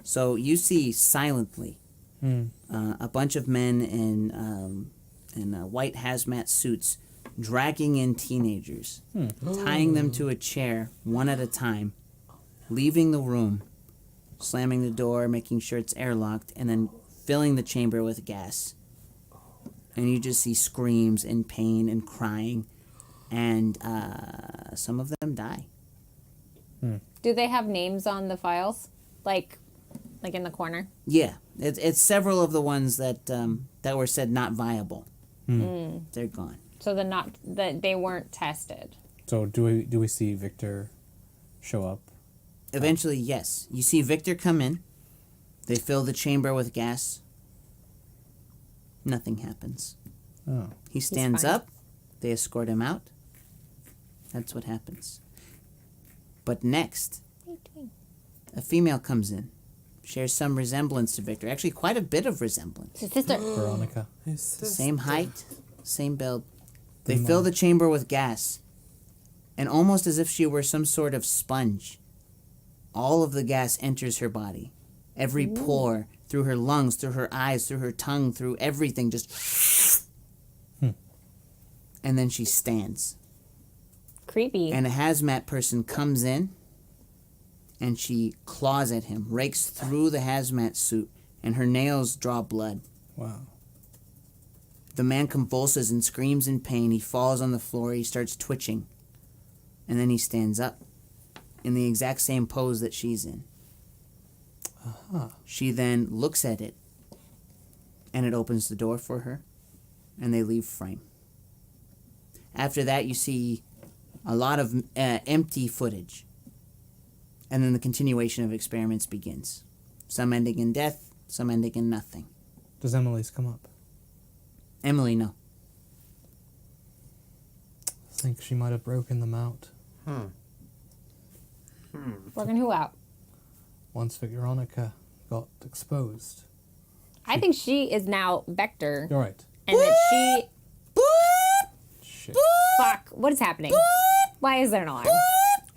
S2: So you see silently a bunch of men in white hazmat suits dragging in teenagers, tying them to a chair one at a time, leaving the room, slamming the door, making sure it's airlocked, and then filling the chamber with gas. And you just see screams and pain and crying, and some of them die.
S4: Do they have names on the files? Like in the corner?
S2: Yeah, it's several of the ones that were said not viable. They're gone.
S4: So they weren't tested.
S3: So do we see Victor show up?
S2: Eventually, yes. You see Victor come in. They fill the chamber with gas. Nothing happens.
S3: Oh.
S2: He stands
S4: fine.
S2: up. They escort him out. That's what happens. But next, a female comes in. Shares some resemblance to Victor. Actually, quite a bit of resemblance.
S4: His sister.
S3: Veronica.
S2: Same height, same build. They fill the chamber with gas. And almost as if she were some sort of sponge, all of the gas enters her body. Every pore, through her lungs, through her eyes, through her tongue, through everything, just... And then she stands.
S4: Creepy.
S2: And a hazmat person comes in, and she claws at him, rakes through the hazmat suit, and her nails draw blood.
S3: Wow.
S2: The man convulses and screams in pain. He falls on the floor. He starts twitching. And then he stands up in the exact same pose that she's in. She then looks at it, and it opens the door for her, and they leave frame. After that, you see a lot of empty footage. And then the continuation of experiments begins. Some ending in death, some ending in nothing.
S3: Does Emily's come up?
S2: Emily, no.
S3: I think she might have broken them out.
S4: Working who out?
S3: Once Veronica got exposed.
S4: I think she is now Vector.
S3: All right.
S4: And that she...
S3: Shit.
S4: Fuck. What is happening? Why is there an alarm?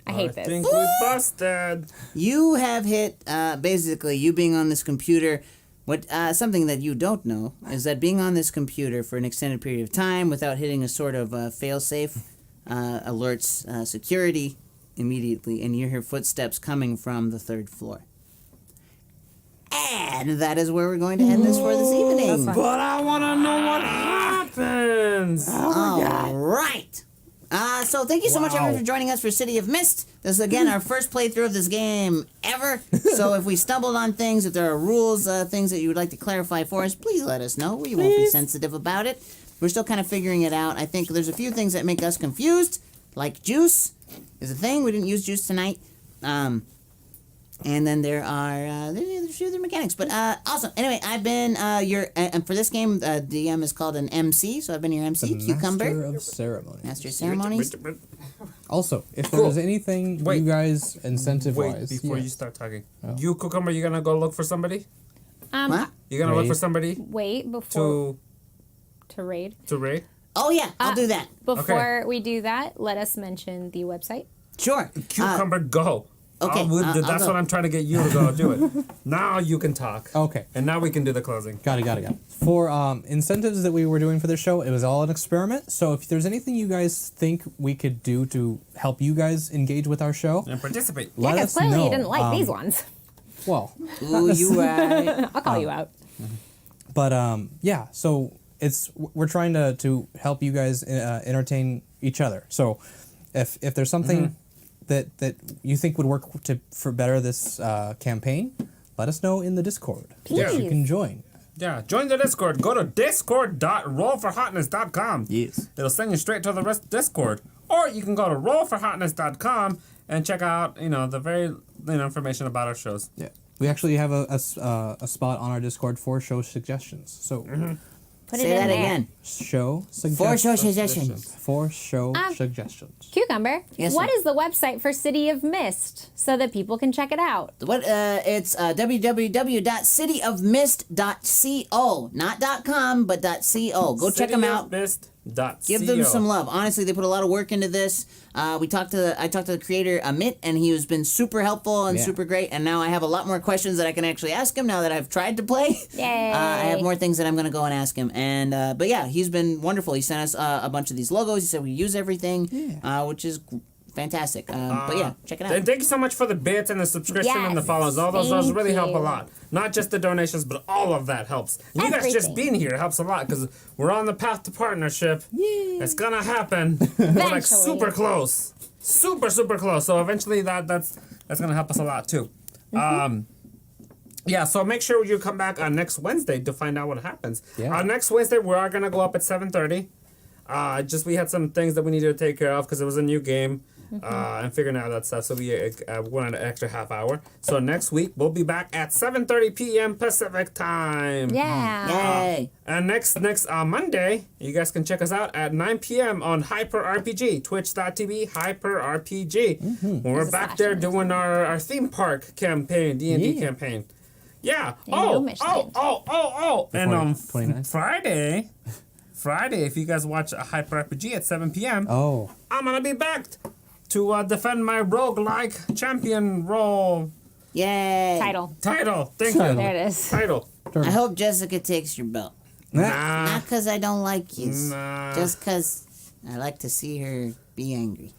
S4: I hate
S1: I
S4: this.
S1: think we busted.
S2: You have hit, basically, you being on this computer. What something that you don't know is that being on this computer for an extended period of time without hitting a sort of fail-safe alerts security immediately, and you hear footsteps coming from the 3rd floor. And that is where we're going to end this for this evening.
S1: But I want to know what happens.
S2: All right. So thank you so much, everyone, for joining us for City of Mist. This is, again, our first playthrough of this game ever. So if we stumbled on things, if there are rules, things that you would like to clarify for us, please let us know. We won't be sensitive about it. We're still kind of figuring it out. I think there's a few things that make us confused, like juice is a thing. We didn't use juice tonight. And then there are there's a few other mechanics. But awesome. Anyway, I've been and for this game, DM is called an MC, so I've been your MC,
S3: The
S2: Cucumber.
S3: Master of Ceremonies.
S2: Master of Ceremonies.
S3: Also, if there's anything
S1: Wait.
S3: you guys incentive-wise...
S1: Wait, before
S3: yes.
S1: you start talking.
S3: Oh.
S1: You, Cucumber, you gonna go look for somebody?
S2: What?
S1: You gonna look
S3: Raid.
S1: for somebody
S4: Wait, before... To raid.
S1: to raid?
S2: Oh, yeah, I'll do that.
S4: Before we do that, let us mention the website.
S2: Sure.
S1: Cucumber, go.
S2: okay,
S1: That's
S2: I'll go.
S1: what I'm trying to get you to go do it. Now you can talk.
S3: Okay.
S1: And now we can do the closing.
S3: Got it. For incentives that we were doing for this show, it was all an experiment. So if there's anything you guys think we could do to help you guys engage with our show,
S1: And participate.
S4: Yeah,
S3: let
S4: because
S3: us
S4: clearly
S3: know.
S4: you didn't like these ones.
S3: Well,
S2: Ooh, you right.
S4: I'll call you out.
S3: but yeah. So we're trying to help you guys entertain each other. So if there's something that you think would work for better this campaign, let us know in the Discord.
S1: Please.
S3: You can join.
S1: Yeah, join the Discord. Go to discord.rollforhotness.com.
S3: Yes.
S1: It'll send you straight to the rest Discord. Or you can go to rollforhotness.com and check out, the very information about our shows.
S3: Yeah. We actually have a spot on our Discord for show suggestions. So
S4: Put
S2: Say
S4: it in
S2: that
S4: there.
S2: again.
S3: show suggestions.
S2: For show suggestions.
S3: For show suggestions.
S4: Cucumber,
S2: Yes,
S4: what
S2: sir.
S4: is the website for City of Mist so that people can check it out?
S2: What? It's www.cityofmist.co. Not .com, but .co. Go check them out. Give them some love. Honestly, they put a lot of work into this. I talked to the creator Amit, and he has been super helpful and
S3: Yeah.
S2: super great. And now I have a lot more questions that I can actually ask him now that I've tried to play.
S4: Yay.
S2: I have more things that I'm going to go and ask him. And but yeah, he's been wonderful. He sent us a bunch of these logos. He said we use everything, which is fantastic. But yeah, check it out.
S1: And thank you so much for the bits and the subscription and the
S4: Yes.
S1: follows. All those
S4: Thank
S1: really help a
S4: you.
S1: lot. Not just the donations, but all of that helps. And you guys just
S4: Everything.
S1: being here helps a lot because we're on the path to partnership. Yeah. It's gonna happen. We're like
S4: Eventually.
S1: super close. Super close. So eventually that's gonna help us a lot too. Yeah, so make sure you come back on next Wednesday to find out what happens.
S3: Yeah.
S1: Next Wednesday we are gonna go up at 7:30. We had some things that we needed to take care of because it was a new game. And figuring out that stuff, so we wanted an extra half hour. So next week we'll be back at 7:30 p.m. Pacific time.
S4: Yeah.
S2: Yay!
S1: And next Monday, you guys can check us out at 9 p.m. on Hyper RPG, twitch.tv Hyper RPG. When we're
S4: There's a
S1: back
S4: slash
S1: there
S4: in it.
S1: doing our theme park campaign, D&D
S3: Yeah.
S1: campaign. Yeah.
S4: new mission.
S1: And on
S3: 29th?
S1: Friday, if you guys watch Hyper RPG at 7 p.m.,
S3: Oh.
S1: I'm gonna be back to defend my roguelike champion role
S2: Yay!
S4: Title.
S1: title. Thank
S3: Title.
S1: you.
S4: There it is.
S1: Title.
S2: I hope Jessica takes your belt.
S1: Nah.
S2: Not because I don't like you,
S1: Nah.
S2: just because I like to see her be angry.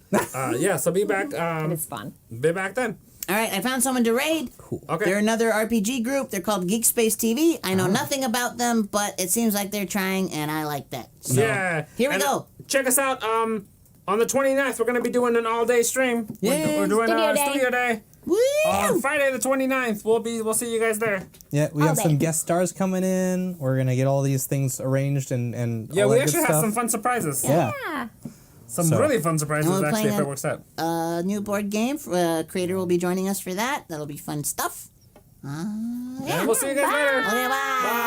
S1: Yeah, so be back.
S4: It's fun.
S1: Be back then.
S2: All right, I found someone to raid.
S3: Cool.
S1: Okay.
S2: They're another RPG group. They're called Geek Space TV. I know nothing about them, but it seems like they're trying, and I like that. So,
S1: Yeah.
S2: Here we
S1: And
S2: go.
S1: Check us out. On the 29th, we're gonna be doing an all-day stream.
S3: Yay.
S1: We're doing
S4: Studio day.
S1: studio day.
S2: Woo!
S1: On Friday the 29th, we'll see you guys there.
S3: Yeah, we
S4: All
S3: have
S4: day.
S3: some guest stars coming in. We're gonna get all these things arranged and
S1: Yeah,
S3: all
S1: we
S3: that
S1: actually
S3: good
S1: have
S3: stuff.
S1: some fun surprises.
S3: Yeah.
S4: Yeah.
S1: Some
S3: So-
S1: really fun surprises,
S2: And we're
S1: actually, if
S2: playing
S1: it works out.
S2: New board game. Creator will be joining us for that. That'll be fun stuff.
S1: And we'll see you guys later.
S2: Okay, bye.
S1: Bye.